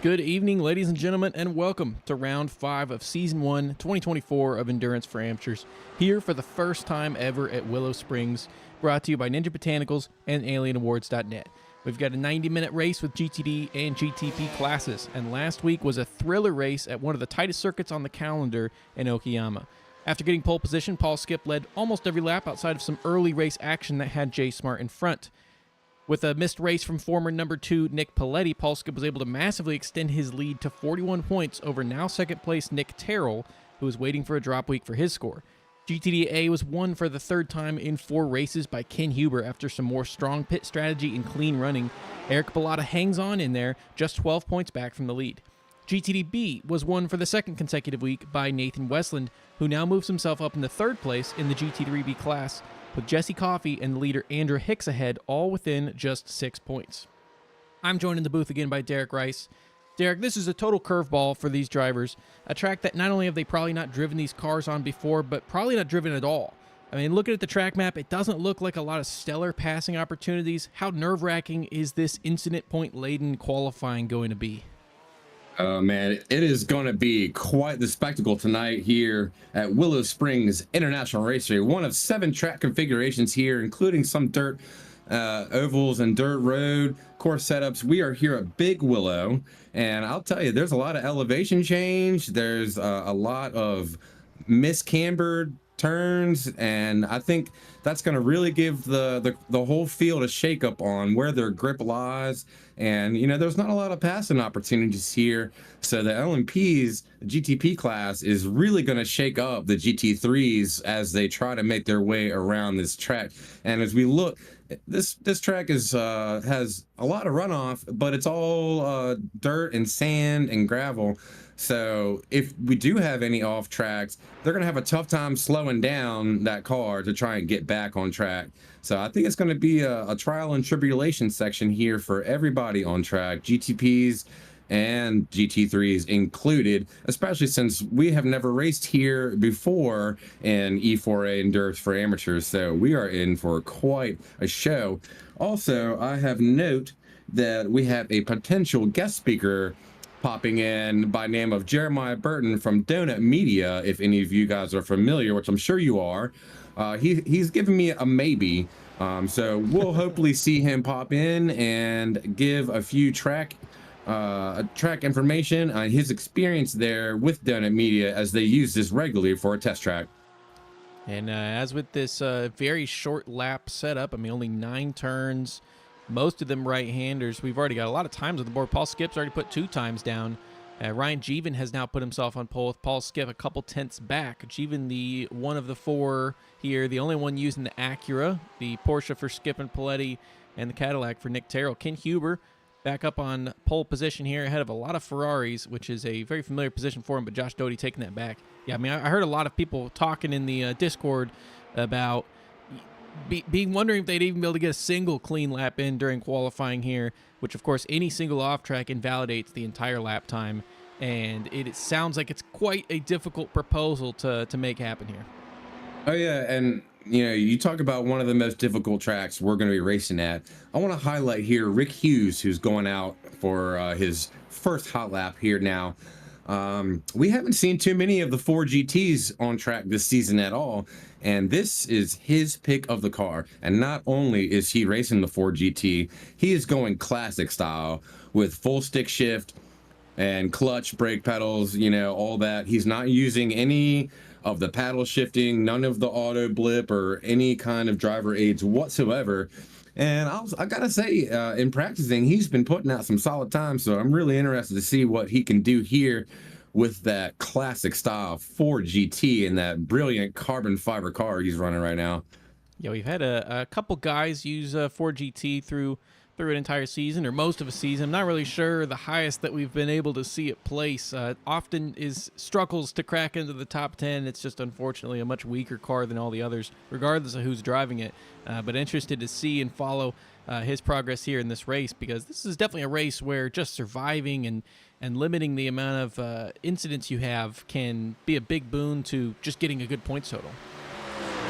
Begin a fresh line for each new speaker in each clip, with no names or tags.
Good evening, ladies and gentlemen, and welcome to round 5 of season 1, 2024 of Endurance for Amateurs, here for the first time ever at Willow Springs, brought to you by Ninja Botanicals and AlienAwards.net. We've got a 90-minute race with GTD and GTP classes, and last week was a thriller race at one of the tightest circuits on the calendar in Okayama. After getting pole position, Paul Skip led almost every lap outside of some early race action that had Jay Smart in front. With a missed race from former number 2 Nick Paletti, Paul Skip was able to massively extend his lead to 41 points over now second place Nick Terrell, who was waiting for a drop week for his score. GTD-A was won for the third time in 4 races by Ken Huber after some more strong pit strategy and clean running. Eric Bellata hangs on in there, just 12 points back from the lead. GTD-B was won for the second consecutive week by Nathan Westland, who now moves himself up into third place in the GT3B class, with Jesse Coffey and the leader Andrew Hicks ahead, all within just 6 points. I'm joined in the booth again by Derek Rice. Derek, this is a total curveball for these drivers, a track that not only have they probably not driven these cars on before, but probably not driven at all. I mean, looking at the track map, it doesn't look like a lot of stellar passing opportunities. How nerve-wracking is this incident point-laden qualifying going to be?
Oh man, it is going to be quite the spectacle tonight here at Willow Springs International Raceway. One of 7 track configurations here, including some dirt ovals and dirt road course setups. We are here at Big Willow, and I'll tell you, there's a lot of elevation change. There's a lot of miscambered turns, and I think that's going to really give the whole field a shakeup on where their grip lies. And you know, there's not a lot of passing opportunities here, so the LMP's GTP class is really going to shake up the GT3s as they try to make their way around this track. And as we look, this track is has a lot of runoff, but it's all dirt and sand and gravel. So if we do have any off tracks, they're going to have a tough time slowing down that car to try and get back on track. So I think it's going to be a trial and tribulation section here for everybody on track, GTPs and GT3s included, especially since we have never raced here before in E4A Endurance for Amateurs. So we are in for quite a show. Also, I have note that we have a potential guest speaker popping in by name of Jeremiah Burton from Donut Media, if any of you guys are familiar, which I'm sure you are. He's given me a maybe, so we'll hopefully see him pop in and give a few track information on his experience there with Donut Media as they use this regularly for a test track.
And as with this very short lap setup, I mean, only 9 turns, most of them right-handers. We've already got a lot of times on the board. Paul Skip's already put 2 times down. Ryan Jeevan has now put himself on pole with Paul Skip a couple tenths back. Jeevan, the one of the 4 here, the only one using the Acura, the Porsche for Skip and Paletti, and the Cadillac for Nick Terrell. Ken Huber back up on pole position here ahead of a lot of Ferraris, which is a very familiar position for him, but Josh Doty taking that back. Yeah, I mean, I heard a lot of people talking in the Discord about being wondering if they'd even be able to get a single clean lap in during qualifying here, which of course any single off track invalidates the entire lap time, and it sounds like it's quite a difficult proposal to make happen here.
Oh yeah, and you know, you talk about one of the most difficult tracks we're going to be racing at. I want to highlight here Rick Hughes, who's going out for his first hot lap here now. We haven't seen too many of the 4 GTs on track this season at all, and this is his pick of the car. And not only is he racing the 4 GT, he is going classic style with full stick shift and clutch, brake pedals, you know, all that. He's not using any of the paddle shifting, none of the auto blip or any kind of driver aids whatsoever. And I gotta say, in practicing, he's been putting out some solid time, so I'm really interested to see what he can do here with that classic style 4 GT and that brilliant carbon fiber car he's running right now.
Yeah, we've had a couple guys use 4 GT through an entire season, or most of a season. I'm not really sure the highest that we've been able to see it place. Often struggles to crack into the top 10. It's just unfortunately a much weaker car than all the others, regardless of who's driving it. But interested to see and follow his progress here in this race, because this is definitely a race where just surviving and limiting the amount of incidents you have can be a big boon to just getting a good points total.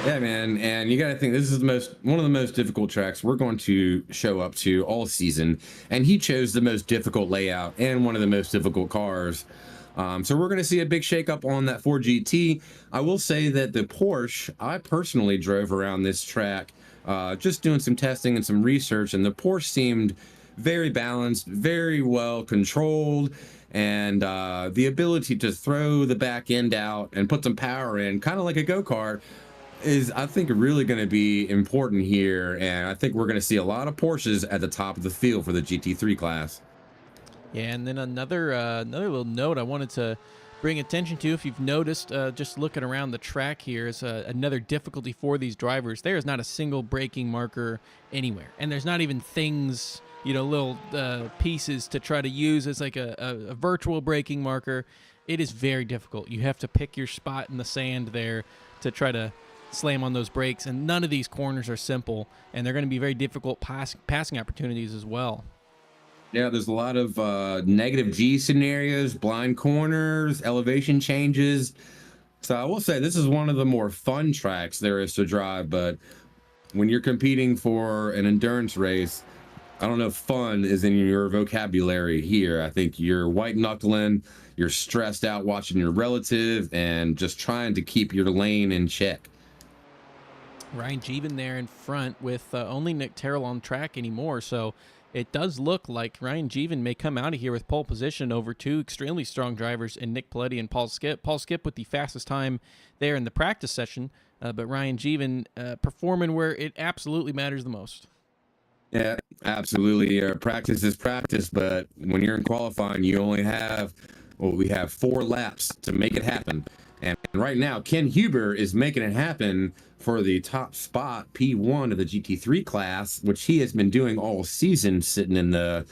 Yeah, man, and you got to think this is one of the most difficult tracks we're going to show up to all season, and he chose the most difficult layout and one of the most difficult cars. So we're going to see a big shakeup on that Ford GT. I will say that the Porsche, I personally drove around this track, just doing some testing and some research, and the Porsche seemed very balanced, very well controlled, and the ability to throw the back end out and put some power in, kind of like a go-kart, is I think really going to be important here, and I think we're going to see a lot of Porsches at the top of the field for the GT3 class.
Yeah, and then another little note I wanted to bring attention to, if you've noticed, just looking around the track here, is another difficulty for these drivers. There is not a single braking marker anywhere, and there's not even things, little pieces to try to use as like a virtual braking marker. It is very difficult. You have to pick your spot in the sand there to try to slam on those brakes, and none of these corners are simple, and they're going to be very difficult passing opportunities as well.
Yeah, there's a lot of negative G scenarios, blind corners, elevation changes. So I will say this is one of the more fun tracks there is to drive, but when you're competing for an endurance race, I don't know if fun is in your vocabulary here. I think you're white knuckling, you're stressed out watching your relative, and just trying to keep your lane in check.
Ryan Jeevan there in front with only Nick Terrell on track anymore. So it does look like Ryan Jeevan may come out of here with pole position over two extremely strong drivers in Nick Paletti and Paul Skip. Paul Skip with the fastest time there in the practice session, but Ryan Jeevan performing where it absolutely matters the most.
Yeah, absolutely. Practice is practice, but when you're in qualifying, you only have, well, we have 4 laps to make it happen. And right now, Ken Huber is making it happen for the top spot, P1 of the GT3 class, which he has been doing all season, sitting in the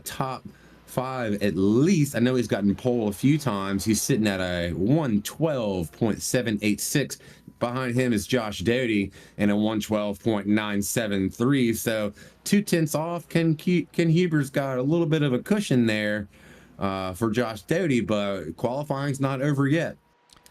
top 5 at least. I know he's gotten pole a few times. He's sitting at a 112.786. Behind him is Josh Doty and a 112.973. So 2 tenths off. Ken Huber's got a little bit of a cushion there for Josh Doty, but qualifying's not over yet.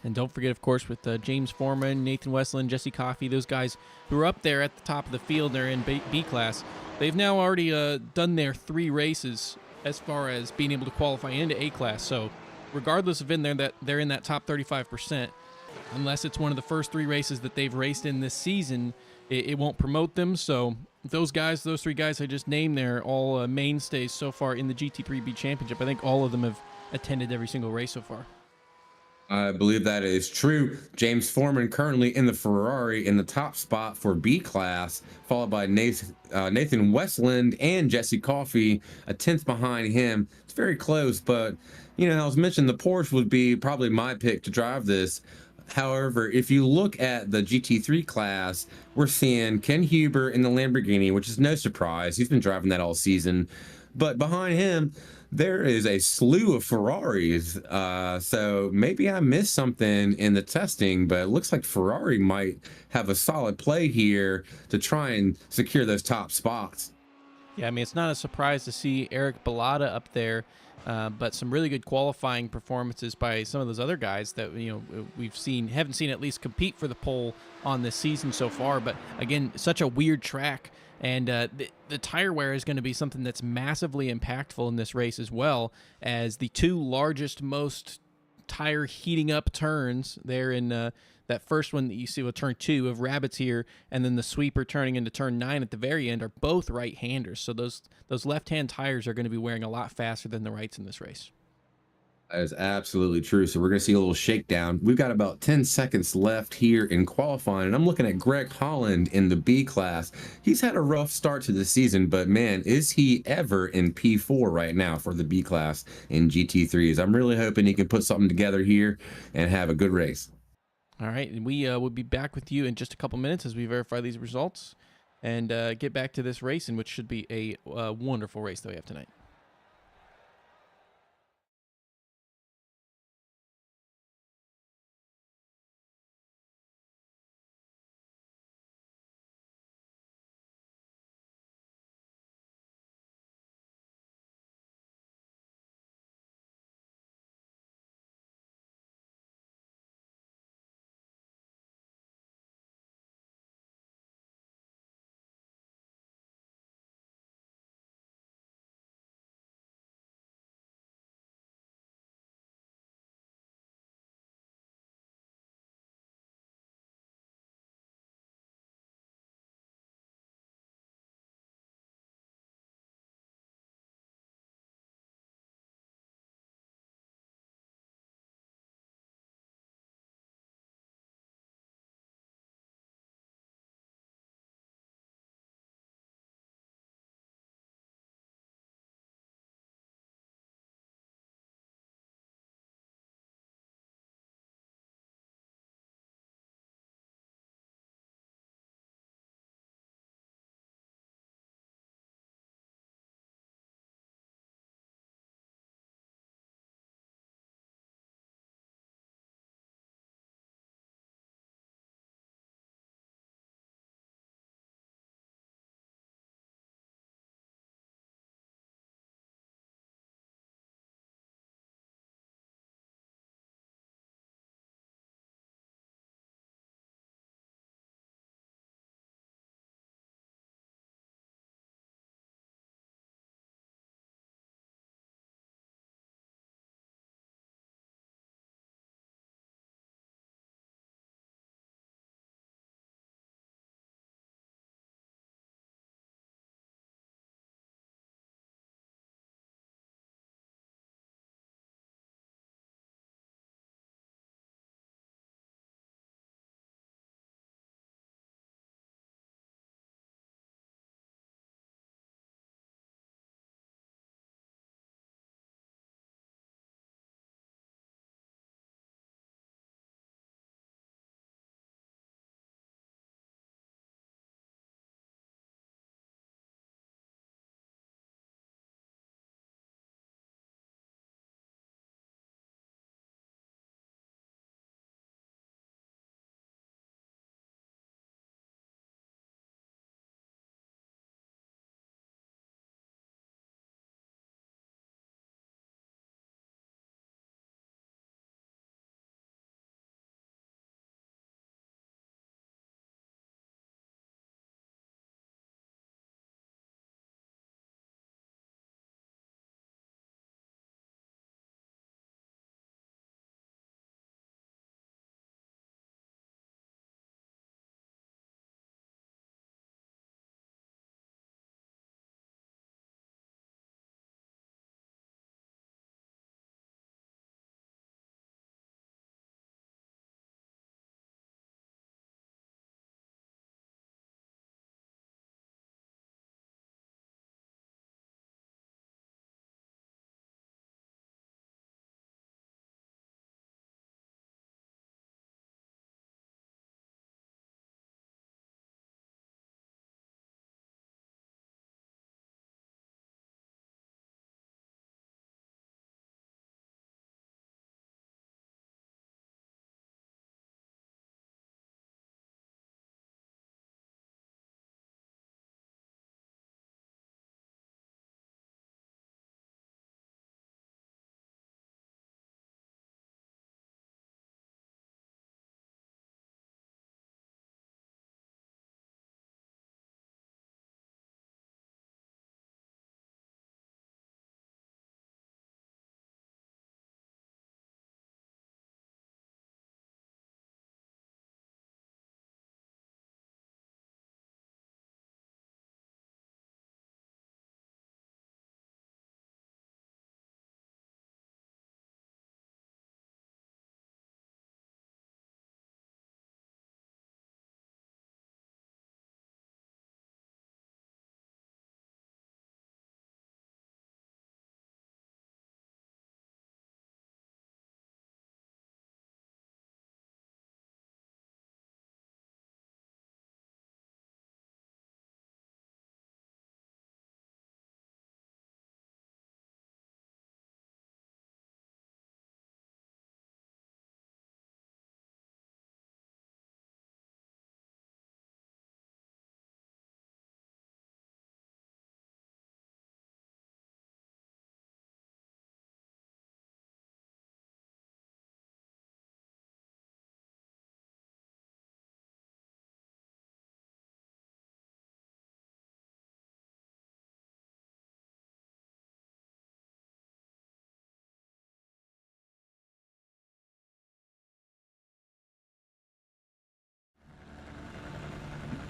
And don't forget, of course, with James Foreman, Nathan Westland, Jesse Coffey, those guys who are up there at the top of the field, they're in B class. They've now already done their 3 races as far as being able to qualify into A class. So regardless of they're in that top 35%, unless it's one of the first 3 races that they've raced in this season, it won't promote them. So those 3 guys I just named there, all mainstays so far in the GT3B Championship. I think all of them have attended every single race so far.
I believe that is true. James Foreman currently in the Ferrari in the top spot for B class, followed by Nathan Westland and Jesse Coffey, a 10th behind him. It's very close, but I was mentioning the Porsche would be probably my pick to drive this. However, if you look at the GT3 class, we're seeing Ken Huber in the Lamborghini, which is no surprise. He's been driving that all season. But behind him, there is a slew of Ferraris. So maybe I missed something in the testing, but it looks like Ferrari might have a solid play here to try and secure those top spots.
Yeah, I mean, it's not a surprise to see Eric Bellata up there, but some really good qualifying performances by some of those other guys that haven't seen at least compete for the pole on this season so far. But again, such a weird track, and the tire wear is going to be something that's massively impactful in this race as well, as the 2 largest, most tire heating up turns there in that first one that you see with turn 2 of Rabbits here, and then the sweeper turning into turn 9 at the very end, are both right-handers. So those left-hand tires are going to be wearing a lot faster than the rights in this race.
That is absolutely true. So we're going to see a little shakedown. We've got about 10 seconds left here in qualifying, and I'm looking at Greg Holland in the B class. He's had a rough start to the season, but man, is he ever in P4 right now for the B class in GT3s. I'm really hoping he can put something together here and have a good race.
All right, and we will be back with you in just a couple minutes as we verify these results and get back to this race, in which should be a wonderful race that we have tonight.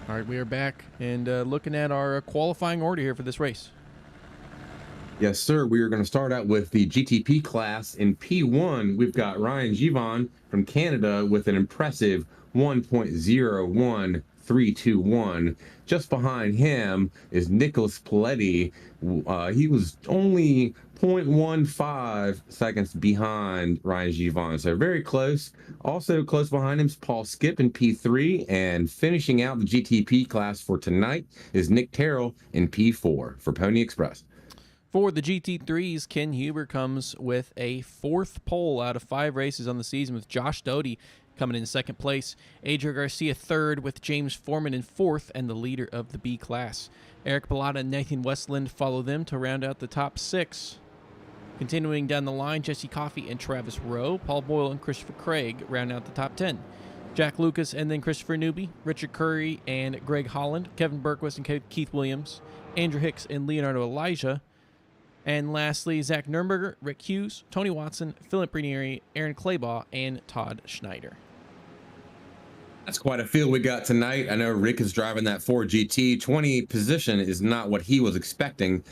All right, we are back and looking at our qualifying order here for this race.
Yes, sir. We are going to start out with the GTP class. In P1, we've got Ryan Givon from Canada with an impressive 1.01321. Just behind him is Nicholas Paletti. He was only 0.15 seconds behind Ryan Givon, so very close. Also close behind him is Paul Skip in P3, and finishing out the GTP class for tonight is Nick Terrell in P4 for Pony Express.
For the GT3s, Ken Huber comes with a 4th pole out of 5 races on the season, with Josh Doty coming in 2nd place, Adrian Garcia 3rd, with James Foreman in 4th, and the leader of the B class. Eric Bellata and Nathan Westland follow them to round out the top 6. Continuing down the line, Jesse Coffey and Travis Rowe, Paul Boyle and Christopher Craig round out the top 10. Jack Lucas and then Christopher Newby, Richard Curry and Greg Holland, Kevin Berquist and Keith Williams, Andrew Hicks and Leonardo Elijah. And lastly, Zach Nurnberger, Rick Hughes, Tony Watson, Philip Ranieri, Aaron Claybaugh, and Todd Schneider.
That's quite a field we got tonight. I know Rick is driving that Ford GT. 20 position is not what he was expecting.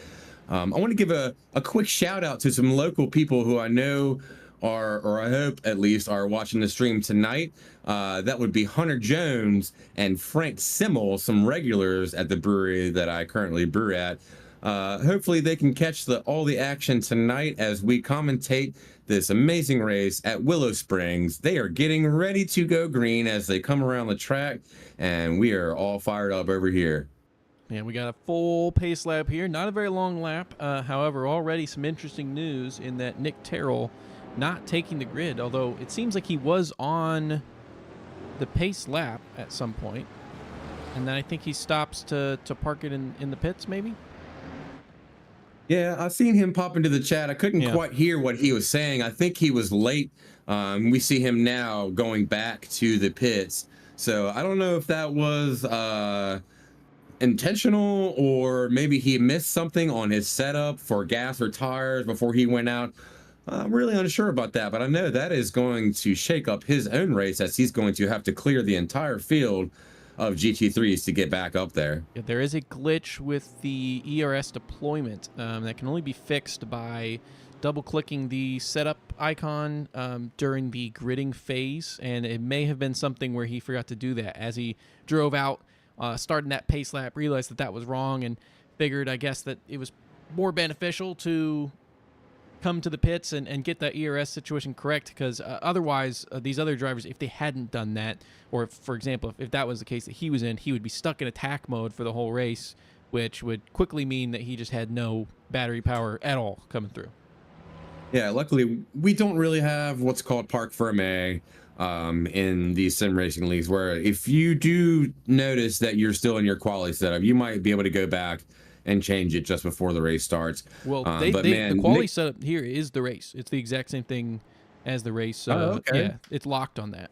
I want to give a quick shout out to some local people who I know are, or I hope at least, are watching the stream tonight. That would be Hunter Jones and Frank Simmel, some regulars at the brewery that I currently brew at. Hopefully they can catch all the action tonight as we commentate this amazing race at Willow Springs. They are getting ready to go green as they come around the track, and we are all fired up over here.
Yeah, we got a full pace lap here. Not a very long lap. However, already some interesting news in that Nick Terrell not taking the grid, although it seems like he was on the pace lap at some point. And then I think he stops to park it in the pits, maybe?
Yeah, I've seen him pop into the chat. I couldn't quite hear what he was saying. I think he was late. We see him now going back to the pits. So I don't know if that was intentional, or maybe he missed something on his setup for gas or tires before he went out. I'm really unsure about that, but I know that is going to shake up his own race, as he's going to have to clear the entire field of GT3s to get back up there.
Yeah, there is a glitch with the ERS deployment that can only be fixed by double-clicking the setup icon during the gridding phase, and it may have been something where he forgot to do that as he drove out, starting that pace lap, realized that was wrong, and figured, I guess, that it was more beneficial to come to the pits and get that ERS situation correct, because otherwise these other drivers, if they hadn't done that, or if, for example, if that was the case that he was in, he would be stuck in attack mode for the whole race, which would quickly mean that he just had no battery power at all coming through.
Yeah, luckily we don't really have what's called parc fermé in these sim racing leagues, where if you do notice that you're still in your quality setup, you might be able to go back and change it just before the race starts.
Well, the quality setup here is the race. It's the exact same thing as the race. So,
okay.
Yeah, it's locked on that.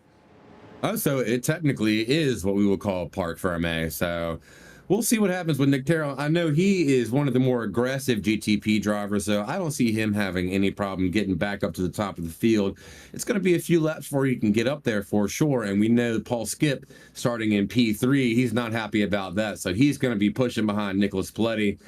Oh, so it technically is what we will call parc fermé. So we'll see what happens with Nick Terrell. I know he is one of the more aggressive GTP drivers, so I don't see him having any problem getting back up to the top of the field. It's going to be a few laps before you can get up there for sure, and we know Paul Skip starting in P3. He's not happy about that, so he's going to be pushing behind Nicholas Paletti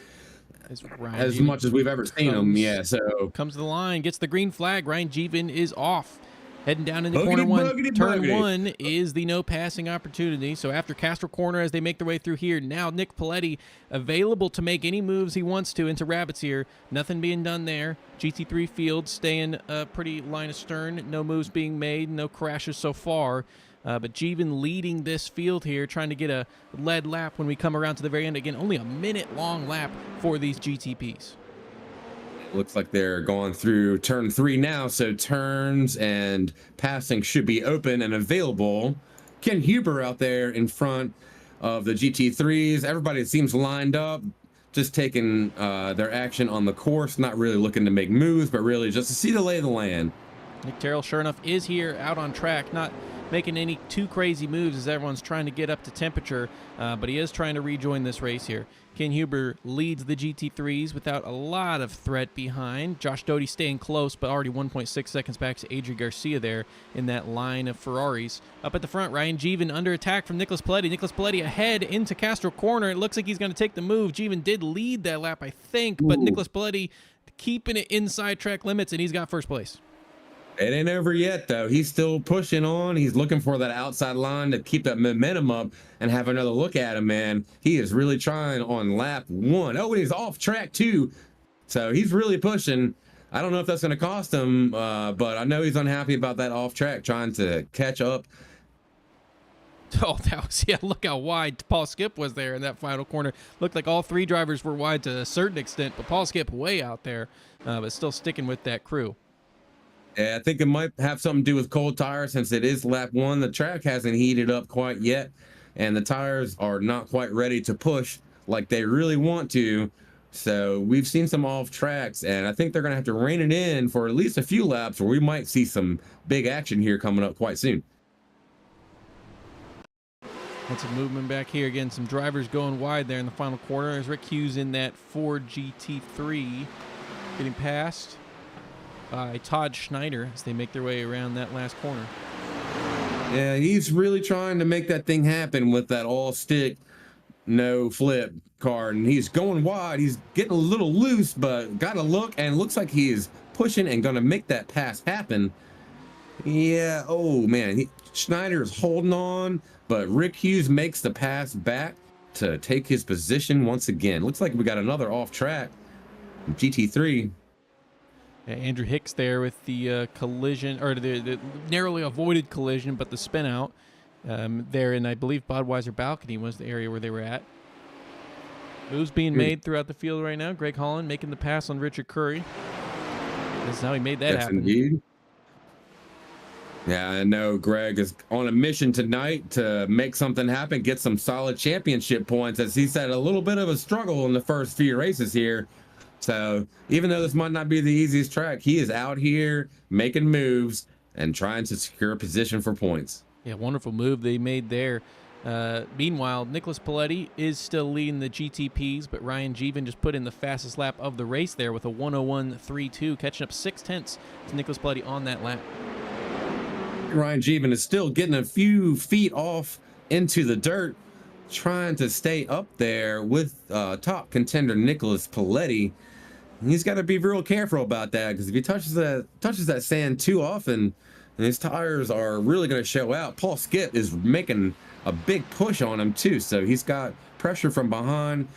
as much as we've ever seen him. Yeah, so
comes to the line, gets the green flag. Ryan Jeevan is off. Heading down into corner one. Turn one is the no passing opportunity. So after Castro Corner, as they make their way through here, now Nick Paletti available to make any moves he wants to into Rabbits here. Nothing being done there. GT3 field staying pretty line astern. No moves being made. No crashes so far. But Jeevan leading this field here, trying to get a lead lap when we come around to the very end. Again, only a minute-long lap for these GTPs.
Looks like they're going through turn 3 now, so turns and passing should be open and available. Ken Huber out there in front of the GT3s. Everybody seems lined up, just taking their action on the course, not really looking to make moves, but really just to see the lay of the land.
Nick Terrell, sure enough, is here out on track. Not making any too crazy moves as everyone's trying to get up to temperature, but he is trying to rejoin this race here. Ken Huber leads the GT3s without a lot of threat behind. Josh Doty staying close, but already 1.6 seconds back to Adrian Garcia there in that line of Ferraris. Up at the front, Ryan Jeevan under attack from Nicholas Paletti. Nicholas Paletti ahead into Castro Corner. It looks like he's going to take the move. Jeevan did lead that lap, I think, but Nicholas Paletti keeping it inside track limits, and he's got first place.
It ain't over yet, though. He's still pushing on. He's looking for that outside line to keep that momentum up and have another look at him, man. He is really trying on lap 1. Oh, and he's off track, too. So he's really pushing. I don't know if that's going to cost him, but I know he's unhappy about that off track, trying to catch up.
Oh, that was, yeah, look how wide Paul Skip was there in that final corner. Looked like all 3 drivers were wide to a certain extent, but Paul Skip way out there, but still sticking with that crew.
Yeah, I think it might have something to do with cold tires since it is lap 1. The track hasn't heated up quite yet, and the tires are not quite ready to push like they really want to. So we've seen some off tracks, and I think they're going to have to rein it in for at least a few laps, or we might see some big action here coming up quite soon.
Lots of movement back here. Again, some drivers going wide there in the final corner. There's Rick Hughes in that Ford GT3 getting passed by Todd Schneider as they make their way around that last corner.
Yeah, he's really trying to make that thing happen with that all stick, no flip car, and he's going wide. He's getting a little loose, but got a look, and looks like he is pushing and going to make that pass happen. Yeah, oh man, Schneider is holding on, but Rick Hughes makes the pass back to take his position once again. Looks like we got another off track GT3.
Andrew Hicks there with the collision, or the narrowly avoided collision, but the spin out there in, I believe, Budweiser balcony was the area where they were at. Moves being made throughout the field right now. Greg Holland making the pass on Richard Curry. This is how he made that happen.
Indeed. Yeah, I know Greg is on a mission tonight to make something happen, get some solid championship points, as he's had a little bit of a struggle in the first few races here. So even though this might not be the easiest track, he is out here making moves and trying to secure a position for points.
Yeah, wonderful move they made there. Meanwhile, Nicholas Paletti is still leading the GTPs, but Ryan Jeevan just put in the fastest lap of the race there with a 1:01.32, catching up 0.6 to Nicholas Paletti on that lap.
Ryan Jeevan is still getting a few feet off into the dirt, trying to stay up there with top contender Nicholas Paletti. He's got to be real careful about that, because if he touches that sand too often, and his tires are really going to show out. Paul Skip is making a big push on him too, so he's got pressure from behind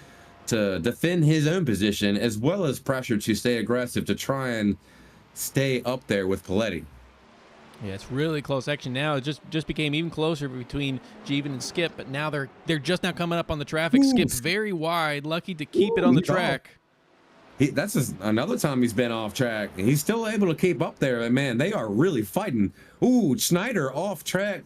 to defend his own position, as well as pressure to stay aggressive to try and stay up there with Paletti.
Yeah, it's really close action now. It just became even closer between Jeevan and Skip, but now they're just now coming up on the traffic.
Ooh.
Skip's very wide, lucky to keep it on the track.
That's just another time he's been off track, and he's still able to keep up there. And man, they are really fighting. Ooh, Schneider off track.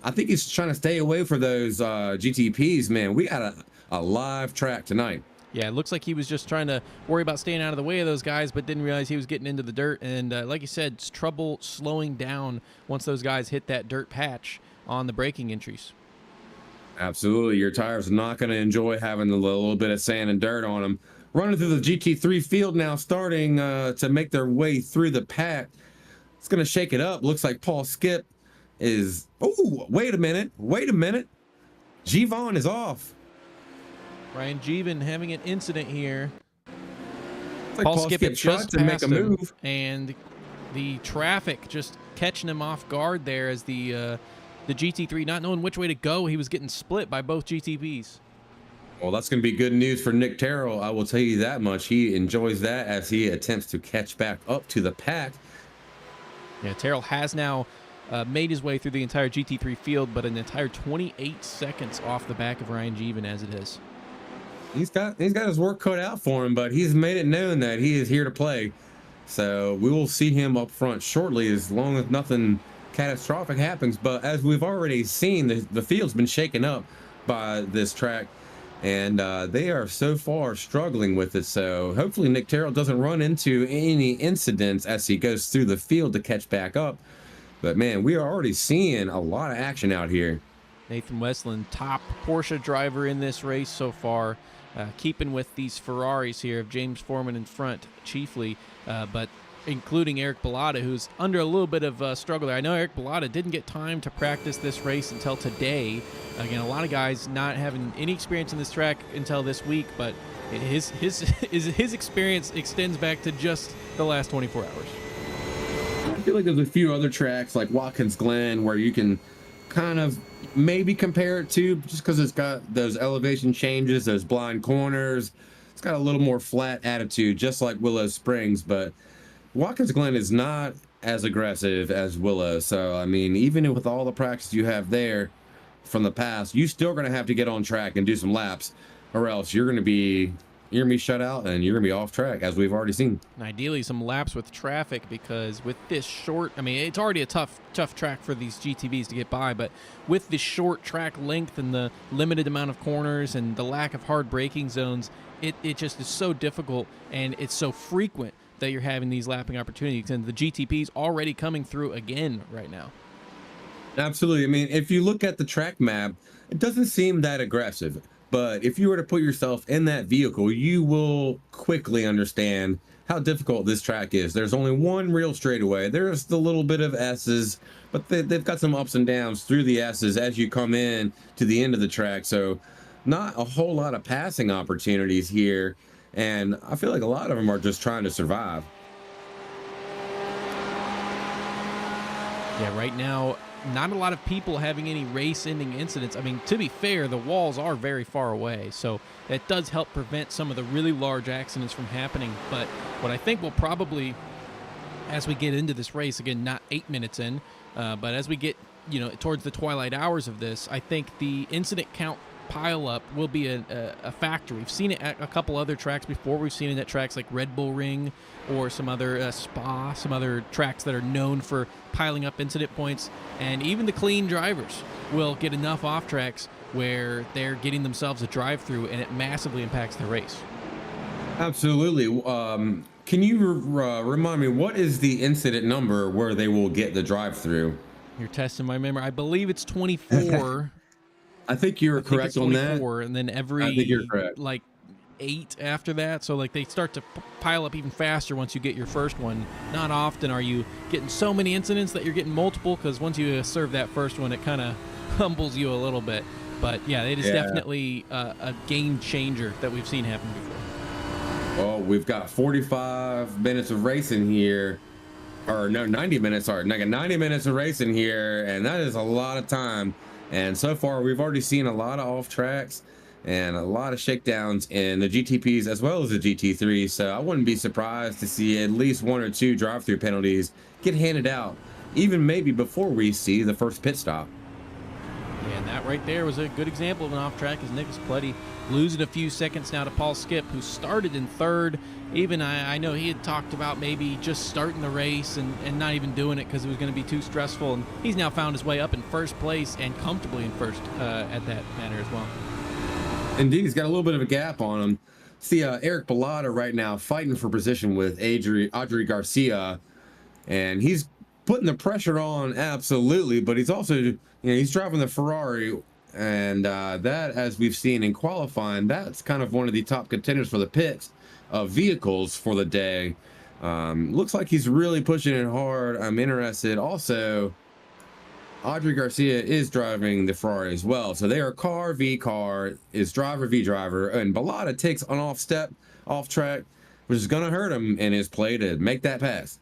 I think he's trying to stay away for those GTPs. Man, we got a live track tonight.
Yeah, it looks like he was just trying to worry about staying out of the way of those guys, but didn't realize he was getting into the dirt. And like you said, it's trouble slowing down once those guys hit that dirt patch on the braking entries.
Absolutely. Your tires are not going to enjoy having a little bit of sand and dirt on them. Running through the GT3 field now, starting to make their way through the pack. It's going to shake it up. Looks like Paul Skip is... Oh, wait a minute. Jeevan is off.
Ryan Jeevan having an incident here.
Like Paul Skip just to make a move,
and the traffic just catching him off guard there as the GT3, not knowing which way to go. He was getting split by both GTPs.
Well, that's going to be good news for Nick Terrell. I will tell you that much. He enjoys that as he attempts to catch back up to the pack.
Yeah, Terrell has now made his way through the entire GT3 field, but an entire 28 seconds off the back of Ryan Jeevan as it is.
He's got his work cut out for him, but he's made it known that he is here to play. So we will see him up front shortly, as long as nothing catastrophic happens. But as we've already seen, the field's been shaken up by this track, and they are so far struggling with it. So hopefully Nick Terrell doesn't run into any incidents as he goes through the field to catch back up. But man, we are already seeing a lot of action out here.
Nathan Westland, top Porsche driver in this race so far, keeping with these Ferraris here of James Foreman in front chiefly, but including Eric Bellata, who's under a little bit of a struggle there. I know Eric Bellata didn't get time to practice this race until today. Again, a lot of guys not having any experience in this track until this week, but his experience extends back to just the last 24 hours.
I feel like there's a few other tracks like Watkins Glen where you can kind of maybe compare it to, just because it's got those elevation changes, those blind corners. It's got a little more flat attitude, just like Willow Springs, but Watkins Glen is not as aggressive as Willow. So, I mean, even with all the practice you have there from the past, you still going to have to get on track and do some laps, or else you're going to be shut out and you're going to be off track, as we've already seen.
And ideally some laps with traffic, because with this short, I mean, it's already a tough track for these GTVs to get by, but with this short track length and the limited amount of corners and the lack of hard braking zones, it just is so difficult, and it's so frequent that you're having these lapping opportunities, and the GTP's already coming through again right now.
Absolutely. I mean, if you look at the track map, it doesn't seem that aggressive. But if you were to put yourself in that vehicle, you will quickly understand how difficult this track is. There's only one real straightaway. There's the little bit of S's, but they've got some ups and downs through the S's as you come in to the end of the track. So not a whole lot of passing opportunities here. And I feel like a lot of them are just trying to survive.
Yeah, right now, not a lot of people having any race-ending incidents. I mean, to be fair, the walls are very far away, so it does help prevent some of the really large accidents from happening. But what I think will probably, as we get into this race, again, not 8 minutes in, but as we get, towards the twilight hours of this, I think the incident count pile up will be a factor. We've seen it at a couple other tracks before. We've seen it at tracks like Red Bull Ring or some other Spa, some other tracks that are known for piling up incident points. And even the clean drivers will get enough off tracks where they're getting themselves a drive through, and it massively impacts the race.
Absolutely. Can you remind me, what is the incident number where they will get the drive through?
You're testing my memory. I believe it's 24.
I think you're correct on that.
And then every,
I think you're correct.
like 8 after that. So like they start to pile up even faster once you get your first one. Not often are you getting so many incidents that you're getting multiple, because once you serve that first one, it kind of humbles you a little bit. But yeah, it is definitely a game changer that we've seen happen before.
Well, we've got 45 minutes of racing here. Or no, 90 minutes, sorry. 90 minutes of racing here, and that is a lot of time. And so far, we've already seen a lot of off tracks and a lot of shakedowns in the GTPs as well as the GT3. So I wouldn't be surprised to see at least 1 or 2 drive-through penalties get handed out, even maybe before we see the first pit stop.
Yeah, and that right there was a good example of an off track, as Nicholas Pletty losing a few seconds now to Paul Skip, who started in 3rd. Even I know he had talked about maybe just starting the race and not even doing it because it was going to be too stressful, and he's now found his way up in 1st place and comfortably in 1st at that manner as well.
Indeed, he's got a little bit of a gap on him. See Eric Bellata right now fighting for position with Audrey Garcia, and he's putting the pressure on, absolutely, but he's also, he's driving the Ferrari, and that, as we've seen in qualifying, that's kind of one of the top contenders for the pits of vehicles for the day. Looks like he's really pushing it hard. I'm interested. Also, Audrey Garcia is driving the Ferrari as well, so they are car v car, is driver v driver, and Bellata takes an off track, which is going to hurt him in his play to make that pass.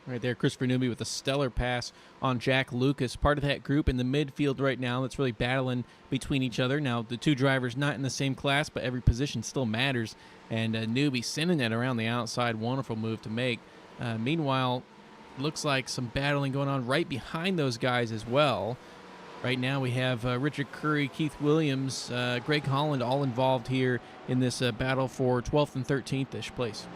Right there, Christopher Newby with a stellar pass on Jack Lucas, part of that group in the midfield right now that's really battling between each other. Now, the 2 drivers not in the same class, but every position still matters, and Newby sending it around the outside. Wonderful move to make. Meanwhile, looks like some battling going on right behind those guys as well. Right now we have Richard Curry, Keith Williams, Greg Holland all involved here in this battle for 12th and 13th-ish place.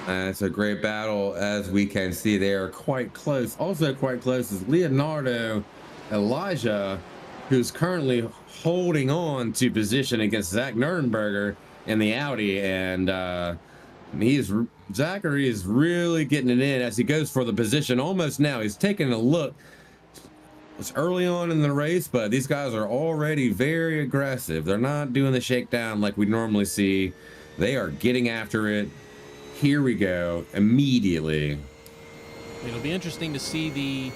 It's a great battle, as we can see. They are quite close. Also quite close is Leonardo Elijah, who's currently holding on to position against Zach Nuremberger in the Audi. And He's Zachary is really getting it in as he goes for the position almost now. He's taking a look. It's early on in the race, but these guys are already very aggressive. They're not doing the shakedown like we normally see. They are getting after it. Here we go immediately.
It'll be interesting to see the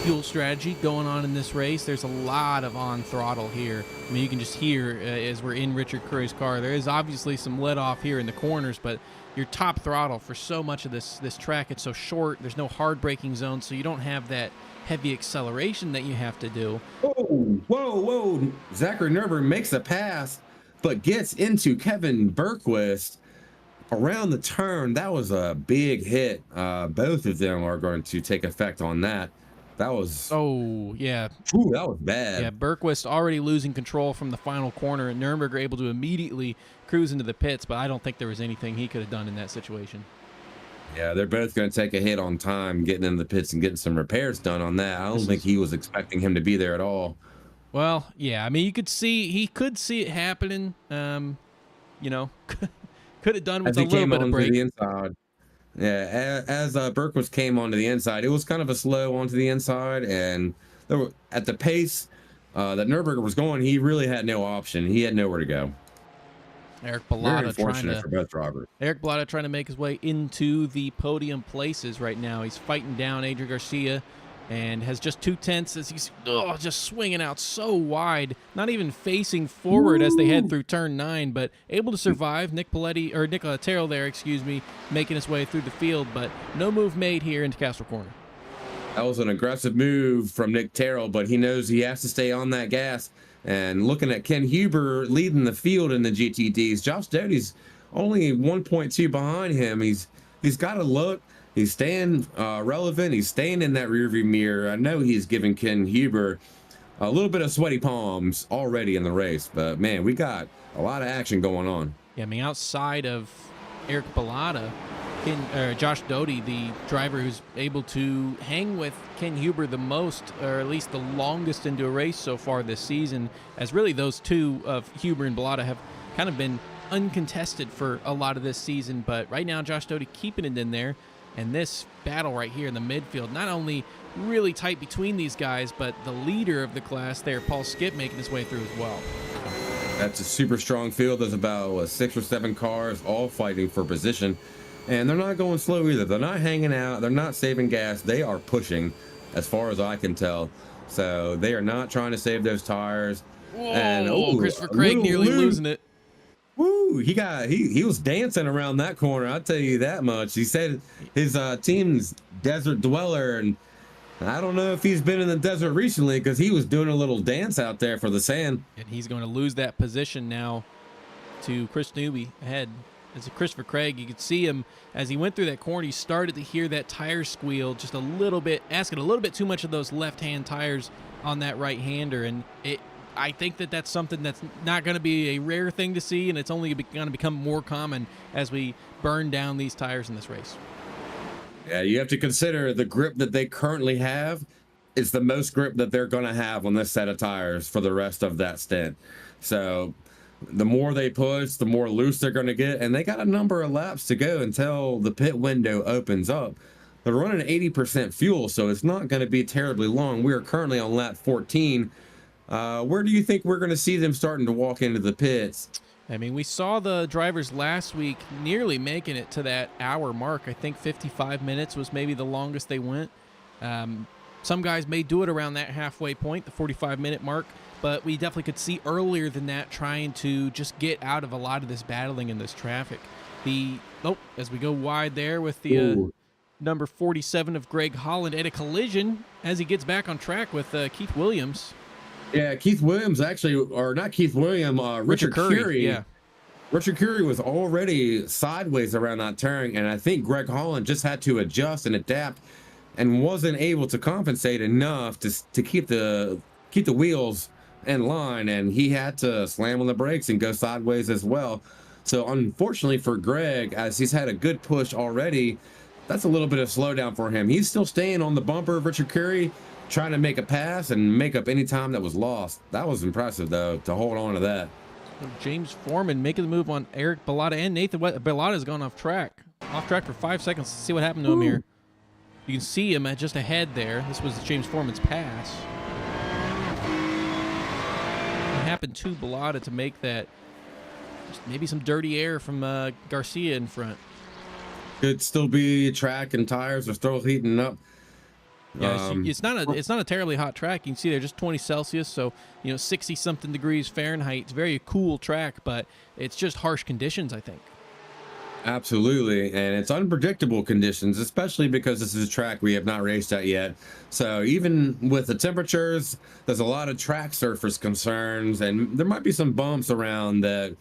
fuel strategy going on in this race. There's a lot of on throttle here. I mean, you can just hear as we're in Richard Curry's car. There is obviously some let off here in the corners, but your top throttle for so much of this track, it's so short. There's no hard braking zone, so you don't have that heavy acceleration that you have to do.
Whoa. Zachary Nurburgring makes a pass, but gets into Kevin Berquist around the turn. That was a big hit. Both of them are going to take effect on that. That was
that
was bad.
Yeah, Berquist already losing control from the final corner, and Nuremberg able to immediately cruise into the pits, but I don't think there was anything he could have done in that situation.
Yeah, they're both going to take a hit on time getting in the pits and getting some repairs done on that. I don't think he was expecting him to be there at all.
Well, yeah, I mean, he could see it happening. Could have done with a little bit of break.
The inside. Yeah, as Berquist came onto the inside, it was kind of a slow onto the inside, and at the pace that Nurburgring was going, he really had no option. He had nowhere to go.
Eric Bellata trying to make his way into the podium places right now. He's fighting down Adrian Garcia and has just 2/10 as he's just swinging out so wide, not even facing forward as they head through turn 9, but able to survive. Nick Terrell there, making his way through the field, but no move made here into Castle Corner.
That was an aggressive move from Nick Terrell, but he knows he has to stay on that gas. And looking at Ken Huber leading the field in the GTDs, Josh Doty's only 1.2 behind him. He's got to look. He's staying relevant. He's staying in that rearview mirror. I know he's giving Ken Huber a little bit of sweaty palms already in the race, but man, we got a lot of action going on.
Yeah, I mean, outside of Eric Bellata, Josh Doty, the driver who's able to hang with Ken Huber the most, or at least the longest into a race so far this season, as really those two of Huber and Bellata have kind of been uncontested for a lot of this season. But right now, Josh Doty keeping it in there. And this battle right here in the midfield, not only really tight between these guys, but the leader of the class there, Paul Skip, making his way through as well.
That's a super strong field. There's about 6 or 7 cars all fighting for position. And they're not going slow either. They're not hanging out. They're not saving gas. They are pushing, as far as I can tell. So they are not trying to save those tires.
Whoa, and Christopher Craig nearly losing it.
Woo! He was dancing around that corner. I'll tell you that much. He said his team's Desert Dweller, and I don't know if he's been in the desert recently because he was doing a little dance out there for the sand.
And he's going to lose that position now to Chris Newby ahead. As Christopher Craig, you could see him as he went through that corner. He started to hear that tire squeal just a little bit, asking a little bit too much of those left-hand tires on that right-hander, and I think that's something that's not going to be a rare thing to see, and it's only going to become more common as we burn down these tires in this race.
Yeah, you have to consider the grip that they currently have is the most grip that they're going to have on this set of tires for the rest of that stint. So the more they push, the more loose they're going to get, and they got a number of laps to go until the pit window opens up. They're running 80% fuel, so it's not going to be terribly long. We are currently on lap 14. Where do you think we're going to see them starting to walk into the pits?
I mean, we saw the drivers last week nearly making it to that hour mark. I think 55 minutes was maybe the longest they went. Some guys may do it around that halfway point, the 45-minute mark, but we definitely could see earlier than that trying to just get out of a lot of this battling in this traffic. As we go wide there with the number 47 of Greg Holland at a collision as he gets back on track with Keith Williams.
Yeah, Keith Williams Richard Curry. Yeah. Richard Curry was already sideways around that turn, and I think Greg Holland just had to adjust and adapt and wasn't able to compensate enough to keep the wheels in line, and he had to slam on the brakes and go sideways as well. So unfortunately for Greg, as he's had a good push already, that's a little bit of slowdown for him. He's still staying on the bumper of Richard Curry, trying to make a pass and make up any time that was lost. That was impressive, though, to hold on to that.
James Foreman making the move on Eric Bellata and Nathan. Bellata has gone off track for 5 seconds. Let's see what happened to him here. You can see him just ahead there. This was James Foreman's pass. It happened to Bellata to make that. Just maybe some dirty air from Garcia in front.
Could still be track and tires are still heating up.
Yeah, it's not a terribly hot track. You can see they're just 20 Celsius, so 60 something degrees Fahrenheit. It's a very cool track, but it's just harsh conditions, I think.
Absolutely, and it's unpredictable conditions, especially because this is a track we have not raced at yet. So even with the temperatures, there's a lot of track surface concerns, and there might be some bumps around that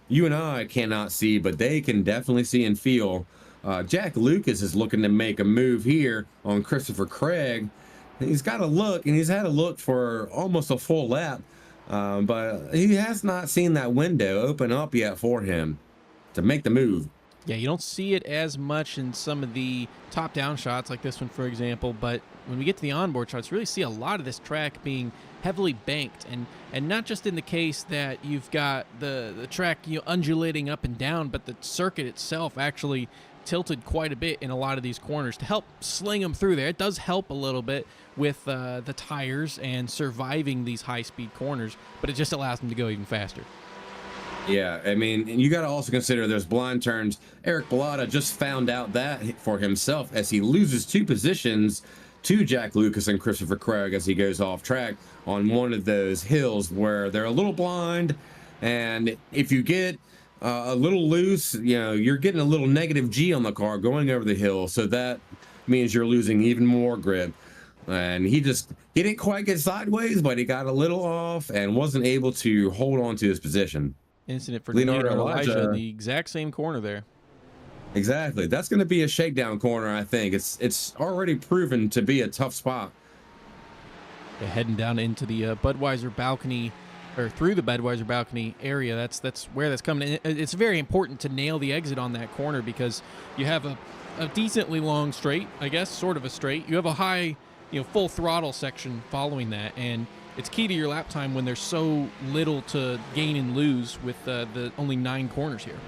you and I cannot see, but they can definitely see and feel. Jack Lucas is looking to make a move here on Christopher Craig. He's got a look, and he's had a look for almost a full lap, but he has not seen that window open up yet for him to make the move.
Yeah, you don't see it as much in some of the top-down shots like this one, for example, but when we get to the onboard shots, you really see a lot of this track being heavily banked, and not just in the case that you've got the track undulating up and down, but the circuit itself actually tilted quite a bit in a lot of these corners to help sling them through there. It does help a little bit with the tires and surviving these high-speed corners, but it just allows them to go even faster.
Yeah, I mean, you got to also consider there's blind turns. Eric Bellata just found out that for himself as he loses 2 positions to Jack Lucas and Christopher Craig as he goes off track on one of those hills where they're a little blind, and if you get a little loose, you're getting a little negative G on the car going over the hill, so that means you're losing even more grip. And he didn't quite get sideways, but he got a little off and wasn't able to hold on to his position.
Incident for
Leonardo
Elijah in the exact same corner there.
Exactly. That's going to be a shakedown corner, I think. It's already proven to be a tough spot.
Yeah, heading down into the Budweiser balcony, or through the Budweiser balcony area. That's where that's coming in. It's very important to nail the exit on that corner because you have a decently long straight, I guess, sort of a straight. You have a high, full throttle section following that, and it's key to your lap time when there's so little to gain and lose with the only 9 corners here.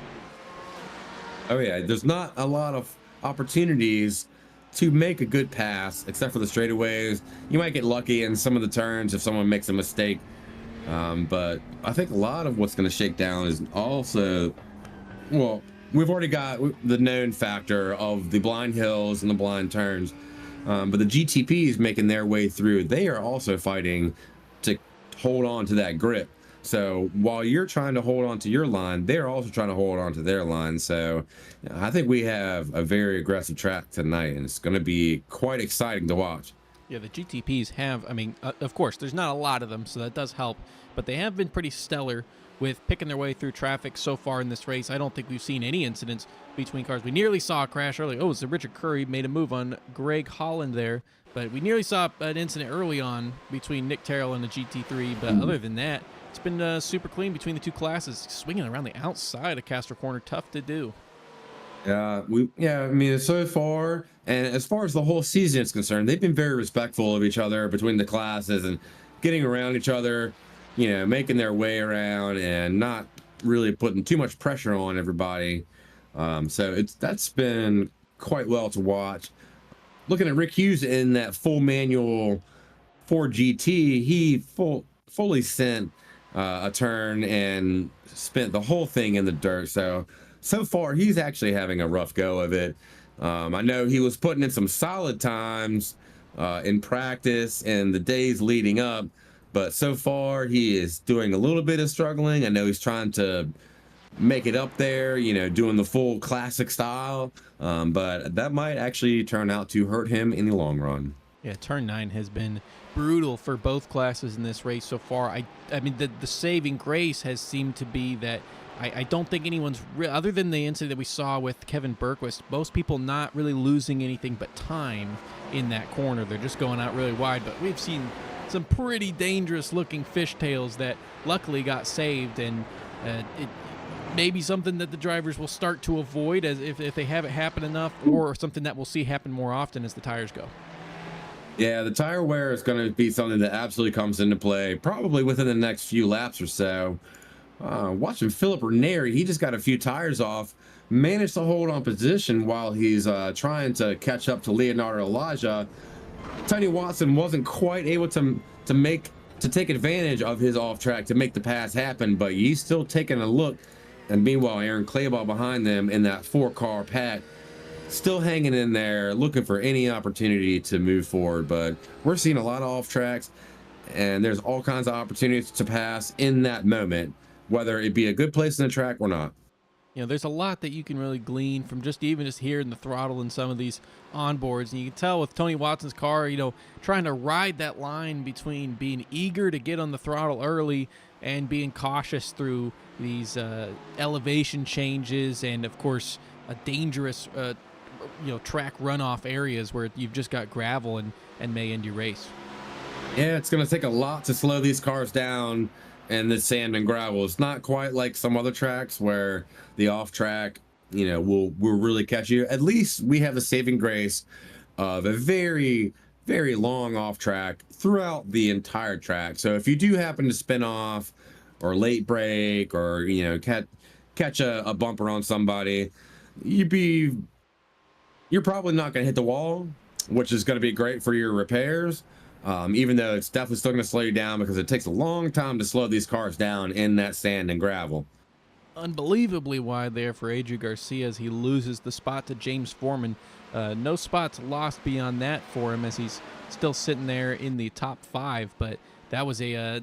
Oh yeah, there's not a lot of opportunities to make a good pass except for the straightaways. You might get lucky in some of the turns if someone makes a mistake, but I think a lot of what's going to shake down is also, well, we've already got the known factor of the blind hills and the blind turns, but the GTPs making their way through, they are also fighting to hold on to that grip. So while you're trying to hold on to your line, they're also trying to hold on to their line. So I think we have a very aggressive track tonight, and it's going to be quite exciting to watch.
Yeah, the GTPs have, of course, there's not a lot of them, so that does help, but they have been pretty stellar with picking their way through traffic so far in this race. I don't think we've seen any incidents between cars. We nearly saw a crash early. Oh, so Richard Curry made a move on Greg Holland there, but we nearly saw an incident early on between Nick Terrell and the GT3, but other than that, it's been super clean between the two classes. Swinging around the outside of Castro Corner, tough to do.
So far, and as far as the whole season is concerned, they've been very respectful of each other between the classes and getting around each other, making their way around and not really putting too much pressure on everybody. So that's been quite well to watch. Looking at Rick Hughes in that full manual Ford GT, he fully sent a turn and spent the whole thing in the dirt. So far, he's actually having a rough go of it. I know he was putting in some solid times in practice and the days leading up, but so far he is doing a little bit of struggling. I know he's trying to make it up there, doing the full classic style, but that might actually turn out to hurt him in the long run.
Yeah, turn 9 has been brutal for both classes in this race so far. I mean, the saving grace has seemed to be that I don't think anyone's, other than the incident that we saw with Kevin Berquist, most people not really losing anything but time in that corner. They're just going out really wide, but we've seen some pretty dangerous looking fishtails that luckily got saved, and it may be something that the drivers will start to avoid as if they have it happen enough, or something that we'll see happen more often as the tires go.
Yeah, the tire wear is going to be something that absolutely comes into play probably within the next few laps or so. Watching Philip Ranieri, he just got a few tires off, managed to hold on position while he's trying to catch up to Leonardo Elijah. Tony Watson wasn't quite able to take advantage of his off track to make the pass happen, but he's still taking a look. And meanwhile, Aaron Clayball behind them in that 4-car pack, still hanging in there, looking for any opportunity to move forward. But we're seeing a lot of off tracks, and there's all kinds of opportunities to pass in that moment, whether it be a good place in the track or not.
You know, there's a lot that you can really glean from just hearing the throttle in some of these onboards. And you can tell with Tony Watson's car, you know, trying to ride that line between being eager to get on the throttle early and being cautious through these elevation changes and, of course, a dangerous, track runoff areas where you've just got gravel and may end your race.
Yeah, it's going to take a lot to slow these cars down, and the sand and gravel. It's not quite like some other tracks where the off track, will really catch you. At least we have the saving grace of a very, very long off track throughout the entire track. So if you do happen to spin off or late break or, catch a bumper on somebody, you're probably not going to hit the wall, which is going to be great for your repairs. Even though it's definitely still going to slow you down because it takes a long time to slow these cars down in that sand and gravel.
Unbelievably wide there for Adrian Garcia as he loses the spot to James Foreman. No spots lost beyond that for him as he's still sitting there in the top 5. But that was a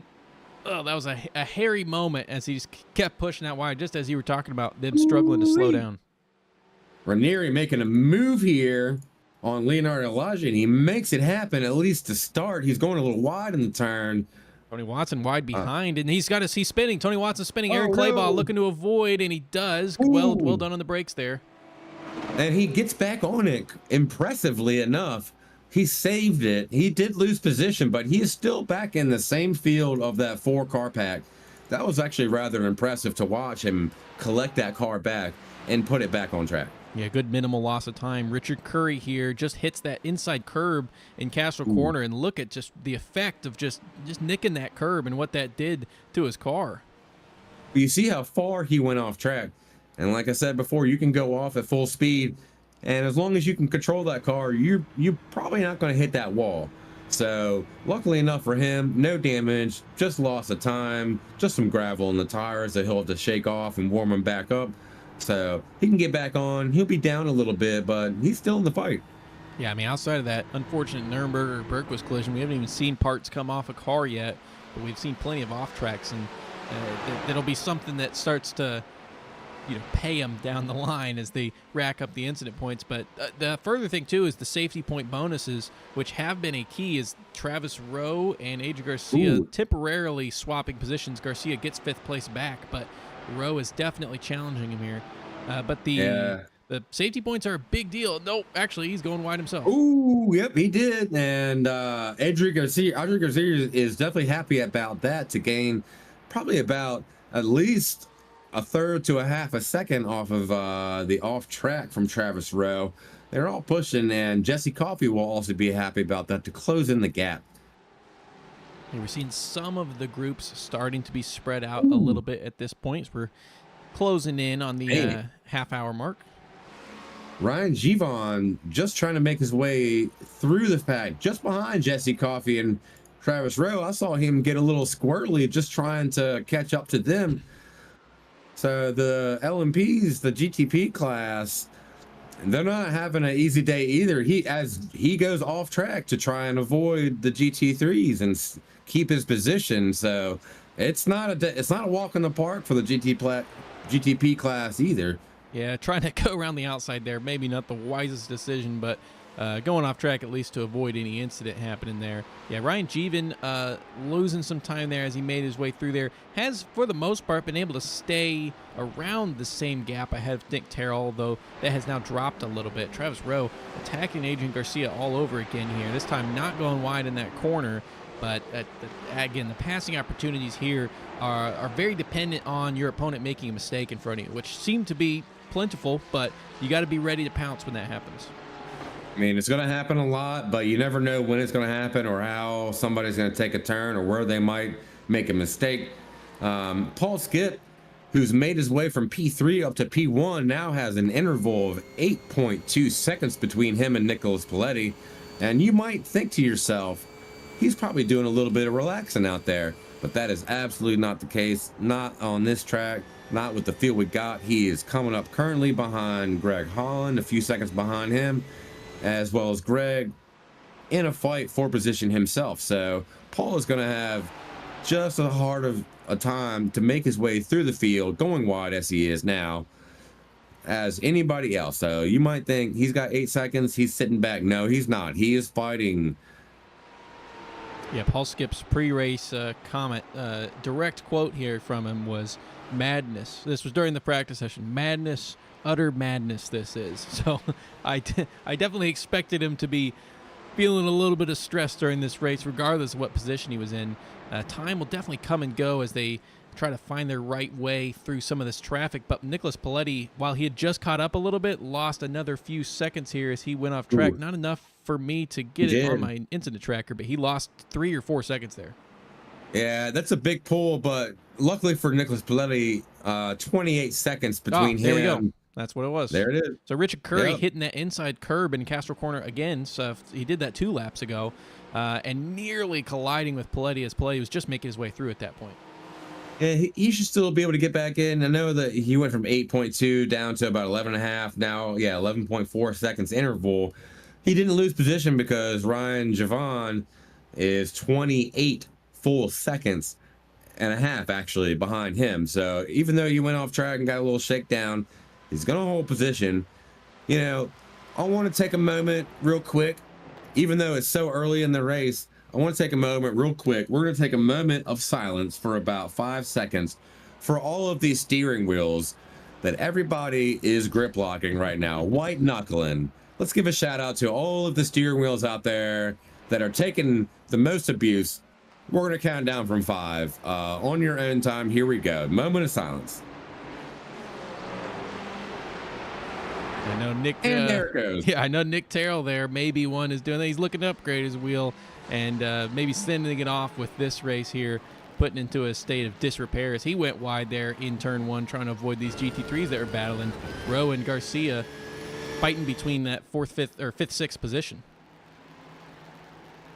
hairy moment as he just kept pushing that wide, just as you were talking about them struggling to slow down.
Ranieri making a move here on Leonardo Elijah, and he makes it happen, at least to start. He's going a little wide in the turn.
Tony Watson wide behind, and he's spinning. Tony Watson spinning. Aaron Clayball
no.
looking to avoid, and he does. Well done on the brakes there.
And he gets back on it impressively enough. He saved it. He did lose position, but he is still back in the same field of that 4-car pack. That was actually rather impressive to watch him collect that car back and put it back on track.
Yeah, good minimal loss of time. Richard Curry here just hits that inside curb in Castro Corner, and look at just the effect of just nicking that curb and what that did to his car.
You see how far he went off track. And like I said before, you can go off at full speed, and as long as you can control that car, you're probably not going to hit that wall. So luckily enough for him, no damage, just loss of time, just some gravel in the tires that he'll have to shake off and warm them back up. So he can get back on. He'll be down a little bit, but he's still in the fight.
Yeah, I mean, outside of that unfortunate Nuremberg-Berquist collision, we haven't even seen parts come off a car yet, but we've seen plenty of off tracks, and that'll be something that starts to, pay them down the line as they rack up the incident points. But the further thing, too, is the safety point bonuses, which have been a key, is Travis Rowe and Adrian Garcia temporarily swapping positions. Garcia gets 5th place back, but Rowe is definitely challenging him here. But the safety points are a big deal. Nope, actually, he's going wide himself.
Ooh, yep, he did. And Adrian Garcia is definitely happy about that, to gain probably about at least a third to a half a second off of the off track from Travis Rowe. They're all pushing, and Jesse Coffey will also be happy about that to close in the gap.
And we're seeing some of the groups starting to be spread out a little bit at this point. We're closing in on the half-hour mark.
Ryan Givon just trying to make his way through the pack, just behind Jesse Coffey and Travis Rowe. I saw him get a little squirrely just trying to catch up to them. So the LMPs, the GTP class, they're not having an easy day either. He goes off track to try and avoid the GT3s and keep his position. So it's not a walk in the park for the GTP class either.
Yeah, trying to go around the outside there, maybe not the wisest decision, but going off track at least to avoid any incident happening there. Yeah, Ryan Givon losing some time there as he made his way through there. Has, for the most part, been able to stay around the same gap ahead of Nick Terrell, though that has now dropped a little bit. Travis Rowe attacking Adrian Garcia all over again here, this time not going wide in that corner. But again, the passing opportunities here are very dependent on your opponent making a mistake in front of you, which seem to be plentiful, but you got to be ready to pounce when that happens.
I mean, it's going to happen a lot, but you never know when it's going to happen or how somebody's going to take a turn or where they might make a mistake. Paul Skip, who's made his way from P3 up to P1, now has an interval of 8.2 seconds between him and Nicholas Paletti. And you might think to yourself, he's probably doing a little bit of relaxing out there, but that is absolutely not the case. Not on this track, not with the field we got. He is coming up currently behind Greg Holland, a few seconds behind him, as well as Greg in a fight for position himself. So Paul is going to have just as hard of a time to make his way through the field going wide as he is now as anybody else. So you might think he's got 8 seconds, he's sitting back. No, he's not. He is fighting.
Yeah, Paul Skip's pre-race comment, direct quote here from him was madness. This was during the practice session. Madness, utter madness this is. So I definitely expected him to be feeling a little bit of stress during this race, regardless of what position he was in. Time will definitely come and go as they try to find their right way through some of this traffic. But Nicholas Paletti, while he had just caught up a little bit, lost another few seconds here as he went off track. Ooh. Not enough for me to get it on my incident tracker, but he lost 3 or 4 seconds there.
Yeah, that's a big pull, but luckily for Nicholas Paletti, 28 seconds between him.
There we go. That's what it was.
There it is.
So Richard Curry hitting that inside curb in Castro Corner again. So he did that 2 laps ago, and nearly colliding with Paletti as Paletti was just making his way through at that point.
Yeah, he should still be able to get back in. I know that he went from 8.2 down to about 11.5. Now, 11.4 seconds interval. He didn't lose position because Ryan Javon is 28 full seconds and a half actually behind him. So even though he went off track and got a little shakedown, he's going to hold position. You know, I want to take a moment real quick, even though it's so early in the race. I want to take a moment real quick. We're going to take a moment of silence for about 5 seconds for all of these steering wheels that everybody is grip locking right now, white knuckling. Let's give a shout out to all of the steering wheels out there that are taking the most abuse. We're going to count down from 5 on your own time. Here we go. Moment of silence.
I know Nick.
And there it goes.
Yeah, I know Nick Terrell there. Maybe one is doing that. He's looking to upgrade his wheel and maybe sending it off with this race here, putting into a state of disrepair as he went wide there in turn 1, trying to avoid these GT3s that are battling. Rowe and Garcia fighting between that 4th, 5th, or 5th, 6th position.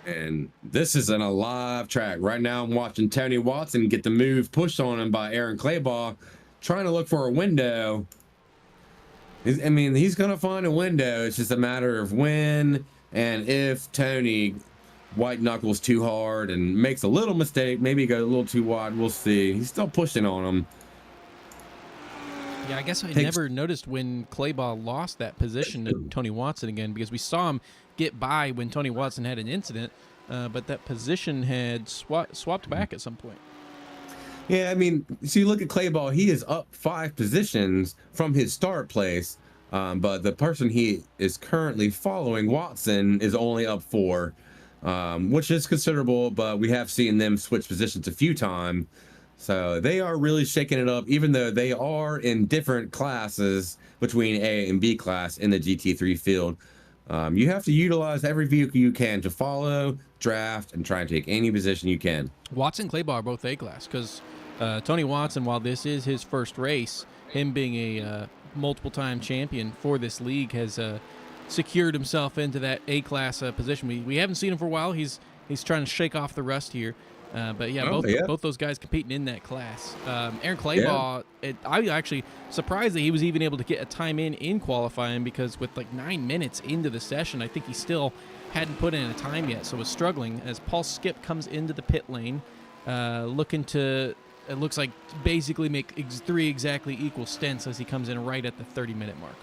And this is an alive track. Right now I'm watching Tony Watson get the move pushed on him by Aaron Claybaugh, trying to look for a window. I mean, he's going to find a window. It's just a matter of when and if Tony white knuckles too hard and makes a little mistake, maybe goes a little too wide. We'll see. He's still pushing on him.
Yeah, I guess I never noticed when Claybaugh lost that position to Tony Watson again, because we saw him get by when Tony Watson had an incident, but that position had swapped back at some point.
Yeah, I mean, so you look at Claybaugh, he is up 5 positions from his start place, but the person he is currently following, Watson, is only up 4, which is considerable, but we have seen them switch positions a few times. So they are really shaking it up, even though they are in different classes between A and B class in the GT3 field. You have to utilize every vehicle you can to follow, draft, and try and take any position you can.
Watson and Claybaugh are both A class because Tony Watson, while this is his first race, him being a multiple-time champion for this league, has secured himself into that A class position. We haven't seen him for a while. He's trying to shake off the rust here. But yeah, both those guys competing in that class. Aaron Claybaugh, I was actually surprised that he was even able to get a time in qualifying, because with like 9 minutes into the session, I think he still hadn't put in a time yet, so was struggling as Paul Skip comes into the pit lane, looking to, it looks like, basically make 3 exactly equal stints as he comes in right at the 30-minute mark.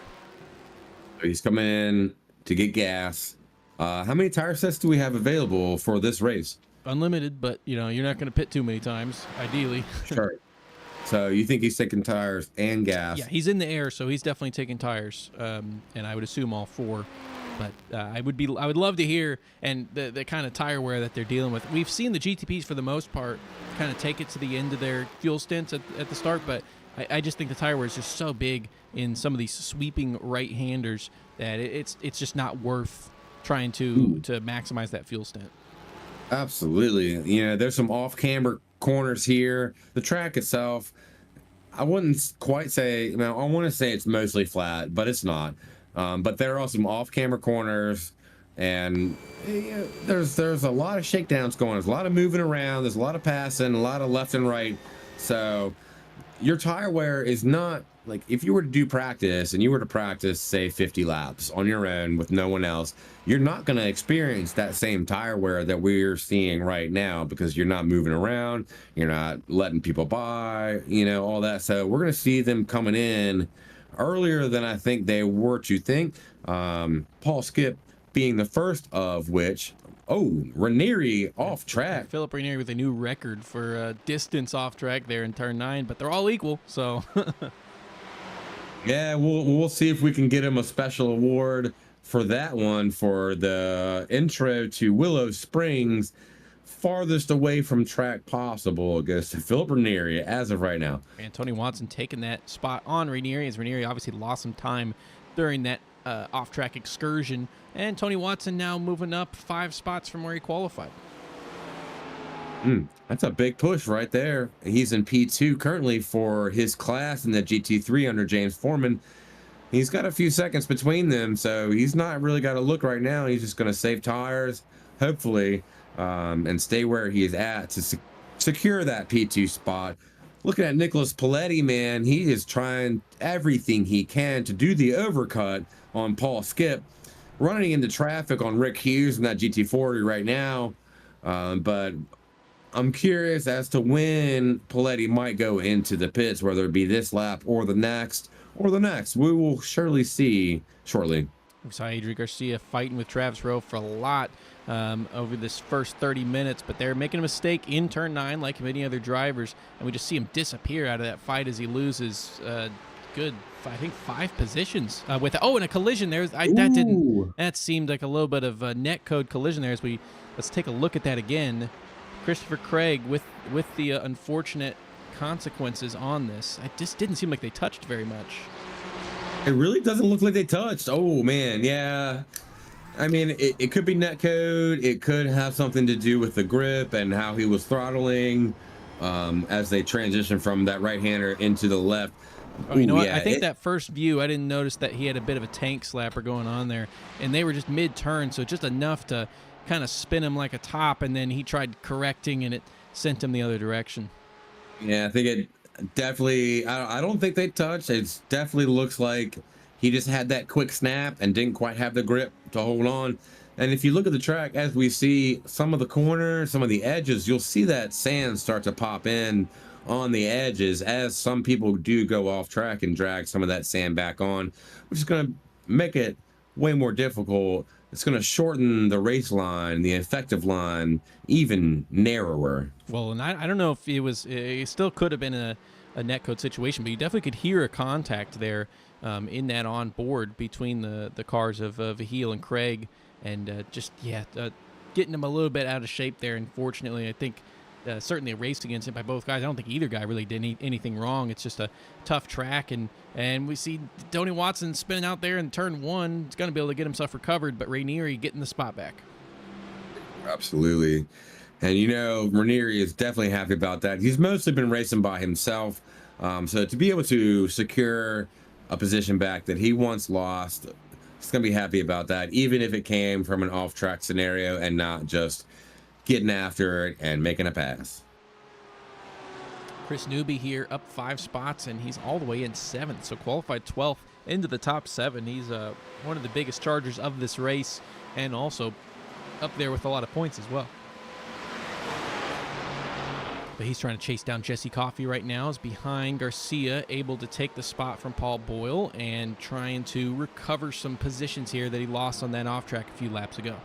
He's coming in to get gas. How many tire sets do we have available for this race?
Unlimited, but you know, you're not going to pit too many times, ideally.
Sure. So you think he's taking tires and gas?
Yeah, he's in the air, so he's definitely taking tires, and I would assume all 4. But I would love to hear and the kind of tire wear that they're dealing with. We've seen the GTPs for the most part kind of take it to the end of their fuel stints at the start, but I just think the tire wear is just so big in some of these sweeping right-handers that it's just not worth trying to maximize that fuel stint.
Absolutely. You know, there's some off-camber corners here. The track itself, I wouldn't quite say, you know, I want to say it's mostly flat, but it's not. But there are some off-camera corners, and there's a lot of shakedowns going. There's a lot of moving around. There's a lot of passing, a lot of left and right. So your tire wear is not like, if you were to do practice and you were to practice, say 50 laps on your own with no one else, you're not going to experience that same tire wear that we're seeing right now, because you're not moving around, you're not letting people by, all that. So we're going to see them coming in earlier than I think they were to think. Paul Skip being the first of which, Ranieri off track.
Philip Ranieri with a new record for distance off track there in turn 9, but they're all equal, so
Yeah, we'll see if we can get him a special award for that one, for the intro to Willow Springs, farthest away from track possible. It goes to Philip Ranieri as of right now.
And Tony Watson taking that spot on Ranieri, as Ranieri obviously lost some time during that off-track excursion. And Tony Watson now moving up 5 spots from where he qualified.
That's a big push right there. He's in P2 currently for his class in the GT3 under James Foreman. He's got a few seconds between them, so he's not really got to look right now. He's just going to save tires, hopefully, and stay where he is at to secure that P2 spot. Looking at Nicholas Paletti, man, he is trying everything he can to do the overcut on Paul Skip, running into traffic on Rick Hughes in that GT40 right now. But I'm curious as to when Paletti might go into the pits, whether it be this lap or the next. We will surely see shortly.
We saw Adrian Garcia fighting with Travis Rowe for a lot over this first 30 minutes, but they're making a mistake in turn 9 like many other drivers, and we just see him disappear out of that fight as he loses good, I think, 5 positions with and a collision there. That seemed like a little bit of a net code collision there. Let's take a look at that again. Christopher Craig with the unfortunate consequences on this. It just didn't seem like they touched very much.
It really doesn't look like they touched. Oh man, yeah. I mean, it could be net code. It could have something to do with the grip and how he was throttling as they transition from that right-hander into the left.
Oh, you know what? I think that first view, I didn't notice that he had a bit of a tank slapper going on there, and they were just mid-turn, so just enough to kind of spin him like a top, and then he tried correcting, and it sent him the other direction.
Yeah, I think it definitely, I don't think they touched. It definitely looks like he just had that quick snap and didn't quite have the grip to hold on. And if you look at the track, as we see some of the corners, some of the edges, you'll see that sand start to pop in on the edges as some people do go off track and drag some of that sand back on, which is going to make it way more difficult. It's going to shorten the race line, the effective line, even narrower.
Well, and I don't know if it still could have been a netcode situation, but you definitely could hear a contact there in that on board between the cars of Vahil and Craig, and getting him a little bit out of shape there. Unfortunately, I think certainly a race against it by both guys. I don't think either guy really did anything wrong. It's just a tough track, and we see Tony Watson spinning out there in turn 1. He's going to be able to get himself recovered, but Ranieri getting the spot back.
Absolutely. And Ranieri is definitely happy about that. He's mostly been racing by himself, so to be able to secure a position back that he once lost, he's going to be happy about that, even if it came from an off-track scenario and not just getting after it and making a pass.
Chris Newby here up 5 spots, and he's all the way in 7th, so qualified 12th into the top 7. He's one of the biggest chargers of this race, and also up there with a lot of points as well. But he's trying to chase down Jesse Coffey right now. Is behind Garcia, able to take the spot from Paul Boyle and trying to recover some positions here that he lost on that off track a few laps ago.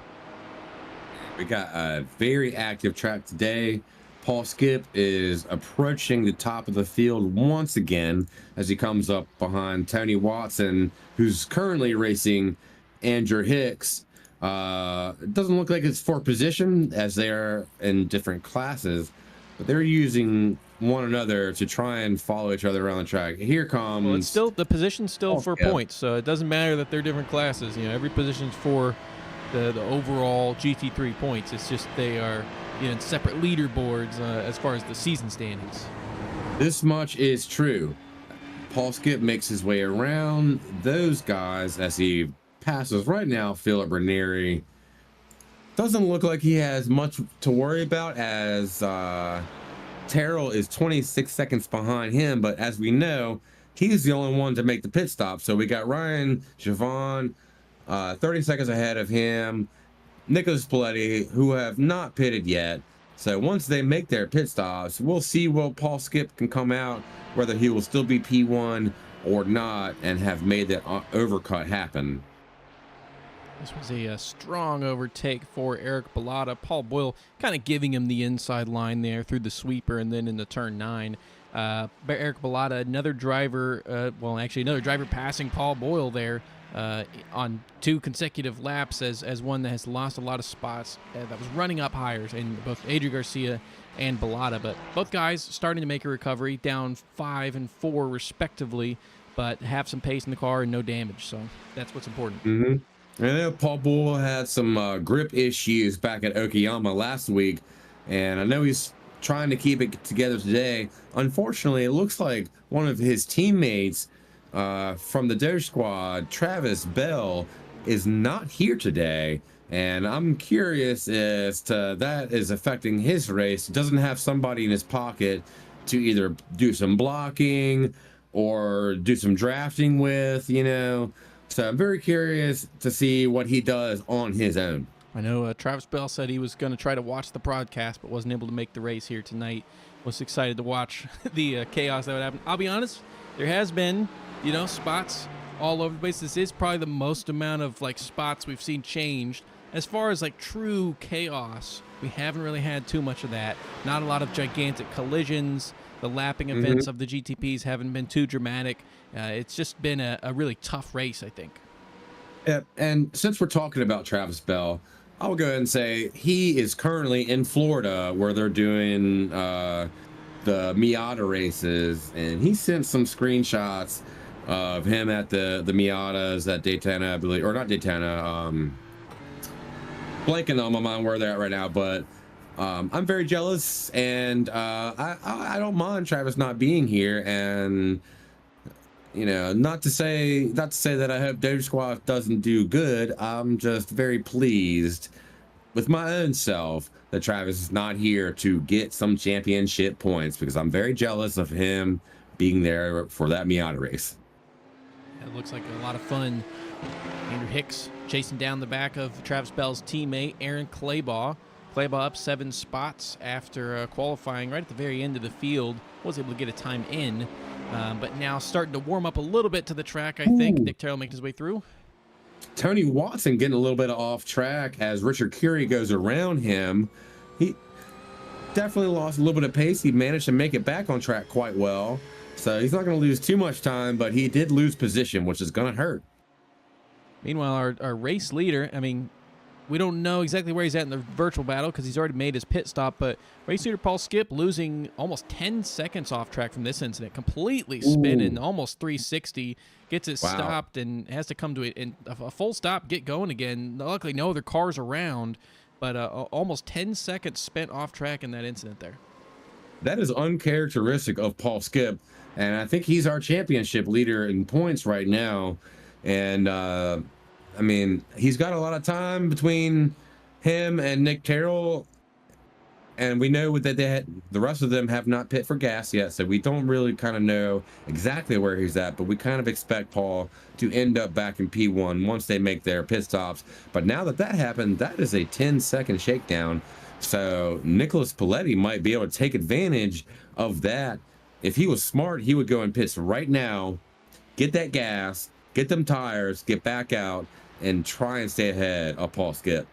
We got a very active track today. Paul Skip is approaching the top of the field once again as he comes up behind Tony Watson, who's currently racing Andrew Hicks. It doesn't look like it's for position as they are in different classes, but they're using one another to try and follow each other around the track. Here comes...
Well, it's still, the position's still for points, so it doesn't matter that they're different classes. Every position's for the overall GT3 points. It's just they are in separate leaderboards as far as the season standings.
This much is true. Paul Skip makes his way around those guys as he passes right now. Philip Ranieri doesn't look like he has much to worry about, as Terrell is 26 seconds behind him, but as we know, he's the only one to make the pit stop. So we got Ryan Javon 30 seconds ahead of him, Nicholas Paletti, who have not pitted yet. So once they make their pit stops, we'll see what Paul Skip can come out, whether he will still be P1 or not, and have made that overcut happen.
This was a strong overtake for Eric Bellata. Paul Boyle kind of giving him the inside line there through the sweeper and then into turn 9. Eric Bellata, another driver, another driver passing Paul Boyle there on 2 consecutive laps as one that has lost a lot of spots that was running up higher in both Adrian Garcia and Bellata. But both guys starting to make a recovery, down 5 and 4 respectively, but have some pace in the car and no damage. So that's what's important.
Mm-hmm. I know Paul Boyle had some grip issues back at Okayama last week, and I know he's trying to keep it together today. Unfortunately, it looks like one of his teammates from the Doge squad, Travis Bell, is not here today, and I'm curious as to that is affecting his race. Doesn't have somebody in his pocket to either do some blocking or do some drafting with, So I'm very curious to see what he does on his own.
I know Travis Bell said he was going to try to watch the broadcast, but wasn't able to make the race here tonight. Was excited to watch the chaos that would happen. I'll be honest, there has been, spots all over the place. This is probably the most amount of spots we've seen changed. As far as true chaos, we haven't really had too much of that. Not a lot of gigantic collisions. The lapping events of the GTPs haven't been too dramatic. It's just been a really tough race, I think.
Yeah, and since we're talking about Travis Bell, I'll go ahead and say he is currently in Florida where they're doing the Miata races, and he sent some screenshots of him at the Miatas at Daytona, I believe, or not Daytona. Blanking on my mind where they're at right now, but I'm very jealous, and I don't mind Travis not being here, and not to say that I hope Doge Squad doesn't do good. I'm just very pleased with my own self that Travis is not here to get some championship points, because I'm very jealous of him being there for that Miata race.
It looks like a lot of fun. Andrew Hicks chasing down the back of Travis Bell's teammate, Aaron Claybaugh. Claybaugh up 7 spots after qualifying right at the very end of the field. Was able to get a time in, but now starting to warm up a little bit to the track, I think. Nick Terrell making his way through.
Tony Watson getting a little bit off track as Richard Curie goes around him. He definitely lost a little bit of pace. He managed to make it back on track quite well. So he's not going to lose too much time, but he did lose position, which is going to hurt.
Meanwhile, our race leader, we don't know exactly where he's at in the virtual battle because he's already made his pit stop, but race leader Paul Skip losing almost 10 seconds off track from this incident, completely spinning, almost 360, gets it stopped and has to come to a full stop, get going again. Luckily, no other cars around, but almost 10 seconds spent off track in that incident there.
That is uncharacteristic of Paul Skip, and I think he's our championship leader in points right now, and he's got a lot of time between him and Nick Terrell, and we know that the rest of them have not pit for gas yet, so we don't really kind of know exactly where he's at, but we kind of expect Paul to end up back in P1 once they make their pit stops. But now that happened, that is a 10-second shakedown, so Nicholas Paletti might be able to take advantage of that. If he was smart, he would go in pits right now, get that gas, get them tires, get back out, and try and stay ahead of Paul Skip.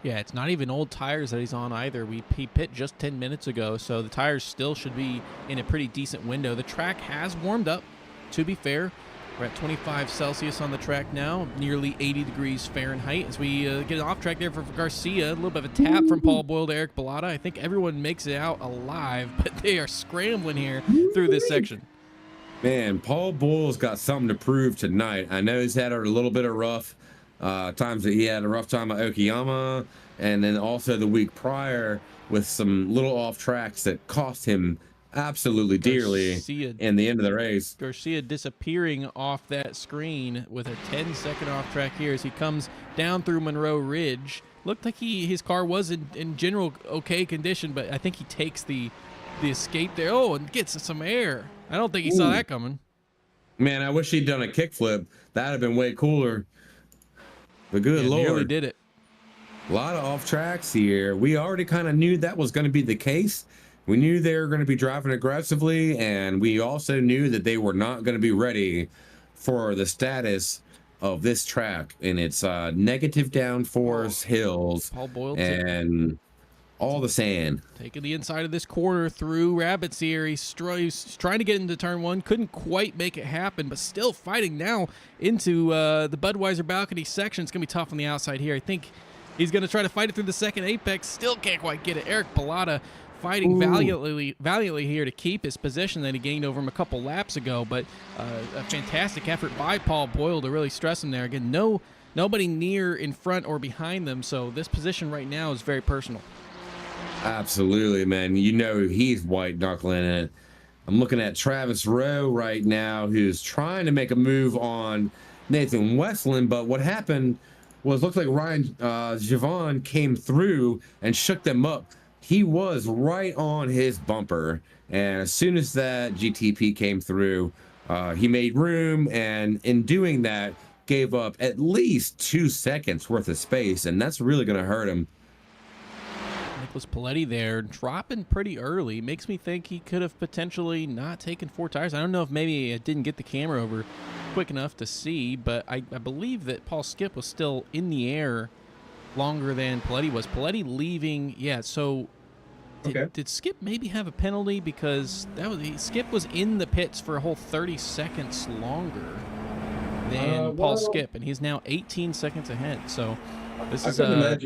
Yeah, it's not even old tires that he's on either. He pit just 10 minutes ago, so the tires still should be in a pretty decent window. The track has warmed up, to be fair. We're at 25 Celsius on the track now, nearly 80 degrees Fahrenheit. As we get an off track there for Garcia, a little bit of a tap from Paul Boyle to Eric Bellata. I think everyone makes it out alive, but they are scrambling here through this section.
Man, Paul Boyle's got something to prove tonight. I know he's had a little bit of rough times that he had a rough time at Okayama, and then also the week prior with some little off tracks that cost him absolutely dearly
Garcia
in the end of the race.
Garcia disappearing off that screen with a 10-second off track here as he comes down through Monroe Ridge. Looked like his car was in general okay condition, but I think he takes the escape there. Oh, and gets some air. I don't think he saw that coming.
Man, I wish he'd done a kickflip. That'd have been way cooler. But good
Yeah,
Lord.
nearly did it.
A lot of off tracks here. We already kind of knew that was going to be the case. We knew they were going to be driving aggressively, and we also knew that they were not going to be ready for the status of this track and its negative downforce hills
Paul Boyle
and all the sand.
taking the inside of this corner through Rabbits here. He's trying to get into turn one. Couldn't quite make it happen, but still fighting now into the Budweiser balcony section. It's going to be tough on the outside here. I think he's going to try to fight it through the second apex. Still can't quite get it. Eric Pilata fighting valiantly here to keep his position that he gained over him a couple laps ago, but a fantastic effort by Paul Boyle to really stress him there. Again, nobody near in front or behind them, so this position right now is very personal.
Absolutely, man. You know he's white knuckling it. I'm looking at Travis Rowe right now, who's trying to make a move on Nathan Westland, but what happened was looked like Ryan Javon came through and shook them up. He was right on his bumper, and as soon as that GTP came through, he made room, and in doing that, gave up at least 2 seconds worth of space, and that's really going to hurt him.
Nicholas Paletti there dropping pretty early. Makes me think he could have potentially not taken 4 tires. I don't know if maybe it didn't get the camera over quick enough to see, but I believe that Paul Skip was still in the air longer than Paletti was. Paletti leaving, yeah, so did Skip maybe have a penalty because Skip was in the pits for a whole 30 seconds longer than Paul Skip, and he's now 18 seconds ahead. So this is a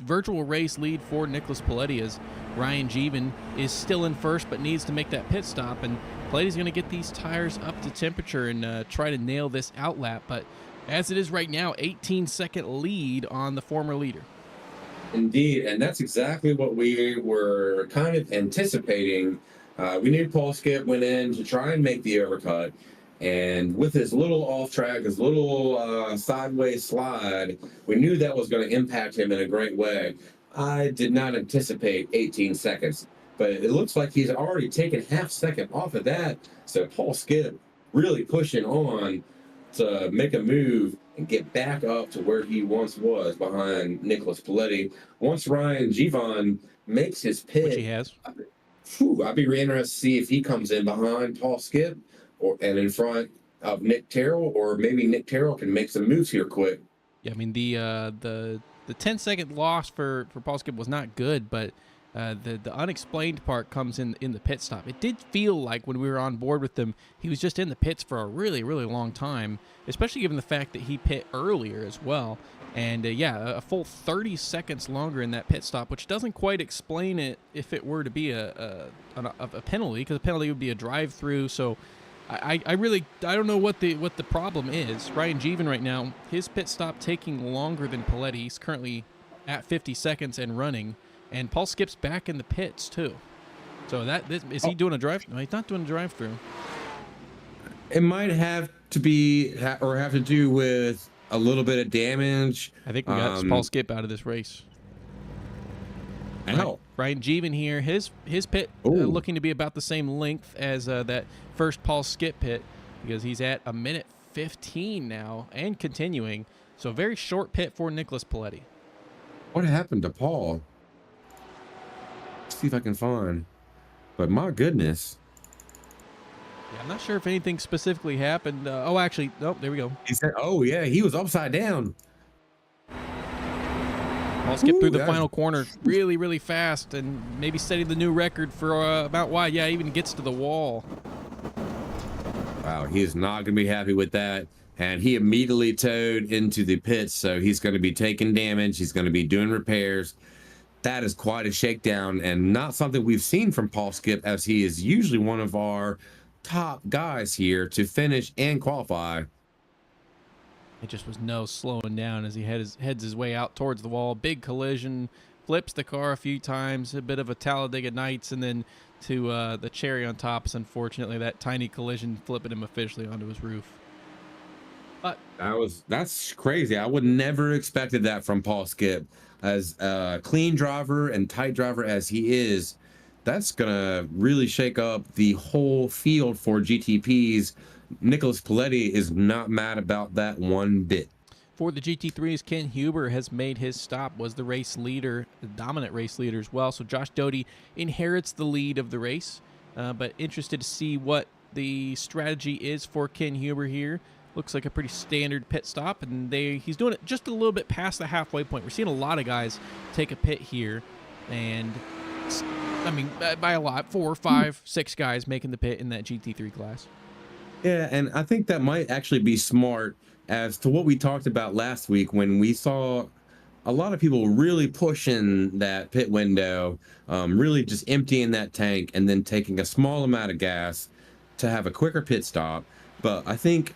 virtual race lead for Nicholas Paletti as Ryan Jeevan is still in first but needs to make that pit stop, and Paletti's going to get these tires up to temperature and try to nail this outlap. But as it is right now, 18-second lead on the former leader.
Indeed, and that's exactly what we were kind of anticipating. We knew Paul Skip went in to try and make the overcut, and with his little off track, his little sideways slide, we knew that was going to impact him in a great way. I did not anticipate 18 seconds, but it looks like he's already taken half second off of that. So Paul Skip really pushing on to make a move and get back up to where he once was behind Nicholas Paletti. Once Ryan Jeevan makes his pit,
which he has,
I'd be really interested to see if he comes in behind Paul Skip and in front of Nick Terrell, or maybe Nick Terrell can make some moves here quick.
Yeah, I mean the 10-second loss for Paul Skip was not good, but the unexplained part comes in the pit stop. It did feel like when we were on board with him, he was just in the pits for a really, really long time, especially given the fact that he pit earlier as well. And a full 30 seconds longer in that pit stop, which doesn't quite explain it if it were to be a penalty, because a penalty would be a drive-through. So I don't know what the problem is. Ryan Jeevan right now, his pit stop taking longer than Paletti. He's currently at 50 seconds and running. And Paul Skip's back in the pits too. So is he doing a drive? No, he's not doing a drive-through.
It might have to be or have to do with a little bit of damage.
I think we got Paul Skip out of this race. Ryan Jeevan here, his pit looking to be about the same length as that first Paul Skip pit, because he's at 1:15 now and continuing. So a very short pit for Nicholas Paletti.
What happened to Paul? See if I can find, but my goodness.
Yeah, I'm not sure if anything specifically happened. Actually, nope, there we go.
He said, he was upside down.
I'll skip through the final corner really, really fast and maybe setting the new record for about wide. Yeah, even gets to the wall.
Wow, he is not going to be happy with that. And he immediately towed into the pits, so he's going to be taking damage. He's going to be doing repairs. That is quite a shakedown, and not something we've seen from Paul Skip, as he is usually one of our top guys here to finish and qualify.
It just was no slowing down as he heads his way out towards the wall. Big collision, flips the car a few times, a bit of a Talladega Nights, and then to the cherry on top is unfortunately that tiny collision flipping him officially onto his roof. But
That's crazy. I would never expected that from Paul Skip. As a clean driver and tight driver as he is, that's gonna really shake up the whole field for GTPs. Nicholas Paletti is not mad about that one bit.
for the GT3s, Ken Huber has made his stop, was the race leader, the dominant race leader as well. So Josh Doty inherits the lead of the race, but interested to see what the strategy is for Ken Huber here. Looks like a pretty standard pit stop, and he's doing it just a little bit past the halfway point. We're seeing a lot of guys take a pit here, and I mean, by a lot, 4, 5, 6 guys making the pit in that GT3 class.
Yeah, and I think that might actually be smart as to what we talked about last week when we saw a lot of people really pushing that pit window, really just emptying that tank and then taking a small amount of gas to have a quicker pit stop. But I think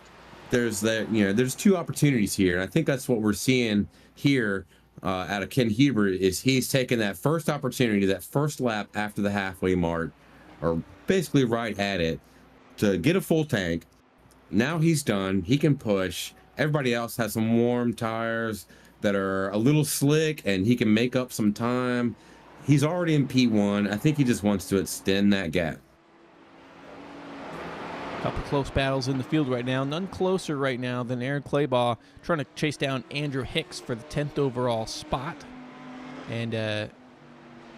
there's two opportunities here, and I think that's what we're seeing here out of Ken Huber is he's taking that first opportunity, that first lap after the halfway mark, or basically right at it, to get a full tank. Now he's done. He can push. Everybody else has some warm tires that are a little slick, and he can make up some time. He's already in P1. I think he just wants to extend that gap.
Couple close battles in the field right now. None closer right now than Aaron Claybaugh trying to chase down Andrew Hicks for the 10th overall spot. And a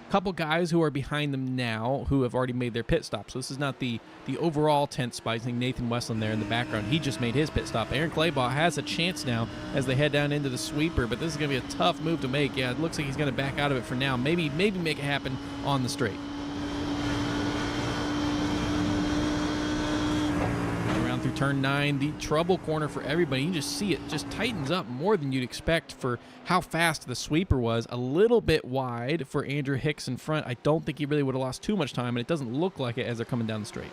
couple guys who are behind them now who have already made their pit stop. So this is not the overall 10th spot. I think Nathan Westland there in the background. He just made his pit stop. Aaron Claybaugh has a chance now as they head down into the sweeper, but this is going to be a tough move to make. Yeah, it looks like he's going to back out of it for now. Maybe make it happen on the straight. Through turn 9, the trouble corner for everybody. You can just see it just tightens up more than you'd expect for how fast the sweeper was. A little bit wide for Andrew Hicks in front. I don't think he really would have lost too much time, and it doesn't look like it as they're coming down the straight.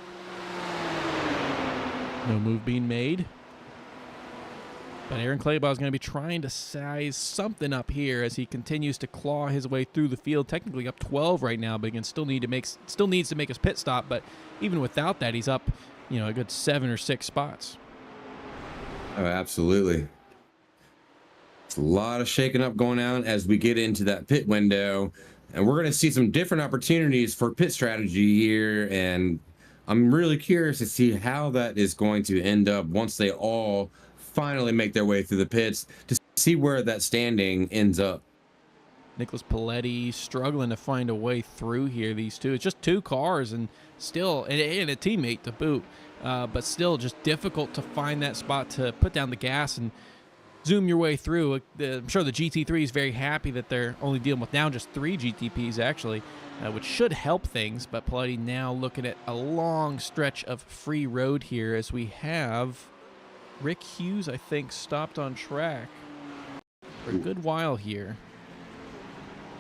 No move being made. But Aaron Claybaugh is going to be trying to size something up here as he continues to claw his way through the field. Technically up 12 right now, but again, still needs to make his pit stop. But even without that, he's up, a good 7 or 6 spots.
Oh, absolutely. It's a lot of shaking up going on as we get into that pit window, and we're going to see some different opportunities for pit strategy here. And I'm really curious to see how that is going to end up once they all finally make their way through the pits to see where that standing ends up.
Nicholas Paletti struggling to find a way through here. These two, it's just 2 cars and still, and a teammate to boot, but still just difficult to find that spot to put down the gas and zoom your way through. I'm sure the GT3 is very happy that they're only dealing with now just 3 GTPs actually, which should help things. But Paletti now looking at a long stretch of free road here as we have Rick Hughes, I think, stopped on track for a good while here.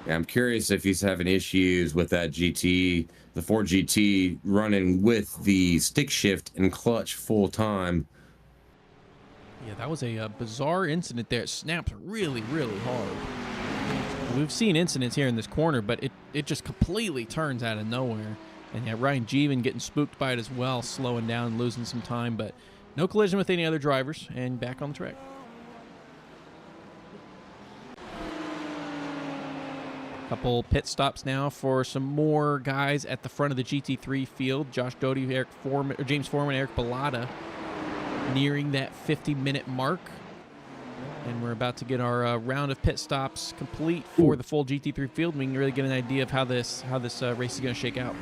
Yeah, I'm curious if he's having issues with that GT, the Ford GT running with the stick shift and clutch full time.
Yeah, that was a bizarre incident there. It snapped really, really hard. We've seen incidents here in this corner, but it just completely turns out of nowhere. And yeah, Ryan Jeevan getting spooked by it as well, slowing down, losing some time, but no collision with any other drivers, and back on the track. Couple pit stops now for some more guys at the front of the GT3 field. Josh Doty, James Foreman, Eric Bellata nearing that 50-minute mark. And we're about to get our round of pit stops complete for the full GT3 field. We can really get an idea of how this race is going to shake out.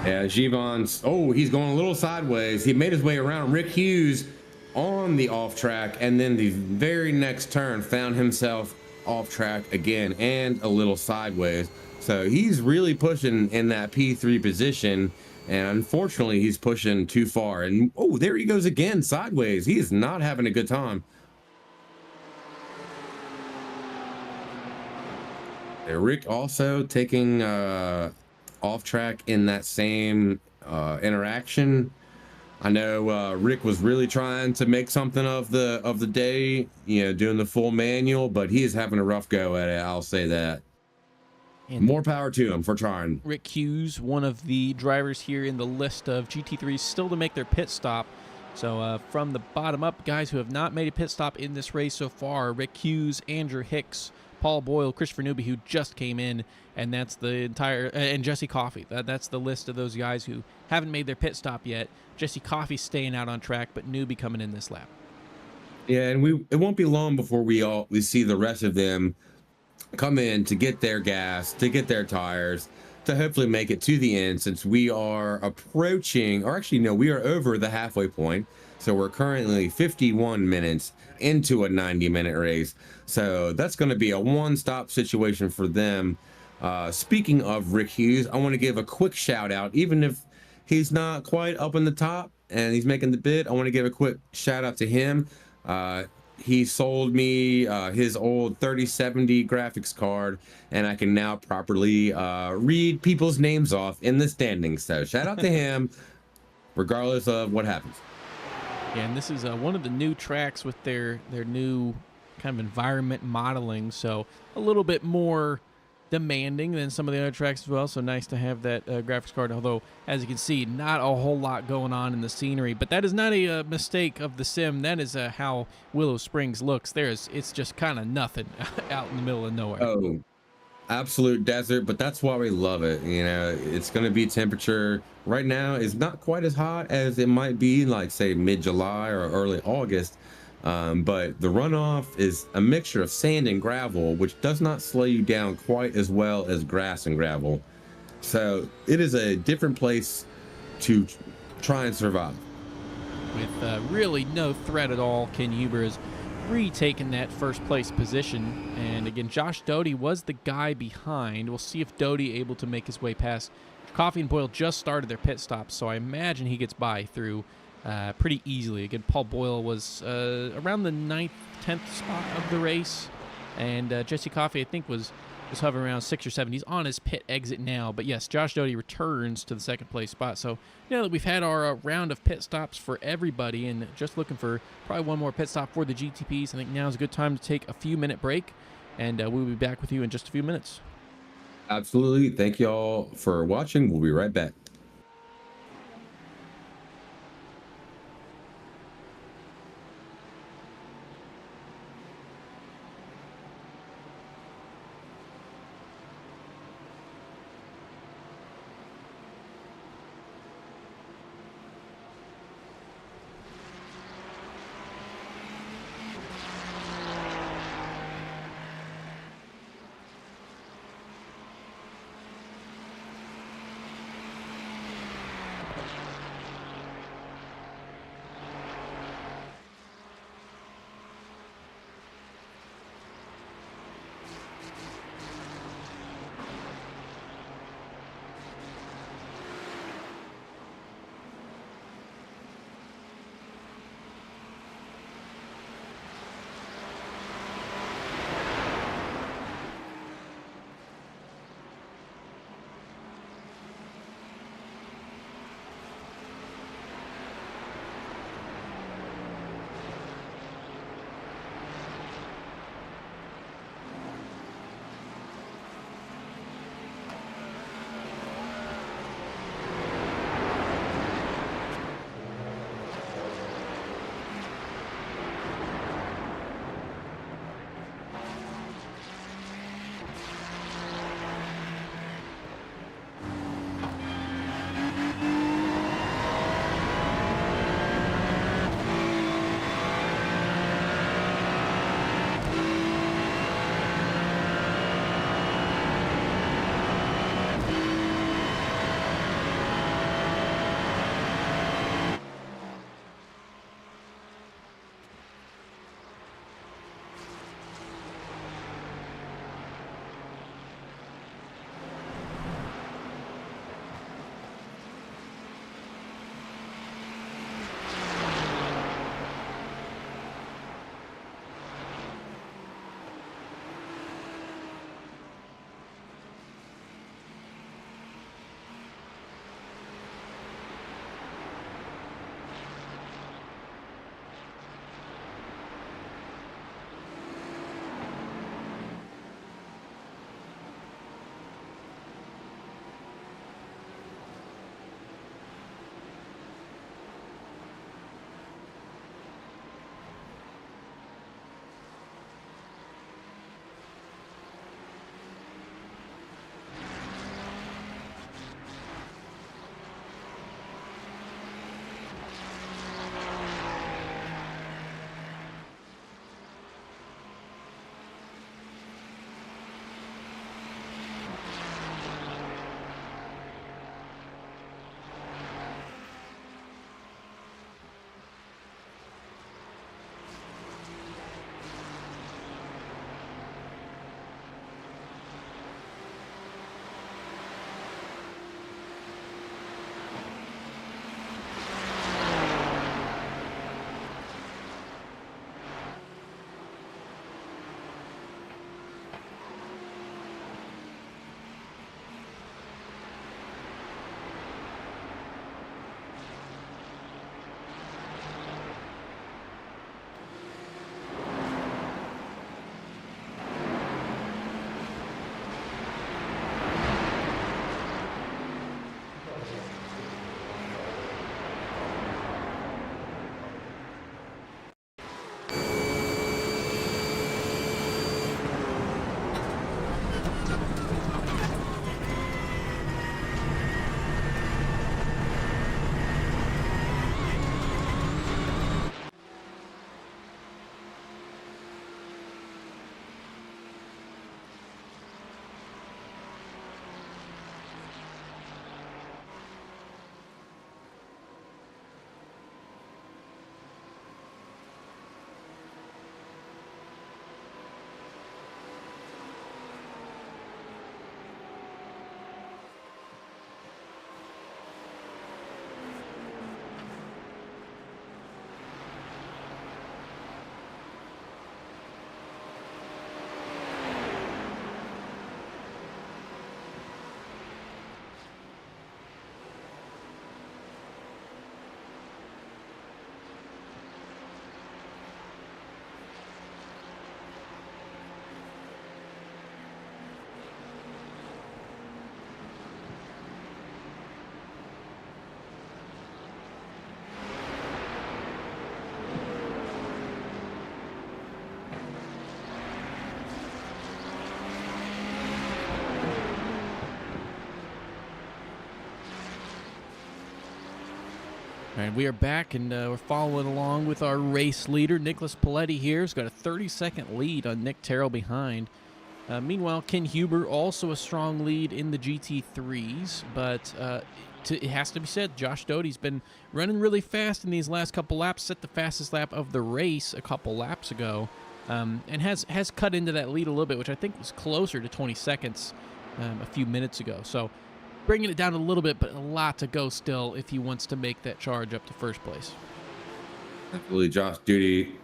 Yeah, Jeevan's, he's going a little sideways. He made his way around Rick Hughes on the off track, and then the very next turn found himself off track again and a little sideways. So he's really pushing in that P3 position, and unfortunately he's pushing too far. And there he goes again, sideways. He is not having a good time. Rick also taking off track in that same interaction. I know Rick was really trying to make something of the day, doing the full manual, but he is having a rough go at it. I'll say that.
And
More power to him for trying.
Rick Hughes, one of the drivers here in the list of GT3s still to make their pit stop. So from the bottom up, guys who have not made a pit stop in this race so far: Rick Hughes, Andrew Hicks, Paul Boyle, Christopher Newby, who just came in, and that's the entire, and Jesse Coffey. That's the list of those guys who haven't made their pit stop yet. Jesse Coffey staying out on track, but Newby coming in this lap.
Yeah, and it won't be long before we see the rest of them come in to get their gas, to get their tires, to hopefully make it to the end, since we are approaching, or actually no, we are over the halfway point. So we're currently 51 minutes into a 90-minute race. So that's going to be a one-stop situation for them. Speaking of Rick Hughes, I want to give a quick shout out, even if he's not quite up in the top and he's making the bid. I want to give a quick shout out to him. He sold me his old 3070 graphics card, and I can now properly read people's names off in the standings. So shout out to him, regardless of what happens.
Yeah, and this is one of the new tracks with their new kind of environment modeling, so a little bit more demanding than some of the other tracks as well. So nice to have that graphics card, although as you can see, not a whole lot going on in the scenery. But that is not a mistake of the sim. That is how Willow Springs looks. It's just kind of nothing out in the middle of nowhere.
Oh, absolute desert, but that's why we love it. It's going to be temperature right now is not quite as hot as it might be, like say mid-July or early August. But the runoff is a mixture of sand and gravel, which does not slow you down quite as well as grass and gravel. So it is a different place to try and survive.
With really no threat at all, Ken Huber has retaken that first place position. And again, Josh Doty was the guy behind. We'll see if Doty able to make his way past. Coffey and Boyle just started their pit stops, so I imagine he gets by through pretty easily. Again, Paul Boyle was around the 9th, 10th spot of the race, and Jesse Coffey, I think, was hovering around 6 or 7. He's on his pit exit now, but yes, Josh Doty returns to the second place spot. So now that we've had our round of pit stops for everybody, and just looking for probably one more pit stop for the GTPs, I think now is a good time to take a few-minute break, and we'll be back with you in just a few minutes.
Absolutely. Thank you all for watching. We'll be right back.
All right, we are back, and we're following along with our race leader, Nicholas Paletti here. He's got a 30-second lead on Nick Terrell behind. Meanwhile, Ken Huber also a strong lead in the GT3s, but it has to be said, Josh Doty's been running really fast in these last couple laps, set the fastest lap of the race a couple laps ago, and has cut into that lead a little bit, which I think was closer to 20 seconds a few minutes ago. So bringing it down a little bit, but a lot to go still if he wants to make that charge up to first place.
Absolutely, Josh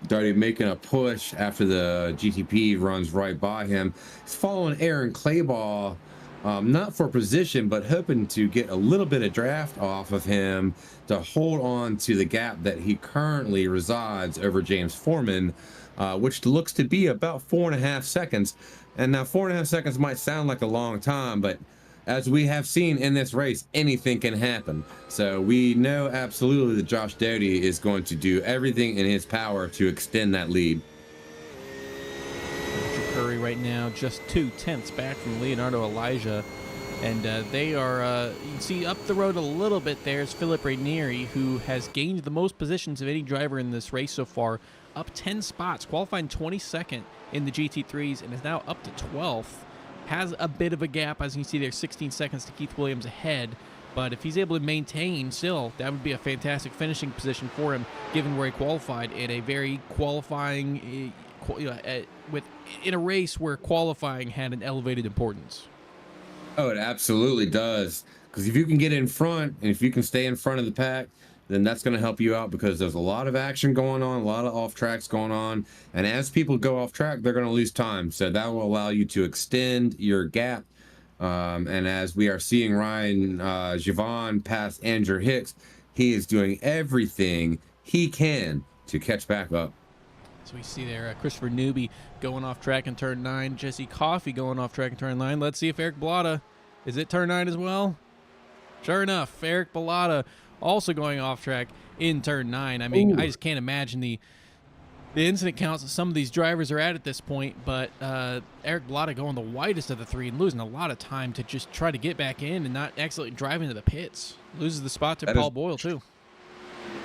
Doty making a push after the GTP runs right by him. He's following Aaron Clayball, not for position, but hoping to get a little bit of draft off of him to hold on to the gap that he currently resides over James Foreman, which looks to be about 4.5 seconds. And now 4.5 seconds might sound like a long time, but as we have seen in this race, anything can happen. So we know absolutely that Josh Doty is going to do everything in his power to extend that lead.
Curry right now just 0.2 back from Leonardo Elijah. And they are, you can see up the road a little bit there's Philip Ranieri, who has gained the most positions of any driver in this race so far, up 10 spots, qualifying 22nd in the GT3s, and is now up to 12th. Has a bit of a gap, as you can see there, 16 seconds to Keith Williams ahead. But if he's able to maintain still, that would be a fantastic finishing position for him, given where he qualified in a very qualifying, in a race where qualifying had an elevated importance.
Oh, it absolutely does. Because if you can get in front and if you can stay in front of the pack, then that's going to help you out, because there's a lot of action going on, a lot of off tracks going on. And as people go off track, they're going to lose time. So that will allow you to extend your gap. And as we are seeing Ryan Javon pass Andrew Hicks, he is doing everything he can to catch back up.
So we see there Christopher Newby going off track in turn 9, Jesse Coffey going off track in turn 9. Let's see if Eric Bellata is it turn 9 as well. Sure enough, Eric Bellata also going off track in turn 9. I mean, I just can't imagine the incident counts that some of these drivers are at this point, but Eric Bellata going the widest of the three and losing a lot of time to just try to get back in and not accidentally drive into the pits. Loses the spot to Paul Boyle, too.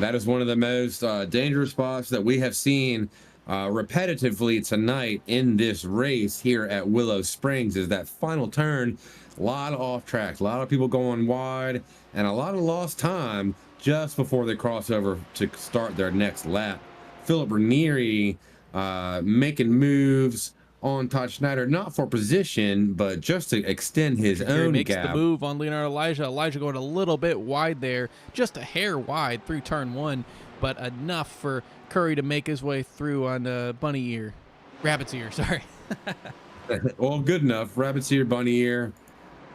That is one of the most dangerous spots that we have seen repetitively tonight in this race here at Willow Springs, is that final turn. A lot of off tracks, a lot of people going wide, and a lot of lost time just before they cross over to start their next lap. Philip Ranieri making moves on Todd Schneider, not for position, but just to extend his own
makes
gap.
The move on Leonardo Elijah. Elijah going a little bit wide there, just a hair wide through turn 1, but enough for Curry to make his way through on Rabbit's Ear, sorry.
Well, good enough. Rabbit's Ear, Bunny Ear.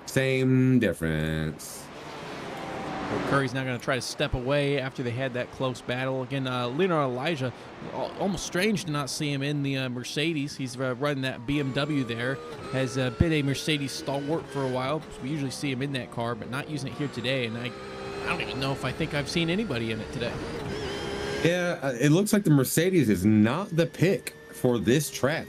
Same difference.
Well, Curry's not going to try to step away after they had that close battle. Again, Leonardo Elijah, almost strange to not see him in the Mercedes. He's running that BMW there. Has been a Mercedes stalwart for a while. We usually see him in that car, but not using it here today. And I don't even know if I think I've seen anybody in it today.
Yeah, it looks like the Mercedes is not the pick for this track.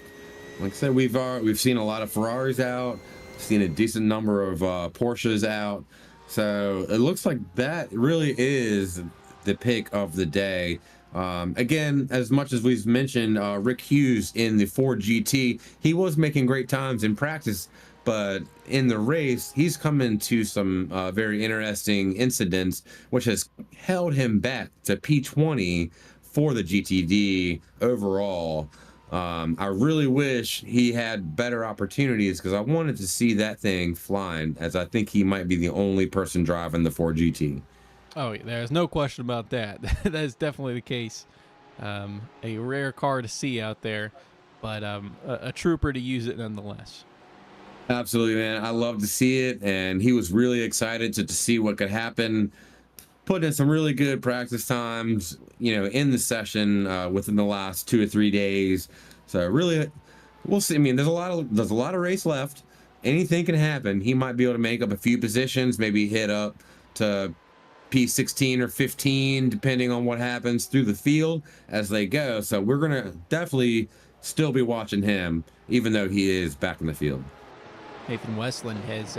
Like I said, we've seen a lot of Ferraris out. Seen a decent number of Porsches out, so it looks like that really is the pick of the day. Again, as much as we've mentioned Rick Hughes in the Ford GT, he was making great times in practice, but in the race he's come into some very interesting incidents, which has held him back to P20 for the GTD overall. I really wish he had better opportunities, because I wanted to see that thing flying, as I think he might be the only person driving the Ford GT.
Oh, there's no question about that. That is definitely the case. A rare car to see out there, but a trooper to use it nonetheless.
Absolutely, man. I love to see it, and he was really excited to see what could happen. Put in some really good practice times, in the session within the last 2 or 3 days. So really, we'll see. I mean, there's a lot of race left. Anything can happen. He might be able to make up a few positions, maybe hit up to P16 or 15, depending on what happens through the field as they go. So we're gonna definitely still be watching him, even though he is back in the field.
Nathan Westland has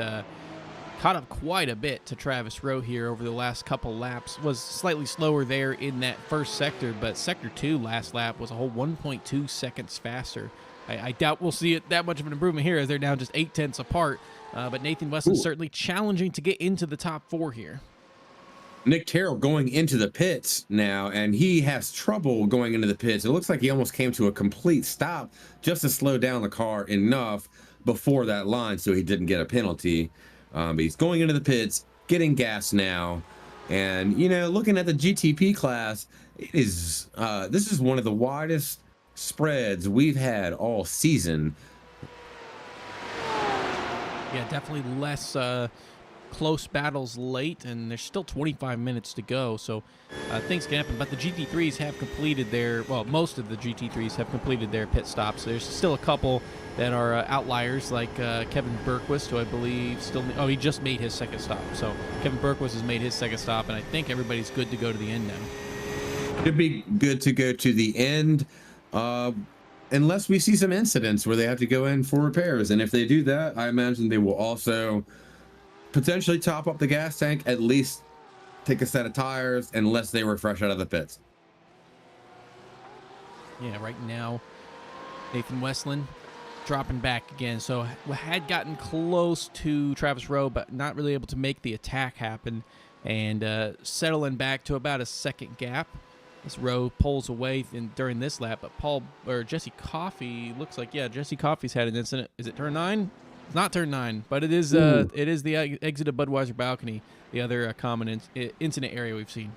caught up quite a bit to Travis Rowe here over the last couple laps. Was slightly slower there in that first sector, but sector 2 last lap was a whole 1.2 seconds faster. I doubt we'll see it that much of an improvement here as they're now just 0.8 apart. But Nathan Westland's certainly challenging to get into the top 4 here.
Nick Terrell going into the pits now, and he has trouble going into the pits. It looks like he almost came to a complete stop just to slow down the car enough before that line so he didn't get a penalty. But he's going into the pits, getting gas now. And, you know, looking at the GTP class, it is this is one of the widest spreads we've had all season.
Yeah, definitely less close battles late, and there's still 25 minutes to go, so things can happen. But the GT3s have completed their, well, most of the GT3s have completed their pit stops. There's still a couple that are outliers, like Kevin Berquist, who I believe still, oh, he just made his second stop. So Kevin Berquist has made his second stop, and I think everybody's good to go to the end now.
It'd be good to go to the end, unless we see some incidents where they have to go in for repairs. And if they do that, I imagine they will also potentially top up the gas tank, at least take a set of tires, unless they were fresh out of the pits.
Yeah, right now, Nathan Westland dropping back again. So had gotten close to Travis Rowe, but not really able to make the attack happen, and settling back to about a second gap as Rowe pulls away during this lap. But Jesse Coffey looks like, yeah, Jesse Coffey's had an incident. Is it turn 9? It's not turn 9, but it is the exit of Budweiser balcony, the other common incident area we've seen.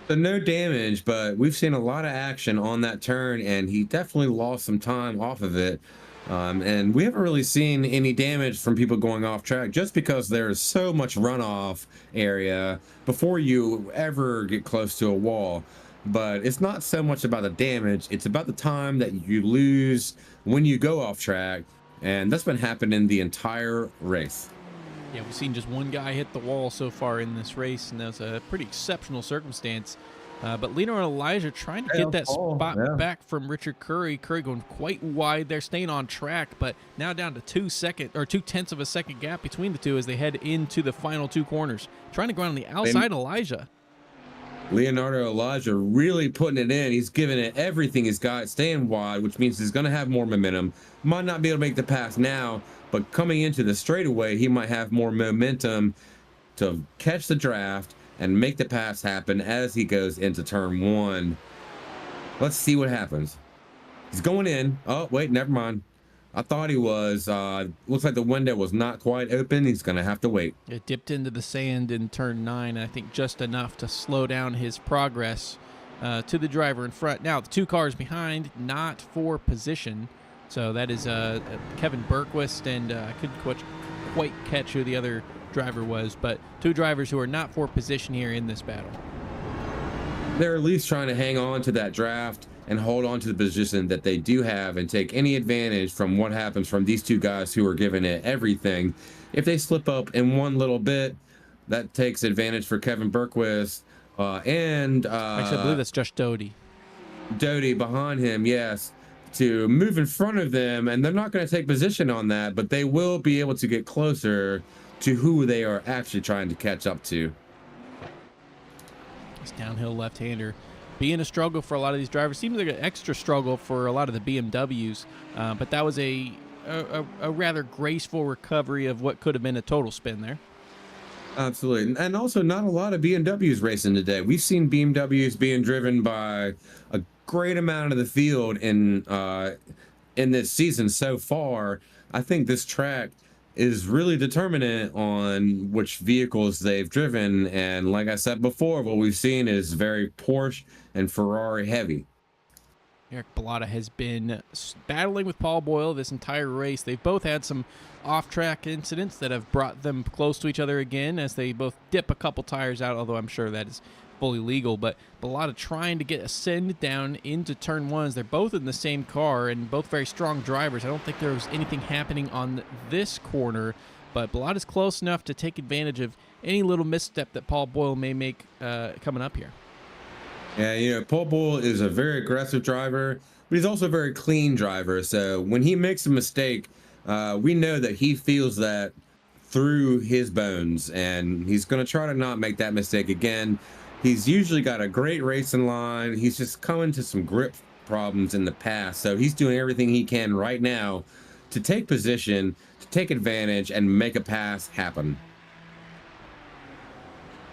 So no damage, but we've seen a lot of action on that turn, and he definitely lost some time off of it. And we haven't really seen any damage from people going off track, just because there's so much runoff area before you ever get close to a wall. But it's not so much about the damage, it's about the time that you lose when you go off track. And that's been happening the entire race.
Yeah, we've seen just one guy hit the wall so far in this race, and that's a pretty exceptional circumstance. But Lino and Elijah trying to get that spot back from Richard Curry. Curry going quite wide there, staying on track, but now down to 2/10 of a second gap between the two as they head into the final 2 corners. Trying to go on the outside, Elijah.
Leonardo Elijah really putting it in. He's giving it everything he's got, staying wide, which means he's going to have more momentum. Might not be able to make the pass now, but coming into the straightaway, he might have more momentum to catch the draft and make the pass happen as he goes into turn 1. Let's see what happens. He's going in. Oh, wait, never mind. I thought he was. Looks like the window was not quite open. He's going to have to wait.
It dipped into the sand in turn 9, I think just enough to slow down his progress to the driver in front. Now, the 2 cars behind, not for position. So that is Kevin Berquist, and I couldn't quite catch who the other driver was, but 2 drivers who are not for position here in this battle.
They're at least trying to hang on to that draft and hold on to the position that they do have and take any advantage from what happens from these 2 guys who are giving it everything. If they slip up in one little bit, that takes advantage for Kevin Berquist and
actually, I believe that's Josh Doty.
Doty behind him, yes, to move in front of them, and they're not going to take position on that, but they will be able to get closer to who they are actually trying to catch up to.
This downhill left-hander being a struggle for a lot of these drivers. Seems like an extra struggle for a lot of the BMWs, but that was a rather graceful recovery of what could have been a total spin there.
Absolutely. And also not a lot of BMWs racing today. We've seen BMWs being driven by a great amount of the field in this season so far. I think this track is really determinant on which vehicles they've driven, and like I said before, what we've seen is very Porsche and Ferrari heavy.
Eric Bellata has been battling with Paul Boyle this entire race. They've both had some off-track incidents that have brought them close to each other again as they both dip a couple tires out, although I'm sure that is fully legal. But Bellata trying to get a send down into turn 1s. They're both in the same car and both very strong drivers. I don't think there was anything happening on this corner, but Bellata's close enough to take advantage of any little misstep that Paul Boyle may make coming up here.
Yeah, you know, Paul Boyle is a very aggressive driver, but he's also a very clean driver. So when he makes a mistake, we know that he feels that through his bones, and he's going to try to not make that mistake again. He's usually got a great racing line. He's just coming to some grip problems in the past, so he's doing everything he can right now to take position, to take advantage, and make a pass happen.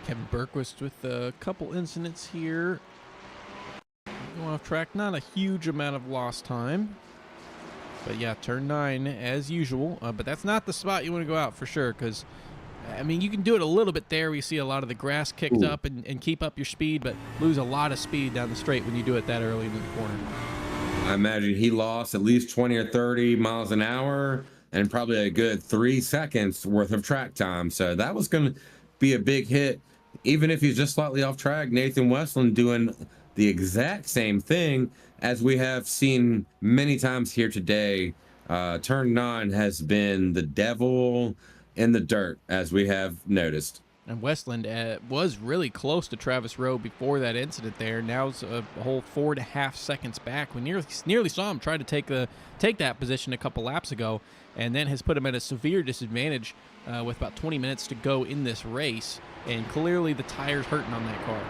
Kevin Berquist with a couple incidents here. Going off track, not a huge amount of lost time. But yeah, turn 9 as usual. But that's not the spot you want to go out for sure, because, I mean, you can do it a little bit there. We see a lot of the grass kicked up and keep up your speed, but lose a lot of speed down the straight when you do it that early in the corner.
I imagine he lost at least 20 or 30 miles an hour and probably a good 3 seconds worth of track time. So that was going to be a big hit. Even if he's just slightly off track, Nathan Westland doing the exact same thing as we have seen many times here today. Turn 9 has been the devil in the dirt, as we have noticed.
And Westland was really close to Travis Rowe before that incident there. Now it's a whole 4.5 seconds back. We nearly saw him try to take that position a couple laps ago, and then has put him at a severe disadvantage with about 20 minutes to go in this race. And clearly the tire's hurting on that car.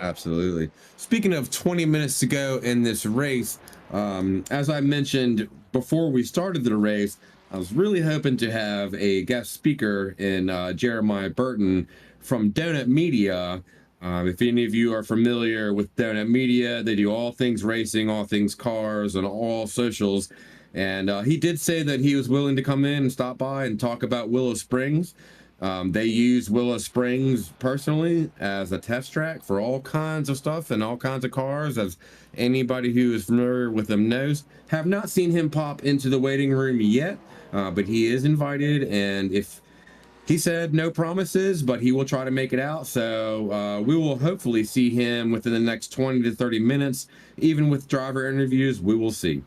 Absolutely. Speaking of 20 minutes to go in this race, as I mentioned before we started the race, I was really hoping to have a guest speaker in Jeremiah Burton from Donut Media. If any of you are familiar with Donut Media, they do all things racing, all things cars, and all socials. And he did say that he was willing to come in and stop by and talk about Willow Springs. They use Willow Springs personally as a test track for all kinds of stuff and all kinds of cars, as anybody who is familiar with them knows. Have not seen him pop into the waiting room yet, but he is invited, and if he said no promises, but he will try to make it out. So we will hopefully see him within the next 20 to 30 minutes. Even with driver interviews, we will see.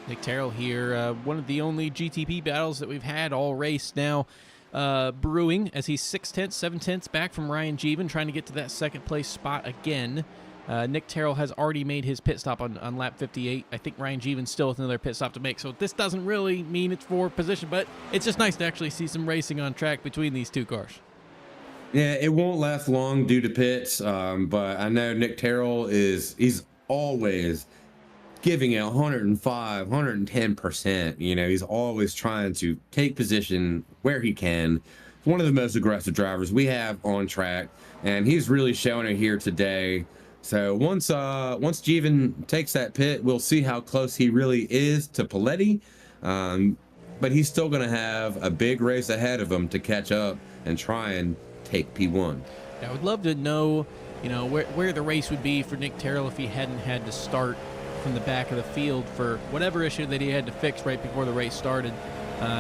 Nick Terrell here, one of the only GTP battles that we've had all race now. Brewing, as he's 6/10, 7/10 back from Ryan Jeevan, trying to get to that second place spot again. Nick Terrell has already made his pit stop on lap 58. I think Ryan Jeevan's still with another pit stop to make, so this doesn't really mean it's for position, but it's just nice to actually see some racing on track between these two cars.
Yeah, it won't last long due to pits, but I know Nick Terrell he's always giving it 105, 110%. You know, he's always trying to take position where he can. One of the most aggressive drivers we have on track, and he's really showing it here today. So once Jeevan takes that pit, we'll see how close he really is to Paletti. But he's still going to have a big race ahead of him to catch up and try and take P1.
I would love to know, you know, where the race would be for Nick Terrell if he hadn't had to start from the back of the field for whatever issue that he had to fix right before the race started,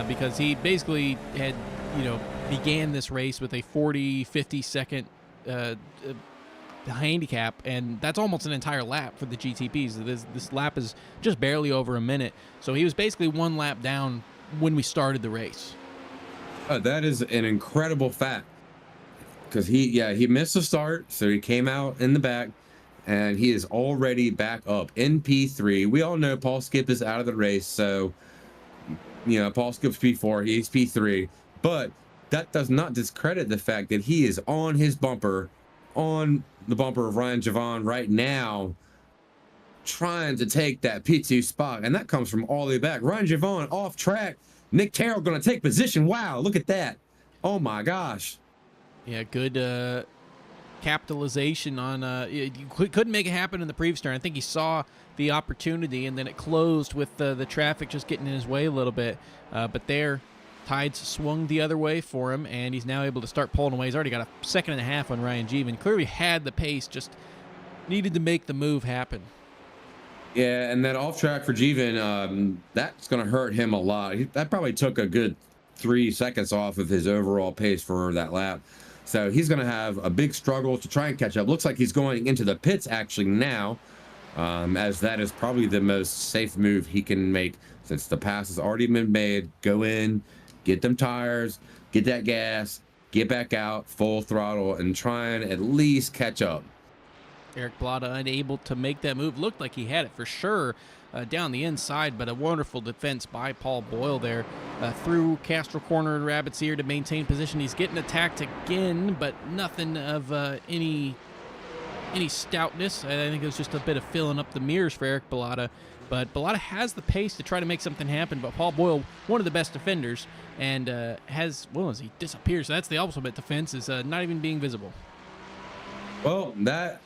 because he basically had, you know, began this race with a 50 second handicap, and that's almost an entire lap for the GTPs. This lap is just barely over a minute, so he was basically one lap down when we started the race.
That is an incredible fact, because he missed the start, so he came out in the back, and he is already back up in P3. We all know Paul Skip is out of the race, so, you know, Paul Skip's P4, he's P3, but that does not discredit the fact that he is on his bumper, on the bumper of Ryan Jeevan right now, trying to take that P2 spot, and that comes from all the way back. Ryan Jeevan off track. Nick Terrell going to take position. Wow, look at that. Oh my gosh.
Yeah, good capitalization on you couldn't make it happen in the previous turn. I think he saw the opportunity, and then it closed with the traffic just getting in his way a little bit, but there tides swung the other way for him, and he's now able to start pulling away. He's already got a second and a half on Ryan Jeevan. Clearly had the pace, just needed to make the move happen.
Yeah, and that off track for Jeevan, that's going to hurt him a lot. That probably took a good 3 seconds off of his overall pace for that lap. So he's going to have a big struggle to try and catch up. Looks like he's going into the pits actually now, as that is probably the most safe move he can make since the pass has already been made. Go in, get them tires, get that gas, get back out, full throttle, and try and at least catch up.
Eric Blada unable to make that move. Looked like he had it for sure. down the inside, but a wonderful defense by Paul Boyle there through Castro Corner and Rabbit's Ear to maintain position. He's getting attacked again, but nothing of any stoutness. I think it was just a bit of filling up the mirrors for Eric Bellata. But Bellata has the pace to try to make something happen. But Paul Boyle, one of the best defenders, and as he disappears. So that's the ultimate defense, is not even being visible.
Well, that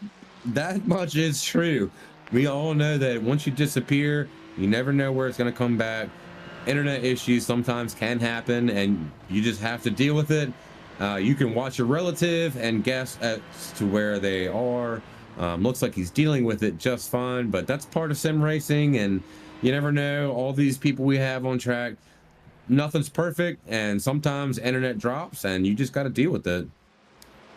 much is true. We all know that once you disappear, you never know where it's going to come back. Internet issues sometimes can happen, and you just have to deal with it. You can watch a relative and guess as to where they are. Looks like he's dealing with it just fine, but that's part of sim racing, and you never know. All these people we have on track, nothing's perfect, and sometimes internet drops, and you just got to deal with it.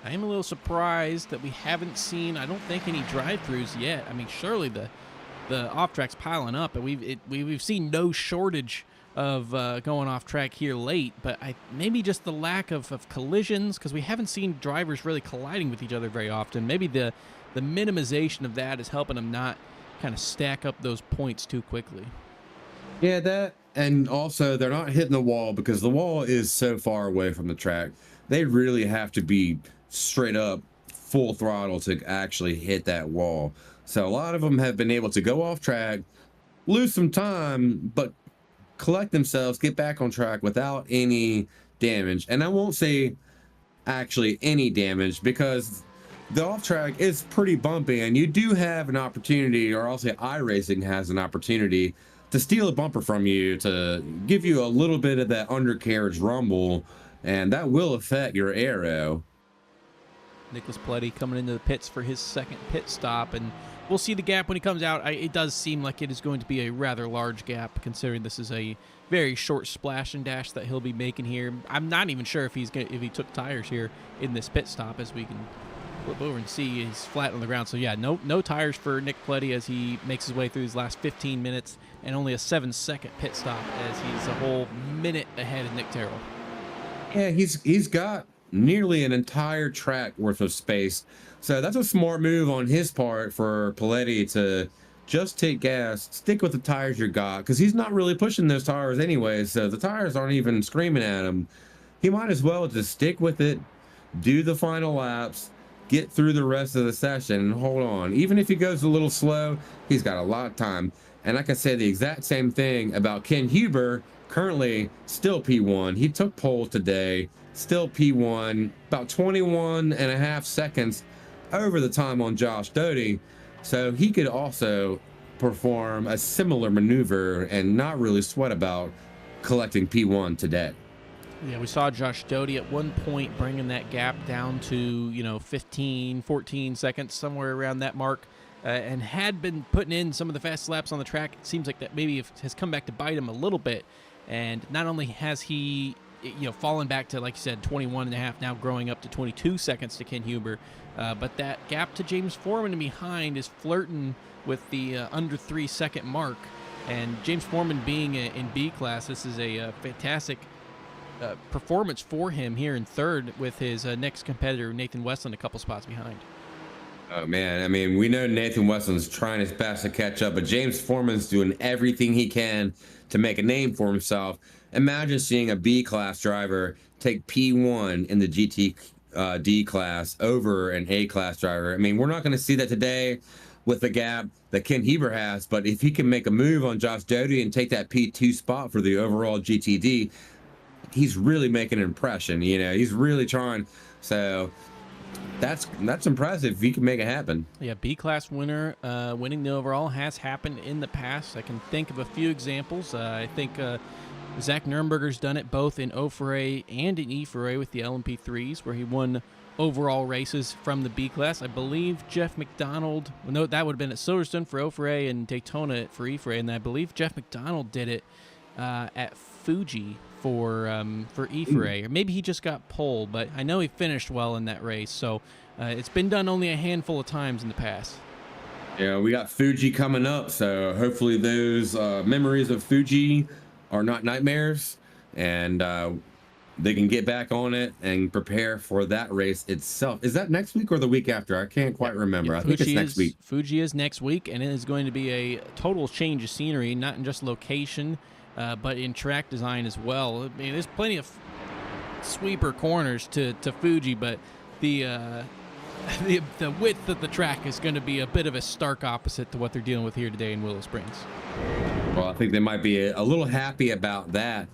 I am a little surprised that we haven't seen, I don't think, any drive-throughs yet. I mean, surely the off-track's piling up, and we've seen no shortage of going off track here late, but maybe just the lack of collisions, because we haven't seen drivers really colliding with each other very often. Maybe the minimization of that is helping them not kind of stack up those points too quickly.
Yeah, that, and also they're not hitting the wall because the wall is so far away from the track. They really have to be straight up full throttle to actually hit that wall. So a lot of them have been able to go off track, lose some time, but collect themselves, get back on track without any damage. And I won't say actually any damage, because the off track is pretty bumpy, and you do have an opportunity, or I'll say iRacing has an opportunity to steal a bumper from you, to give you a little bit of that undercarriage rumble, and that will affect your aero.
Nicholas Paletti coming into the pits for his second pit stop, and we'll see the gap when he comes out. It does seem like it is going to be a rather large gap, considering this is a very short splash and dash that he'll be making here. I'm not even sure if he took tires here in this pit stop, as we can flip over and see he's flat on the ground. So yeah, no tires for Nick Paletti as he makes his way through his last 15 minutes, and only a 7-second pit stop as he's a whole minute ahead of Nick Terrell.
Yeah, he's got nearly an entire track worth of space. So that's a smart move on his part for Paletti to just take gas, stick with the tires you got, because he's not really pushing those tires anyway. So the tires aren't even screaming at him. He might as well just stick with it, do the final laps, get through the rest of the session, and hold on. Even if he goes a little slow, he's got a lot of time. And I can say the exact same thing about Ken Huber, currently still P1. He took pole today, still P1, about 21 and a half seconds over the time on Josh Doty. So he could also perform a similar maneuver and not really sweat about collecting P1 today.
Yeah, we saw Josh Doty at one point bringing that gap down to, 15, 14 seconds, somewhere around that mark, and had been putting in some of the fast laps on the track. It seems like that maybe has come back to bite him a little bit. And not only has he, fallen back to, like you said, 21 and a half, now growing up to 22 seconds to Ken Huber, but that gap to James Foreman behind is flirting with the under 3 second mark. And James Foreman being in B class, this is a fantastic performance for him here in third, with his next competitor, Nathan Westland, a couple spots behind.
Oh man, I mean, we know Nathan Westland's trying his best to catch up, but James Foreman's doing everything he can to make a name for himself. Imagine seeing a B class driver take P1 in the D class over an A class driver. I mean, we're not going to see that today with the gap that Ken Huber has, but if he can make a move on Josh Doty and take that P2 spot for the overall GTD, he's really making an impression. He's really trying. So that's impressive if he can make it happen.
Yeah, B class winner, winning the overall has happened in the past. I can think of a few examples. I think Zach Nurnberger's done it both in O4A and in E4A with the LMP3s, where he won overall races from the B class. I believe Jeff McDonald, no, that would have been at Silverstone for O4A and Daytona for E4A, and I believe Jeff McDonald did it at Fuji for E4A, or maybe he just got pole, but I know he finished well in that race. So it's been done only a handful of times in the past.
Yeah, we got Fuji coming up, so hopefully those memories of Fuji are not nightmares. And they can get back on it and prepare for that race itself. Is that next week or the week after? I can't quite remember.
Yeah,
I think it's next week.
Fuji is next week, and it is going to be a total change of scenery, not in just location, but in track design as well. I mean, there's plenty of sweeper corners to Fuji, but the the width of the track is going to be a bit of a stark opposite to what they're dealing with here today in Willow Springs.
Well, I think they might be a little happy about that.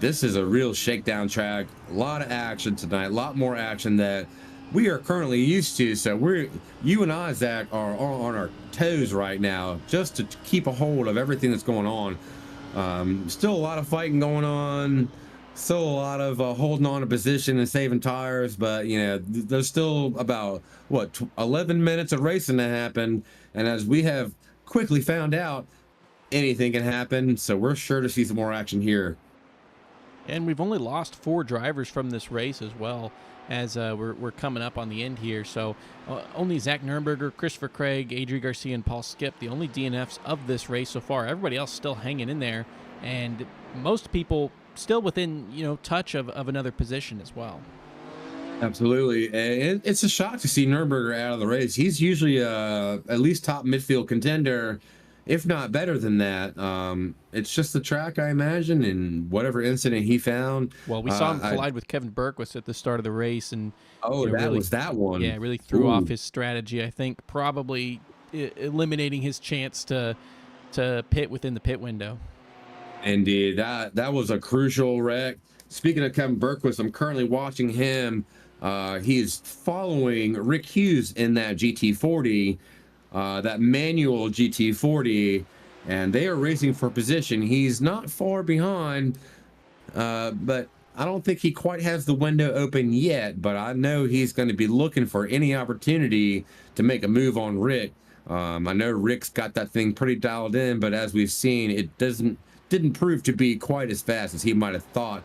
This is a real shakedown track. A lot of action tonight. A lot more action that we are currently used to. So you and I, Zach, are on our toes right now, just to keep a hold of everything that's going on. Still a lot of fighting going on. Still a lot of holding on to position and saving tires, but you know, there's still about 11 minutes of racing to happen, and as we have quickly found out, anything can happen. So we're sure to see some more action here.
And we've only lost 4 drivers from this race as well, as we're coming up on the end here. So only Zach Nurnberger, Christopher Craig, Adri Garcia, and Paul Skip, the only DNFs of this race so far. Everybody else still hanging in there, and most people still within, touch of another position as well.
Absolutely. And it's a shock to see Nurnberger out of the race. He's usually at least top midfield contender, if not better than that. It's just the track, I imagine, and whatever incident he found.
Well, we saw him collide with Kevin Berquist at the start of the race, and
was that one.
Yeah, really threw off his strategy. I think probably eliminating his chance to pit within the pit window.
Indeed, that was a crucial wreck. Speaking of Kevin Berquist, I'm currently watching him. He's following Rick Hughes in that GT40. That manual GT40, and they are racing for position. He's not far behind, but I don't think he quite has the window open yet, but I know he's going to be looking for any opportunity to make a move on Rick. I know Rick's got that thing pretty dialed in, but as we've seen, it didn't prove to be quite as fast as he might have thought.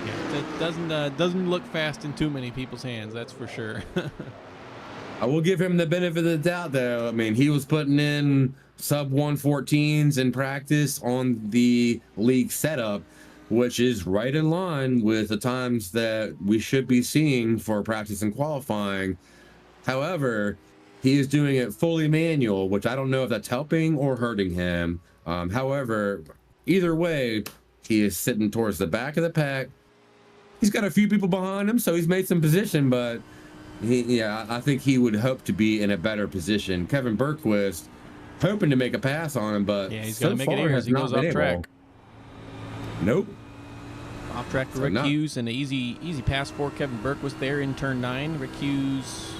Yeah, it doesn't look fast in too many people's hands, that's for sure.
I will give him the benefit of the doubt, though. I mean, he was putting in sub 114s in practice on the league setup, which is right in line with the times that we should be seeing for practice and qualifying. However, he is doing it fully manual, which I don't know if that's helping or hurting him. However, either way, he is sitting towards the back of the pack. He's got a few people behind him, so he's made some position, but I think he would hope to be in a better position. Kevin Berquist hoping to make a pass on him, but
yeah, he's
so
got to make it
far
here as he goes off track.
Nope.
Off track for Rick Hughes, and an easy pass for Kevin Berquist there in turn 9. Rick Hughes,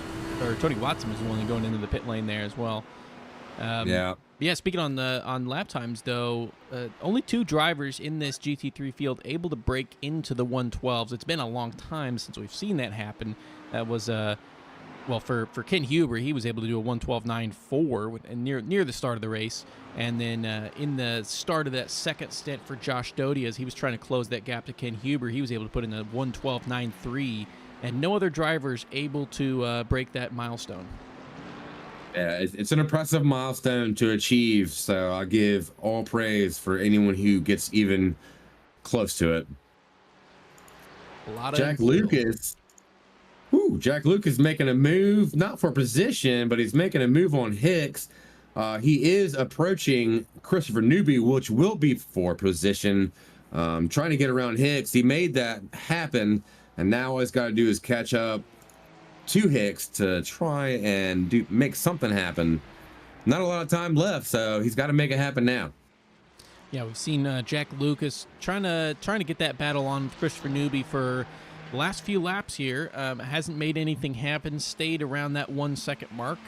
or Tony Watson, was the one going into the pit lane there as well. Yeah. Speaking on lap times, though, only 2 drivers in this GT3 field able to break into the 112s. It's been a long time since we've seen that happen. That was for Ken Huber, he was able to do a 112.94 near the start of the race, and then in the start of that second stint for Josh Doty, as he was trying to close that gap to Ken Huber, he was able to put in a 112.93, and no other drivers able to break that milestone.
Yeah, it's an impressive milestone to achieve, so I give all praise for anyone who gets even close to it. Jack Lucas making a move, not for position, but he's making a move on Hicks. He is approaching Christopher Newby, which will be for position, trying to get around Hicks. He made that happen, and now all he's got to do is catch up to Hicks to try and make something happen. Not a lot of time left, so he's got to make it happen now.
Yeah, we've seen Jack Lucas trying to get that battle on with Christopher Newby for the last few laps here. Hasn't made anything happen, stayed around that 1 second mark,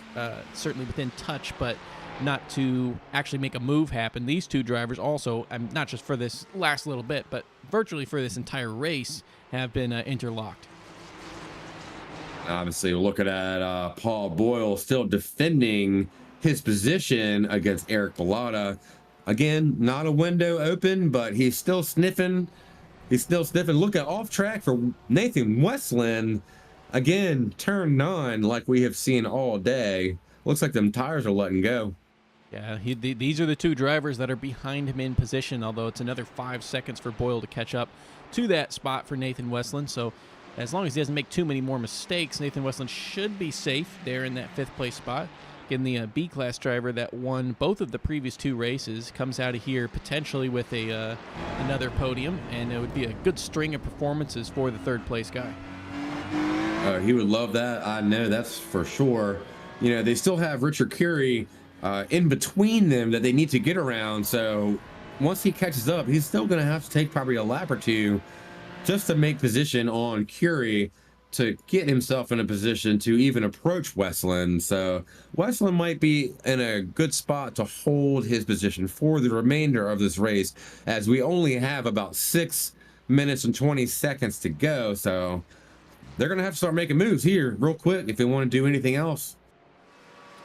certainly within touch, but not to actually make a move happen. These 2 drivers also, not just for this last little bit, but virtually for this entire race, have been interlocked.
Obviously, looking at Paul Boyle still defending his position against Eric Bellata. Again, not a window open, but he's still sniffing. Look at off track for Nathan Westland. Again, turn 9, like we have seen all day. Looks like them tires are letting go.
Yeah, these are the two drivers that are behind him in position, although it's another 5 seconds for Boyle to catch up to that spot for Nathan Westland. So as long as he doesn't make too many more mistakes, Nathan Westland should be safe there in that fifth place spot. Again, the B-class driver that won both of the previous two races comes out of here potentially with another podium, and it would be a good string of performances for the third place guy.
He would love that. I know that's for sure. You know, they still have Richard Curie in between them that they need to get around. So once he catches up, he's still going to have to take probably a lap or two just to make position on Curie to get himself in a position to even approach Westland. So Westland might be in a good spot to hold his position for the remainder of this race, as we only have about 6 minutes and 20 seconds to go. So they're going to have to start making moves here real quick if they want to do anything else.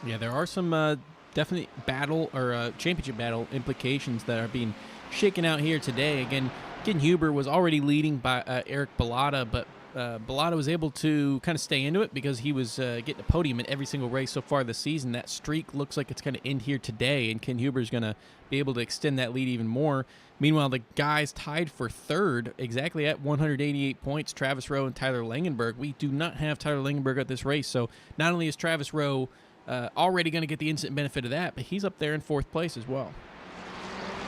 Yeah, there are some definite battle or championship battle implications that are being shaken out here today. Again, Ken Huber was already leading by Eric Bellata, but Bellata was able to kind of stay into it because he was getting a podium in every single race so far this season. That streak looks like it's going to end here today, and Ken Huber is going to be able to extend that lead even more. Meanwhile, the guys tied for third, exactly at 188 points, Travis Rowe and Tyler Langenberg. We do not have Tyler Langenberg at this race, so not only is Travis Rowe already going to get the instant benefit of that, but he's up there in fourth place as well.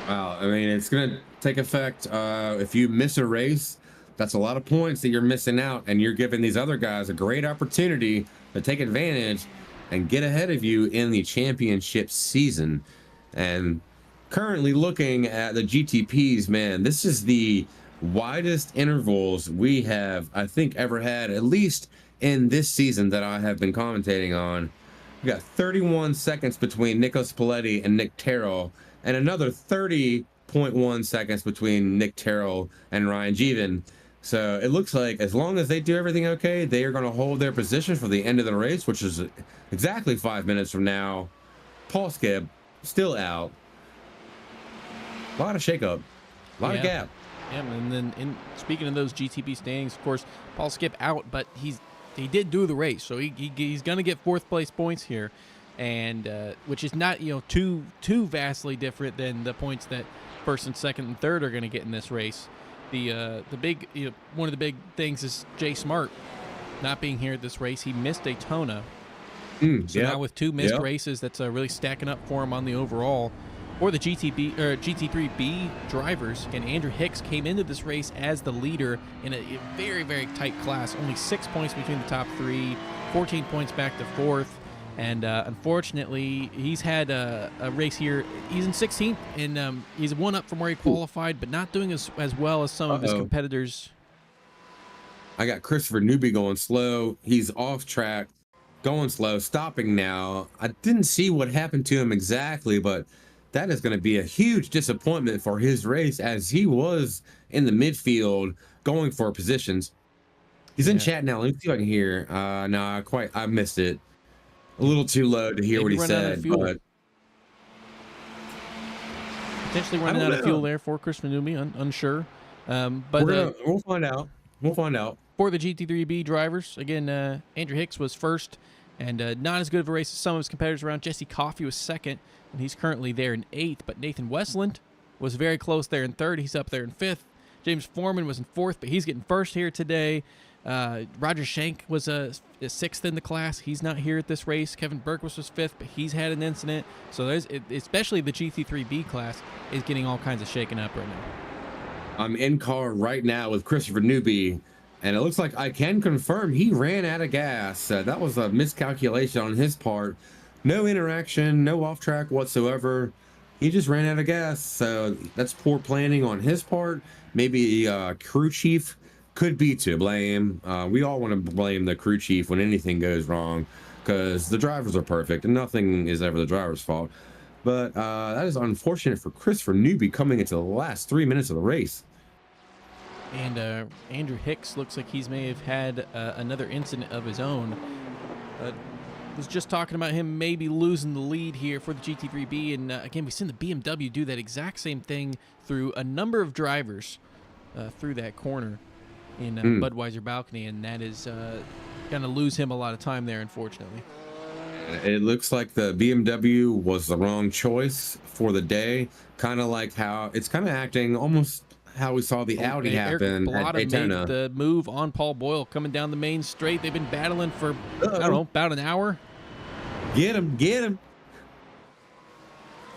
Wow, I mean, it's going to take effect if you miss a race. That's a lot of points that you're missing out, and you're giving these other guys a great opportunity to take advantage and get ahead of you in the championship season. And currently looking at the GTPs, man, this is the widest intervals we have, I think, ever had, at least in this season that I have been commentating on. We got 31 seconds between Nicholas Paletti and Nick Terrell, and another 30.1 seconds between Nick Terrell and Ryan Jeevan. So it looks like as long as they do everything okay, they are going to hold their position for the end of the race, which is exactly 5 minutes from now. Paul Skip still out. A lot of shakeup, a lot of gap.
Yeah, and then speaking of those GTP standings, of course, Paul Skip out, but he did do the race, so he's going to get fourth place points here, and which is not too vastly different than the points that first and second and third are going to get in this race. The big one of the big things is Jay Smart not being here at this race. He missed Daytona, so now with two missed races, that's really stacking up for him on the overall. For the GT3B drivers, and Andrew Hicks came into this race as the leader in a very, very tight class. Only 6 points between the top three, 14 points back to fourth. And unfortunately, he's had a race here. He's in 16th, and he's one up from where he qualified, but not doing as well as some of his competitors.
I got Christopher Newby going slow. He's off track, going slow, stopping now. I didn't see what happened to him exactly, but that is going to be a huge disappointment for his race, as he was in the midfield going for positions. He's in chat now. Let me see if I can hear. No, I missed it. A little too low to hear what he said, but
potentially running out of fuel there for Chris Newby, unsure. But
we'll find out. We'll find out.
For the GT3B drivers, again, Andrew Hicks was first, and not as good of a race as some of his competitors around. Jesse Coffey was second, and he's currently there in eighth. But Nathan Westland was very close there in third. He's up there in fifth. James Foreman was in fourth, but he's getting first here today. Roger Shank was sixth in the class. He's not here at this race. Kevin Bergquist was fifth, but he's had an incident. So especially the GT3B class is getting all kinds of shaken up right now.
I'm in car right now with Christopher Newby, and it looks like I can confirm he ran out of gas. That was a miscalculation on his part. No interaction, no off track whatsoever. He just ran out of gas. So that's poor planning on his part. Maybe crew chief could be to blame. We all want to blame the crew chief when anything goes wrong, because the drivers are perfect and nothing is ever the driver's fault. But that is unfortunate for Christopher Newby coming into the last 3 minutes of the race.
And Andrew Hicks looks like he may have had another incident of his own. Was just talking about him maybe losing the lead here for the GT3B, and again, we've seen the BMW do that exact same thing through a number of drivers through that corner in Budweiser balcony, and that is going to lose him a lot of time there, unfortunately.
It looks like the BMW was the wrong choice for the day. Kind of like how it's kind of acting almost how we saw the
Oh,
Audi
Eric
happen at
Balata made
Daytona.
the move on Paul Boyle coming down the main straight. They've been battling for, I don't
Uh-oh.
know, about an hour.
Get him, get him.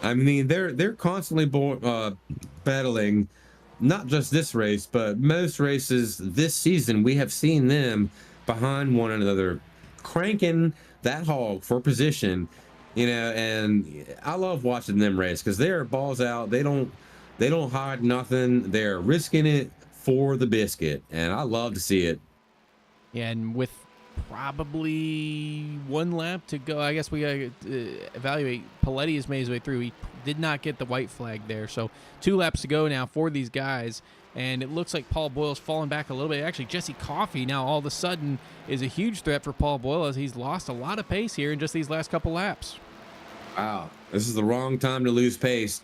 I mean, they're constantly battling, not just this race, but most races this season. We have seen them behind one another, cranking that hog for position, And I love watching them race because they're balls out. They don't hide nothing. They're risking it for the biscuit, and I love to see it.
Yeah, and with probably one lap to go, I guess we got to evaluate. Paletti has made his way through. He did not get the white flag there. So 2 laps to go now for these guys. And it looks like Paul Boyle's falling back a little bit. Actually, Jesse Coffey now all of a sudden is a huge threat for Paul Boyle as he's lost a lot of pace here in just these last couple laps.
Wow, this is the wrong time to lose pace.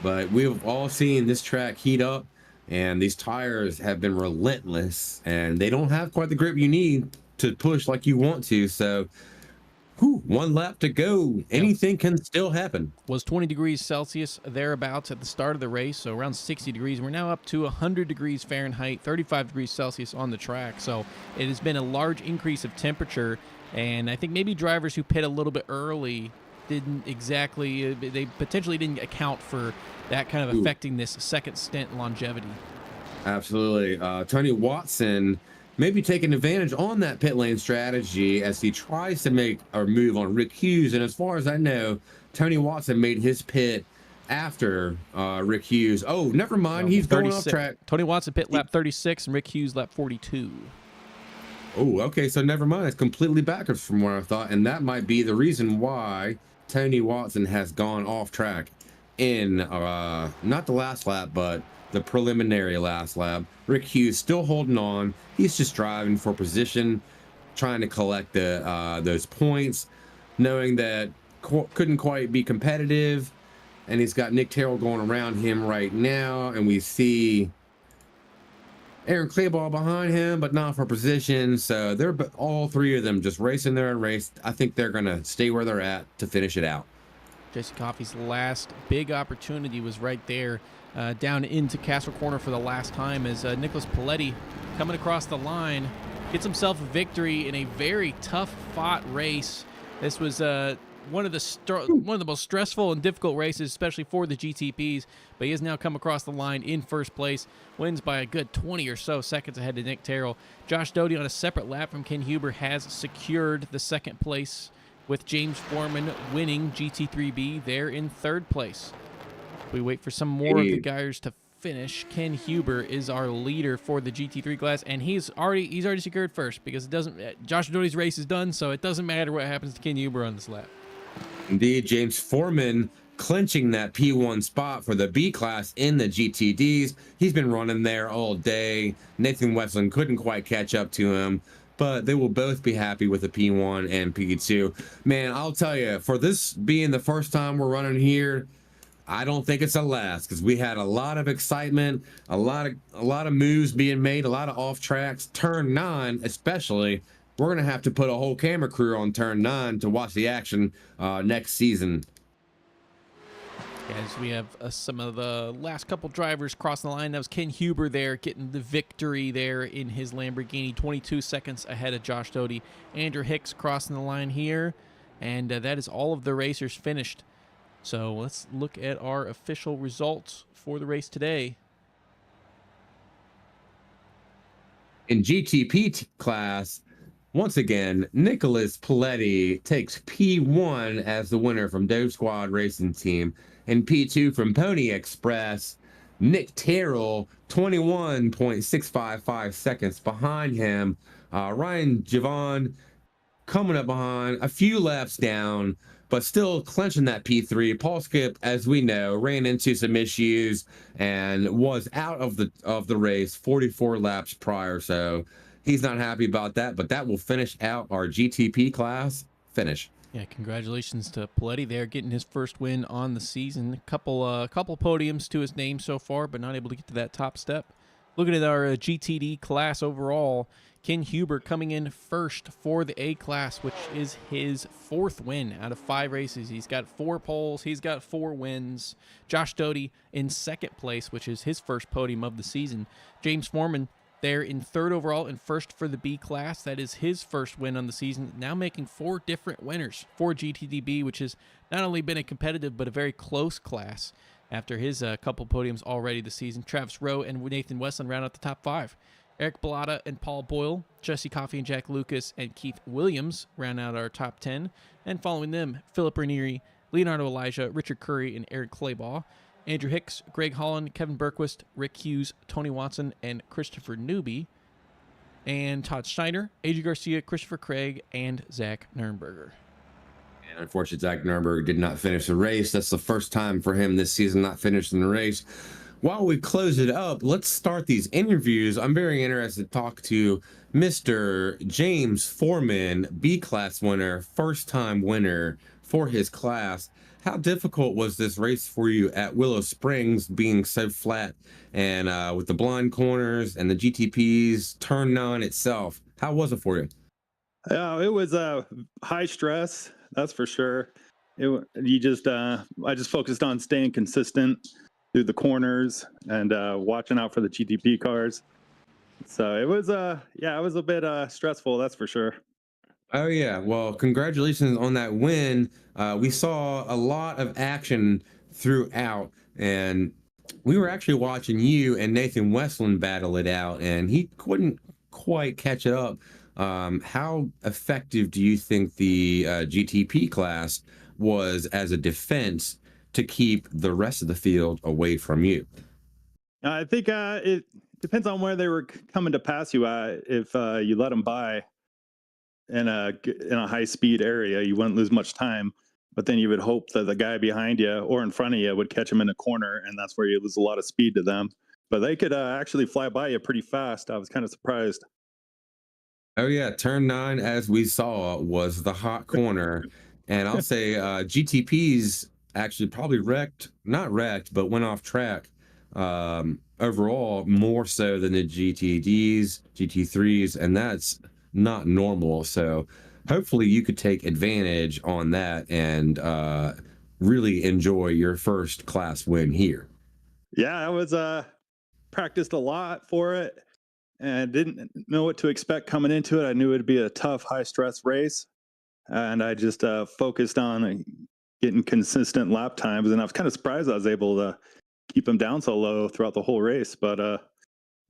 But we've all seen this track heat up, and these tires have been relentless, and they don't have quite the grip you need to push like you want to. So, 1 lap to go. Anything can still happen.
Was 20 degrees Celsius thereabouts at the start of the race, so around 60 degrees. We're now up to 100 degrees Fahrenheit, 35 degrees Celsius on the track. So it has been a large increase of temperature, and I think maybe drivers who pit a little bit early didn't exactly, they potentially didn't account for that kind of affecting this second stint longevity.
Absolutely. Tony Watson maybe taking advantage on that pit lane strategy as he tries to make a move on Rick Hughes. And as far as I know, Tony Watson made his pit after Rick Hughes. Oh, never mind. He's going off track.
Tony Watson pit lap 36 and Rick Hughes lap 42.
Oh, okay. So never mind. It's completely backwards from where I thought. And that might be the reason why Tony Watson has gone off track in not the last lap, but the preliminary last lap. Rick Hughes still holding on. He's just driving for position, trying to collect those points, knowing that couldn't quite be competitive. And he's got Nick Terrell going around him right now. And we see Aaron Clayball behind him, but not for position. So they're all 3 of them just racing their race. I think they're going to stay where they're at to finish it out.
Jesse Coffey's last big opportunity was right there, down into Castle Corner for the last time as Nicholas Paletti coming across the line gets himself a victory in a very tough fought race. This was one of the most stressful and difficult races, especially for the GTPs, but he has now come across the line in first place, wins by a good 20 or so seconds ahead of Nick Terrell. Josh Doty on a separate lap from Ken Huber has secured the second place, with James Foreman winning GT3B there in 3rd place. We wait for some more of the guys to finish. Ken Huber is our leader for the GT3 class, and he's already secured first because it doesn't. Josh Doty's race is done, so it doesn't matter what happens to Ken Huber on this lap.
Indeed, James Foreman clinching that P1 spot for the B class in the GTDs. He's been running there all day. Nathan Westland couldn't quite catch up to him, but they will both be happy with the P1 and P2. Man, I'll tell you, for this being the first time we're running here, I don't think it's the last, because we had a lot of excitement, a lot of moves being made, a lot of off tracks. Turn 9 especially, we're gonna have to put a whole camera crew on turn 9 to watch the action next season.
As we have some of the last couple drivers crossing the line. That was Ken Huber there getting the victory there in his Lamborghini, 22 seconds ahead of Josh Doty. Andrew Hicks crossing the line here, and that is all of the racers finished. So let's look at our official results for the race today.
In GTP class, once again, Nicholas Paletti takes P1 as the winner from Dove Squad Racing Team, and P2 from Pony Express. Nick Terrell, 21.655 seconds behind him. Ryan Javon coming up behind, a few laps down, but still clenching that P3. Paul Skip, as we know, ran into some issues and was out of the race 44 laps prior. So he's not happy about that, but that will finish out our GTP class finish.
Yeah, congratulations to Paletti there, getting his first win on the season. A couple podiums to his name so far, but not able to get to that top step. Looking at our GTD class overall, Ken Huber coming in first for the A class, which is his fourth win out of 5 races. He's got 4 poles, he's got 4 wins. Josh Doty in second place, which is his first podium of the season. James Foreman there in third overall and first for the B class. That is his first win on the season, now making 4 different winners for GTDB, which has not only been a competitive but a very close class after his couple podiums already this season. Travis Rowe and Nathan Westland round out the top 5. Eric Bellata and Paul Boyle, Jesse Coffey and Jack Lucas, and Keith Williams round out our top 10. And following them, Philip Ranieri, Leonardo Elijah, Richard Curry, and Eric Claybaugh. Andrew Hicks, Greg Holland, Kevin Berquist, Rick Hughes, Tony Watson, and Christopher Newby. And Todd Schneider, AJ Garcia, Christopher Craig, and Zach Nurnberger.
And unfortunately, Zach Nurnberger did not finish the race. That's the first time for him this season not finishing the race. While we close it up, let's start these interviews. I'm very interested to talk to Mr. James Foreman, B-class winner, first-time winner for his class. How difficult was this race for you at Willow Springs, being so flat and with the blind corners and the GTPs, turn 9 itself? How was it for you?
Yeah, it was high stress, that's for sure. I just focused on staying consistent through the corners and watching out for the GTP cars. So it was it was a bit stressful, that's for sure.
Oh yeah, well, congratulations on that win. We saw a lot of action throughout, and we were actually watching you and Nathan Westland battle it out, and he couldn't quite catch up. How effective do you think the GTP class was as a defense to keep the rest of the field away from you?
I think it depends on where they were coming to pass you at. If you let them by in a high speed area, you wouldn't lose much time. But then you would hope that the guy behind you or in front of you would catch him in a corner, and that's where you lose a lot of speed to them. But they could actually fly by you pretty fast. I was kind of surprised.
Oh yeah, turn 9, as we saw, was the hot corner, and I'll say GTPs actually probably not wrecked, but went off track overall more so than the GTDs, GT3s, and that's not normal. So hopefully you could take advantage on that and really enjoy your first class win here.
Yeah, I was practiced a lot for it and didn't know what to expect coming into it. I knew it'd be a tough, high stress race, and I just focused on getting consistent lap times. And I was kind of surprised I was able to keep them down so low throughout the whole race. But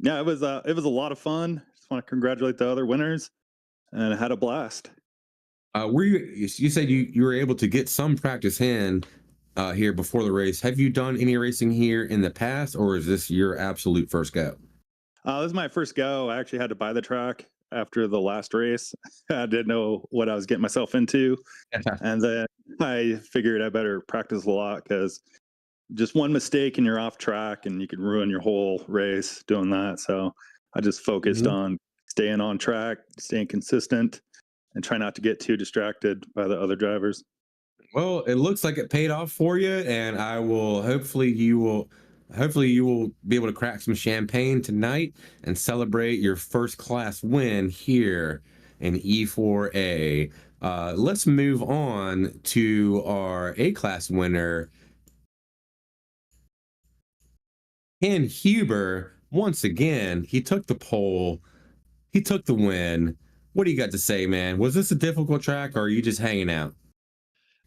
yeah, it was a lot of fun. Just want to congratulate the other winners, and I had a blast.
You said you were able to get some practice in here before the race. Have you done any racing here in the past, or is this your absolute first go?
This is my first go. I actually had to buy the track after the last race. I didn't know what I was getting myself into. And then I figured I better practice a lot, because just one mistake and you're off track and you can ruin your whole race doing that. So I just focused on staying on track, staying consistent, and try not to get too distracted by the other drivers.
Well, it looks like it paid off for you, and I will hopefully you will be able to crack some champagne tonight and celebrate your first class win here in E4A. Let's move on to our A class winner, Ken Huber. Once again, he took the pole, he took the win. What do you got to say, man? Was this a difficult track, or are you just hanging out?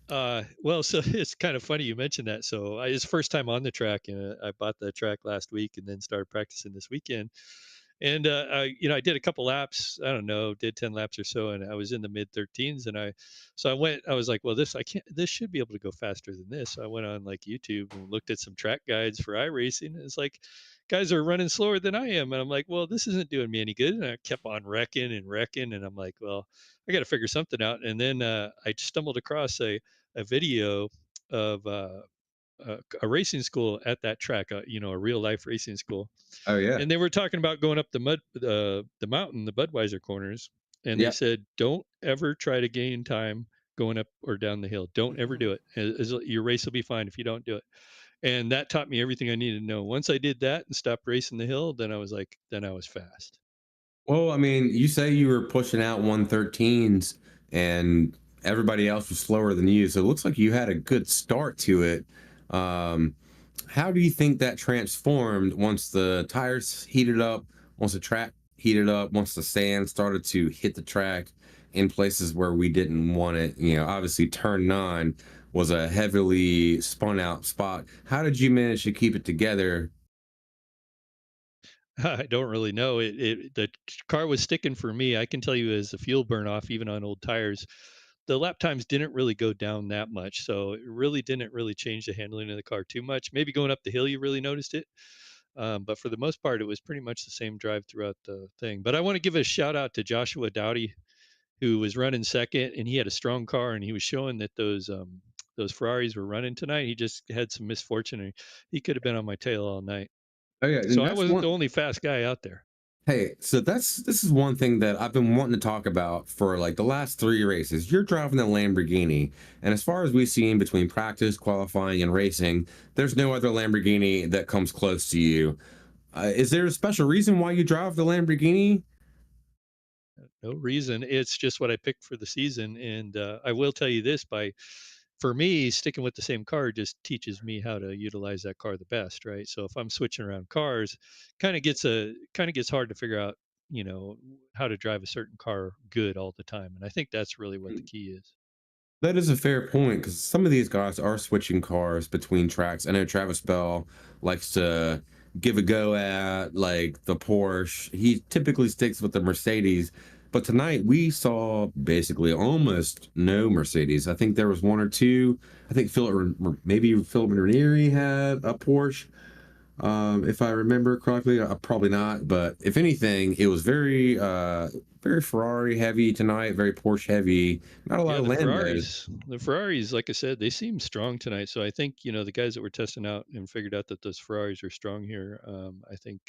Well, so it's kind of funny you mentioned that. So it's first time on the track, and I bought the track last week, and then started practicing this weekend. And I did a couple laps. I don't know, did 10 laps or so, and I was in the mid 13s. And I went. I was like, well, I can't. This should be able to go faster than this. So I went on like YouTube and looked at some track guides for iRacing. It's like guys are running slower than I am, and I'm like, well, this isn't doing me any good. And I kept on wrecking, and I'm like, well, I got to figure something out. And then I stumbled across a video of a racing school at that track, a real life racing school,
Oh yeah.
and they were talking about going up the mountain, the Budweiser corners, and they
Yeah.
said, don't ever try to gain time going up or down the hill. Don't ever do it. Your race will be fine if you don't do it. And that taught me everything I needed to know. Once I did that and stopped racing the hill, then I was fast.
Well, I mean, you say you were pushing out 113s and everybody else was slower than you. So it looks like you had a good start to it. Um, how do you think that transformed once the tires heated up, once the track heated up, once the sand started to hit the track in places where we didn't want it? You know, obviously, turn nine was a heavily spun out spot. How did you manage to keep it together?
I don't really know. The car was sticking for me. I can tell you as the fuel burn off, even on old tires, the lap times didn't really go down that much. So it really didn't really change the handling of the car too much. Maybe going up the hill, you really noticed it. But for the most part, it was pretty much the same drive throughout the thing. But I want to give a shout out to Joshua Dowdy, who was running second, and he had a strong car, and he was showing that those Ferraris were running tonight. He just had some misfortune, and he could have been on my tail all night.
Oh yeah,
So
and
I
that's
wasn't
one.
the only fast guy out there.
Hey, so this is one thing that I've been wanting to talk about for like the last three races. You're driving the Lamborghini, and as far as we've seen between practice, qualifying, and racing, there's no other Lamborghini that comes close to you. Is there a special reason why you drive the Lamborghini?
No reason. It's just what I picked for the season. And I will tell you this: for me, sticking with the same car just teaches me how to utilize that car the best, right? So if I'm switching around cars, kind of gets hard to figure out, how to drive a certain car good all the time. And I think that's really what the key is.
That is a fair point because some of these guys are switching cars between tracks. I know Travis Bell likes to give a go at like the Porsche. He typically sticks with the Mercedes, but tonight we saw basically almost no Mercedes. I think there was one or two. I think maybe Philip Ranieri had a Porsche, if I remember correctly. Probably not, but if anything, it was very Ferrari heavy tonight, very Porsche heavy. Not a lot
Yeah,
of Lando.
The Ferraris, like I said, they seem strong tonight. So I think the guys that were testing out and figured out that those Ferraris are strong here. I think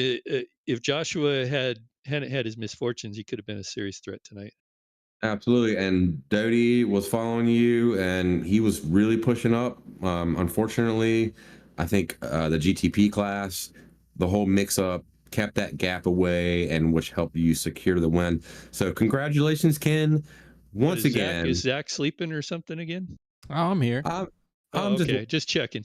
if Joshua hadn't had his misfortunes, he could have been a serious threat tonight.
Absolutely. And Doty was following you and he was really pushing up. Unfortunately, I think the GTP class, the whole mix up kept that gap away and which helped you secure the win. So congratulations, Ken.
What
Once
is Zach? Is
again,
Zach sleeping or something again?
Oh, I'm here.
I'm,
Oh,
I'm just
okay. Just checking.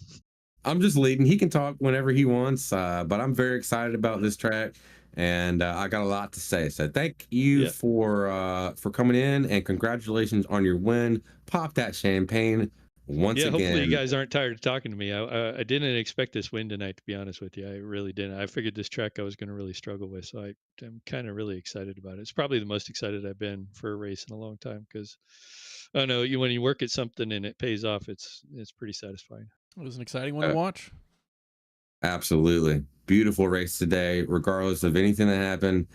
I'm just leading. He can talk whenever he wants, but I'm very excited about this track, and I got a lot to say. So thank you
Yeah.
for coming in, and congratulations on your win. Pop that champagne once
Yeah. Hopefully, you
again.
guys aren't tired of talking to me. I didn't expect this win tonight, to be honest with you. I really didn't. I figured this track I was going to really struggle with. So I'm kind of really excited about it. It's probably the most excited I've been for a race in a long time because I don't know, when you work at something and it pays off, it's pretty satisfying.
It was an exciting one to
Uh,
watch.
Absolutely beautiful race today, regardless of anything that happened.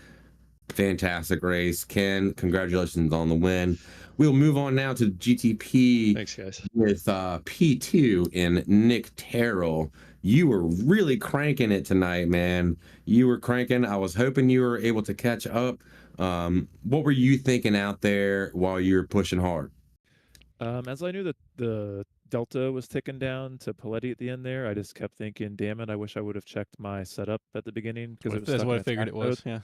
Fantastic race, Ken. Congratulations on the win. We'll move on now to GTP
Thanks, guys.
with P2 and Nick Terrell. You were really cranking it tonight, man. You were cranking. I was hoping you were able to catch up. What were you thinking out there while you were pushing hard?
As I knew that the delta was ticking down to Paletti at the end there, I just kept thinking, damn it, I wish I would have checked my setup at the beginning because it was
That's
stuck
what
in
I figured
attack
it
mode.
was. Yeah.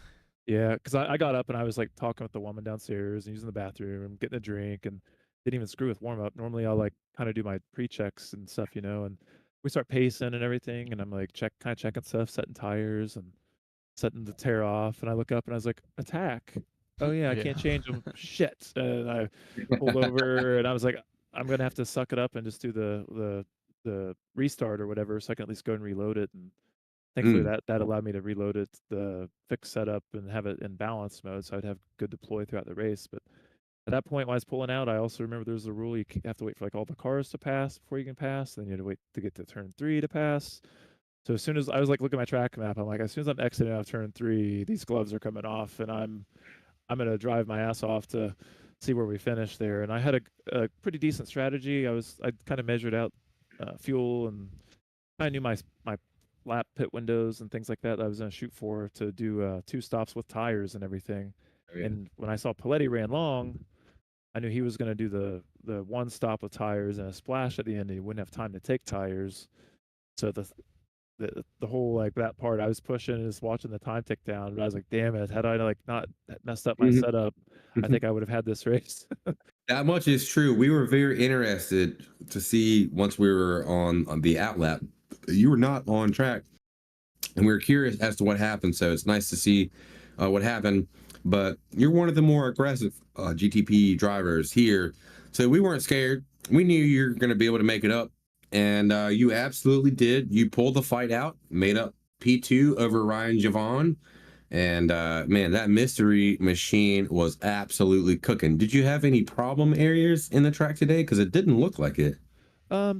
Yeah, because I got up and I was like talking with the woman downstairs and using the bathroom, getting a drink, and didn't even screw with warm up. Normally I'll like kind of do my pre-checks and stuff, and we start pacing and everything, and I'm like kind of checking stuff, setting tires and setting the tear off, and I look up and I was like, attack. Oh yeah, I can't
Yeah.
change them. Shit. And I pulled over and I was like, I'm gonna have to suck it up and just do the restart or whatever, so I can at least go and reload it. And thankfully
Mm,
that allowed me to reload it, the fixed setup, and have it in balance mode, so I'd have good deploy throughout the race. But at that point, when I was pulling out, I also remember there's a rule have to wait for like all the cars to pass before you can pass. Then you had to wait to get to turn 3 to pass. So as soon as I was like looking at my track map, I'm like, as soon as I'm exiting out of turn 3, these gloves are coming off, and I'm gonna drive my ass off to see where we finish there. And I had a pretty decent strategy. I kind of measured out fuel, and I knew my lap pit windows and things like that I was gonna shoot for to do 2 stops with tires and everything.
oh, yeah.
And when I saw Paletti ran long, I knew he was going to do the one stop with tires and a splash at the end, and he wouldn't have time to take tires. So the whole like that part I was pushing and just watching the time tick down. But I was like, damn it, had I like not messed up my
Mhm.
setup, I think I would have had this race.
That much is true. We were very interested to see once we were on the outlap. You were not on track, and we were curious as to what happened. So it's nice to see what happened. But you're one of the more aggressive GTP drivers here, so we weren't scared. We knew you're going to be able to make it up, and you absolutely did. You pulled the fight out, made up P2 over Ryan Javon, and man, that mystery machine was absolutely cooking. Did you have any problem areas in the track today? Because it didn't look like it.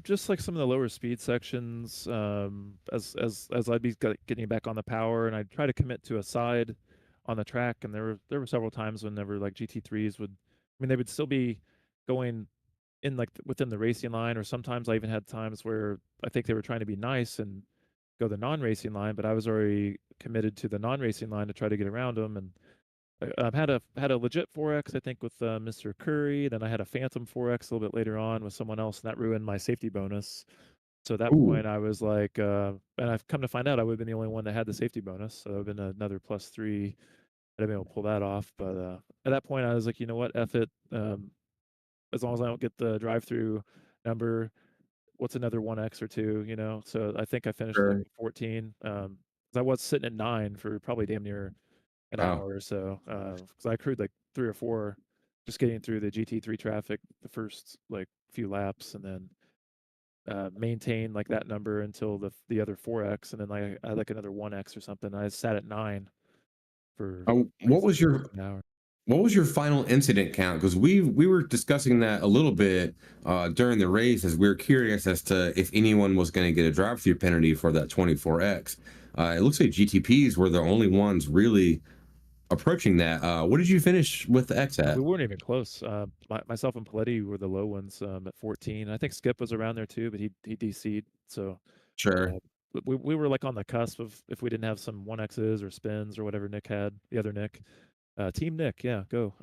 Just like some of the lower speed sections, as I'd be getting back on the power, and I'd try to commit to a side on the track, and there were several times whenever like GT3s would, I mean, they would still be going in like within the racing line, or sometimes I even had times where I think they were trying to be nice and go the non-racing line, but I was already committed to the non-racing line to try to get around them, and had a legit 4X, I think, with Mr. Curry. Then I had a Phantom 4X a little bit later on with someone else, and that ruined my safety bonus. So at that
Ooh,
point, I was like, and I've come to find out I would have been the only one that had the safety bonus. So it would have been another +3. I'd have been able to pull that off. But at that point, I was like, you know what, F it. As long as I don't get the drive-through number, what's another 1X or two, you know? So I think I finished like
sure.
14. 'Cause I was sitting at 9 for probably damn near an
Wow.
hour or so, because I accrued like 3 or 4 just getting through the GT3 traffic the first like few laps, and then maintain like that number until the other 4X, and then I had like another 1X or something. I sat at 9 for like
What was your
an hour.
final incident count? Because we were discussing that a little bit during the race, as we were curious as to if anyone was going to get a drive-through penalty for that 24X. It looks like GTPs were the only ones really approaching that. What did you finish with the X
We
at?
weren't even close. Myself and Paletti were the low ones at 14. I think Skip was around there too, but he DC'd. So
Sure.
uh, we were like on the cusp of if we didn't have some 1Xs or spins or whatever Nick had, the other Nick. Team Nick, yeah, go.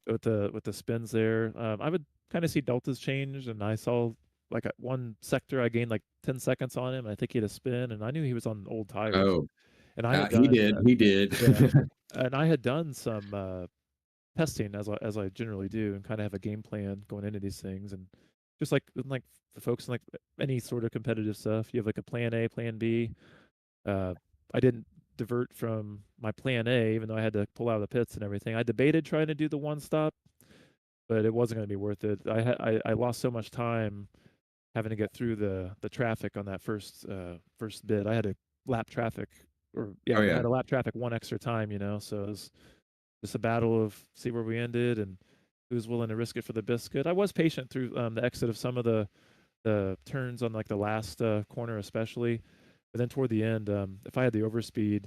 With the spins there. I would kind of see deltas change, and I saw like at one sector I gained like 10 seconds on him. I think he had a spin, and I knew he was on old tires,
Oh,
and I had
he
done
did. He did.
yeah, and I had done some testing as I generally do, and kind of have a game plan going into these things, and just like the folks in like any sort of competitive stuff, you have like a plan A, plan B. uh, I didn't divert from my plan A, even though I had to pull out of the pits and everything. I debated trying to do the one stop, but it wasn't going to be worth it. I lost so much time having to get through the traffic on that first bit. I had to lap traffic, or yeah,
Oh
I
yeah.
had to lap traffic one extra time, so it was just a battle of see where we ended and who's willing to risk it for the biscuit. I was patient through the exit of some of the turns on like the last corner especially, but then toward the end, if I had the overspeed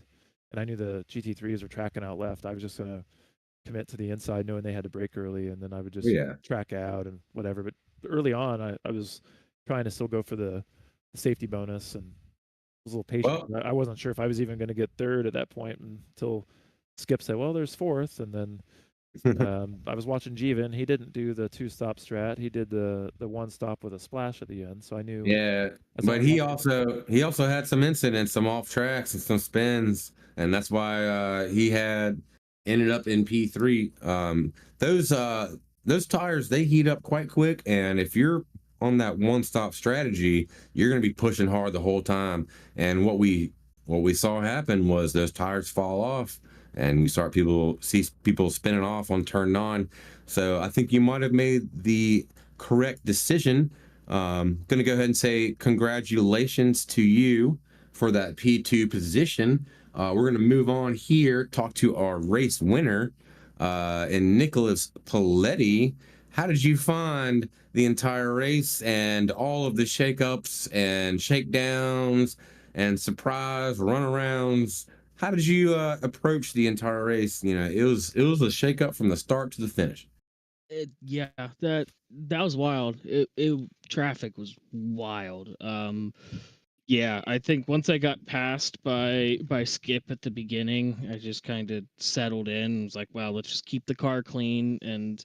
and I knew the GT3s were tracking out left, I was just gonna commit to the inside, knowing they had to brake early, and then I would
Oh,
just
yeah.
track out and whatever. But early on, I was trying to still go for the safety bonus and was a little patient.
Well,
I wasn't sure if I was even going to get third at that point until Skip said, "Well, there's fourth," and then I was watching Jeevan. He didn't do the two stop strat. He did the one stop with a splash at the end. So I knew
yeah,
as long
but
as I
he also had some incidents, some off tracks, and some spins, and that's why he had ended up in P3. Those tires, they heat up quite quick, and if you're on that one stop strategy, you're going to be pushing hard the whole time. And what we saw happen was those tires fall off, and you see people spinning off on turn 9. So I think you might have made the correct decision. Going to go ahead and say congratulations to you for that P2 position. We're going to move on here, talk to our race winner, and Nicholas Paletti. How did you find the entire race and all of the shakeups and shakedowns and surprise runarounds? How did you approach the entire race? It was a shakeup from the start to the finish.
Yeah, that was wild. It traffic was wild. Yeah, I think once I got passed by Skip at the beginning, I just kind of settled in. And was like, well, let's just keep the car clean, and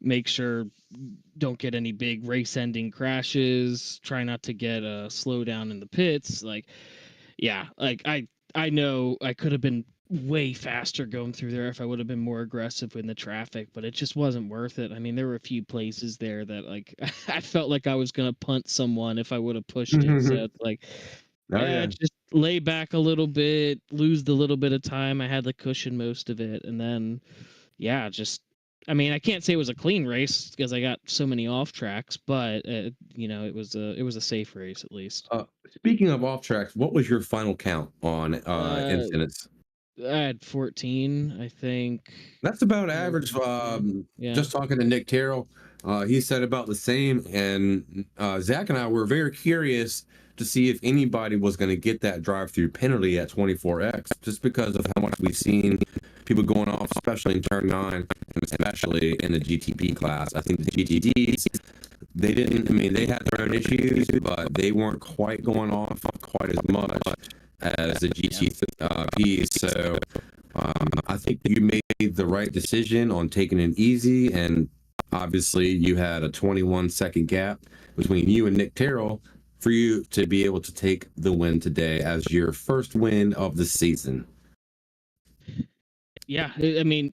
make sure don't get any big race-ending crashes. Try not to get a slowdown in the pits. Like, yeah, like I know I could have been way faster going through there if I would have been more aggressive in the traffic, but it just wasn't worth it. I mean, there were a few places there that like I felt like I was gonna punt someone if I would have pushed it. So it's like,
Oh yeah.
just lay back a little bit, lose the little bit of time. I had the cushion most of it, and then yeah, just I mean, I can't say it was a clean race because I got so many off tracks, but you know, it was a safe race at least.
Speaking of off tracks, what was your final count on
Uh,
incidents?
I had 14, I think.
That's about
Yeah,
average.
14. Yeah.
Just talking to Nick Terrell, he said about the same. And Zach and I were very curious to see if anybody was going to get that drive-through penalty at 24X, just because of how much we've seen people going off, especially in turn 9, and especially in the GTP class. I think the GTDs, they didn't. I mean, they had their own issues, but they weren't quite going off quite as much as the GTP. So I think you made the right decision on taking it easy, and obviously you had a 21-second gap between you and Nick Terrell for you to be able to take the win today as your first win of the season.
Yeah, I mean,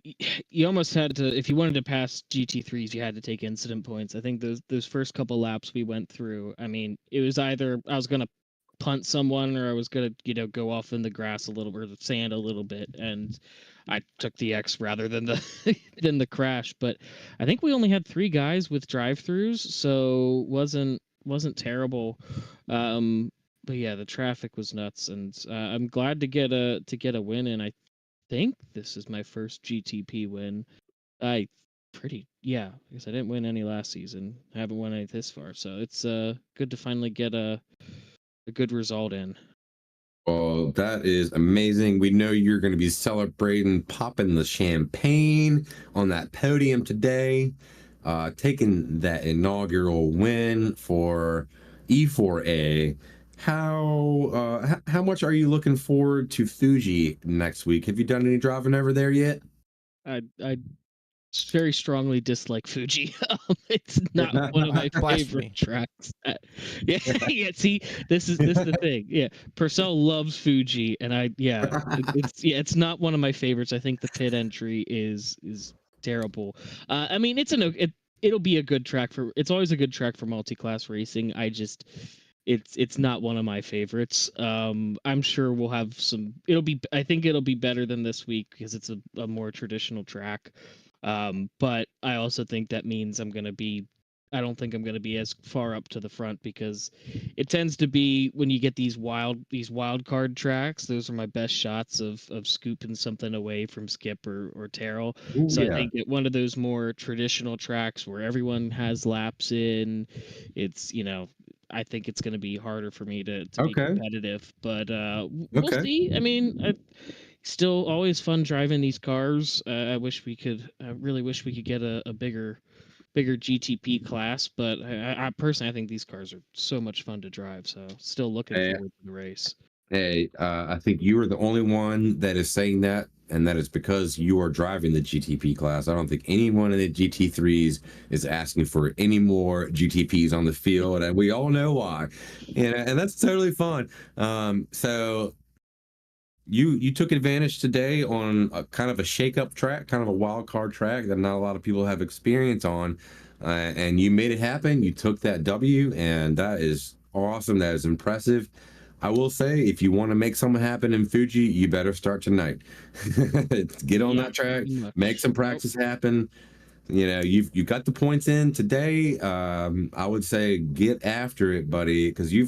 you almost had to, if you wanted to pass GT3s, you had to take incident points. I think those first couple laps we went through, I mean, it was either I was gonna punt someone or I was gonna, you know, go off in the grass a little or the sand a little bit, and I took the X rather than the than the crash. But I think we only had 3 guys with drive-throughs, so wasn't terrible. But yeah, the traffic was nuts, and I'm glad to get a win, and I think this is my first GTP win. Yeah, because I didn't win any last season. I haven't won any this far, so it's good to finally get a good result in.
Well, that is amazing. We know you're going to be celebrating, popping the champagne on that podium today, taking that inaugural win for E4A. How much are you looking forward to Fuji next week? Have you done any driving over there yet?
I very strongly dislike Fuji. It's not one of my
Blasphemy.
favorite tracks. Yeah, yeah. See, this is the thing. Yeah, Purcell loves Fuji, and it's not one of my favorites. I think the pit entry is terrible. I mean, it'll be a good track for. It's always a good track for multi-class racing. It's not one of my favorites. I'm sure we'll have some. I think it'll be better than this week because it's a more traditional track. But I also think that means I don't think I'm gonna be as far up to the front because it tends to be when you get these wild card tracks. Those are my best shots of scooping something away from Skip or Terrell.
Ooh,
So I
yeah.
think at one of those more traditional tracks where everyone has laps in, it's I think it's going to be harder for me to be
Okay.
competitive, but we'll
Okay.
see. I mean, still always fun driving these cars. I really wish we could get a bigger GTP class, but I personally I think these cars are so much fun to drive. So still looking
Hey,
forward to the race.
hey, I think you are the only one that is saying that, and that is because you are driving the GTP class. I don't think anyone in the GT3s is asking for any more GTPs on the field, and we all know why. And that's totally fun. So you took advantage today on a kind of a shake-up track, kind of a wild card track that not a lot of people have experience on, and you made it happen. You took that W, and that is awesome. That is impressive. I will say, if you want to make something happen in Fuji, you better start tonight. Get on
Yeah,
that track,
pretty much.
make some practice happen. You got the points in today. I would say get after it, buddy, because you've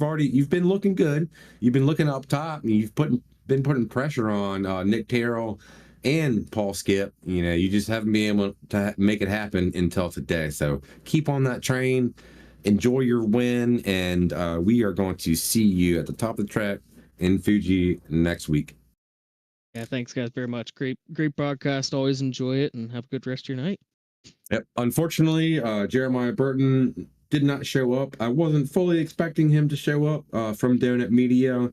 been looking good. You've been looking up top, and been putting pressure on Nick Terrell and Paul Skip. You just haven't been able to make it happen until today. So keep on that train. Enjoy your win, and we are going to see you at the top of the track in Fuji next week.
Yeah, thanks guys very much. Great broadcast. Always enjoy it, and have a good rest of your night.
Yep. Unfortunately, Jeremiah Burton did not show up. I wasn't fully expecting him to show up from Donut Media.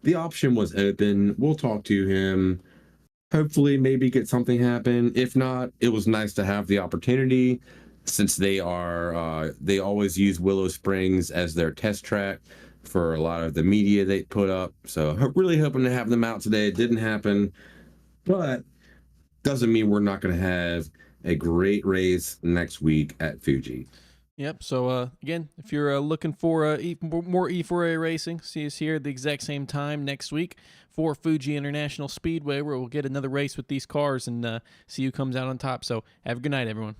The option was open. We'll talk to him. Hopefully, maybe get something happen. If not, it was nice to have the opportunity since they always use Willow Springs as their test track for a lot of the media they put up. So really hoping to have them out today. It didn't happen, but doesn't mean we're not going to have a great race next week at Fuji.
Yep. So again, if you're looking for more E4A racing, see us here at the exact same time next week for Fuji International Speedway, where we'll get another race with these cars and see who comes out on top. So have a good night, everyone.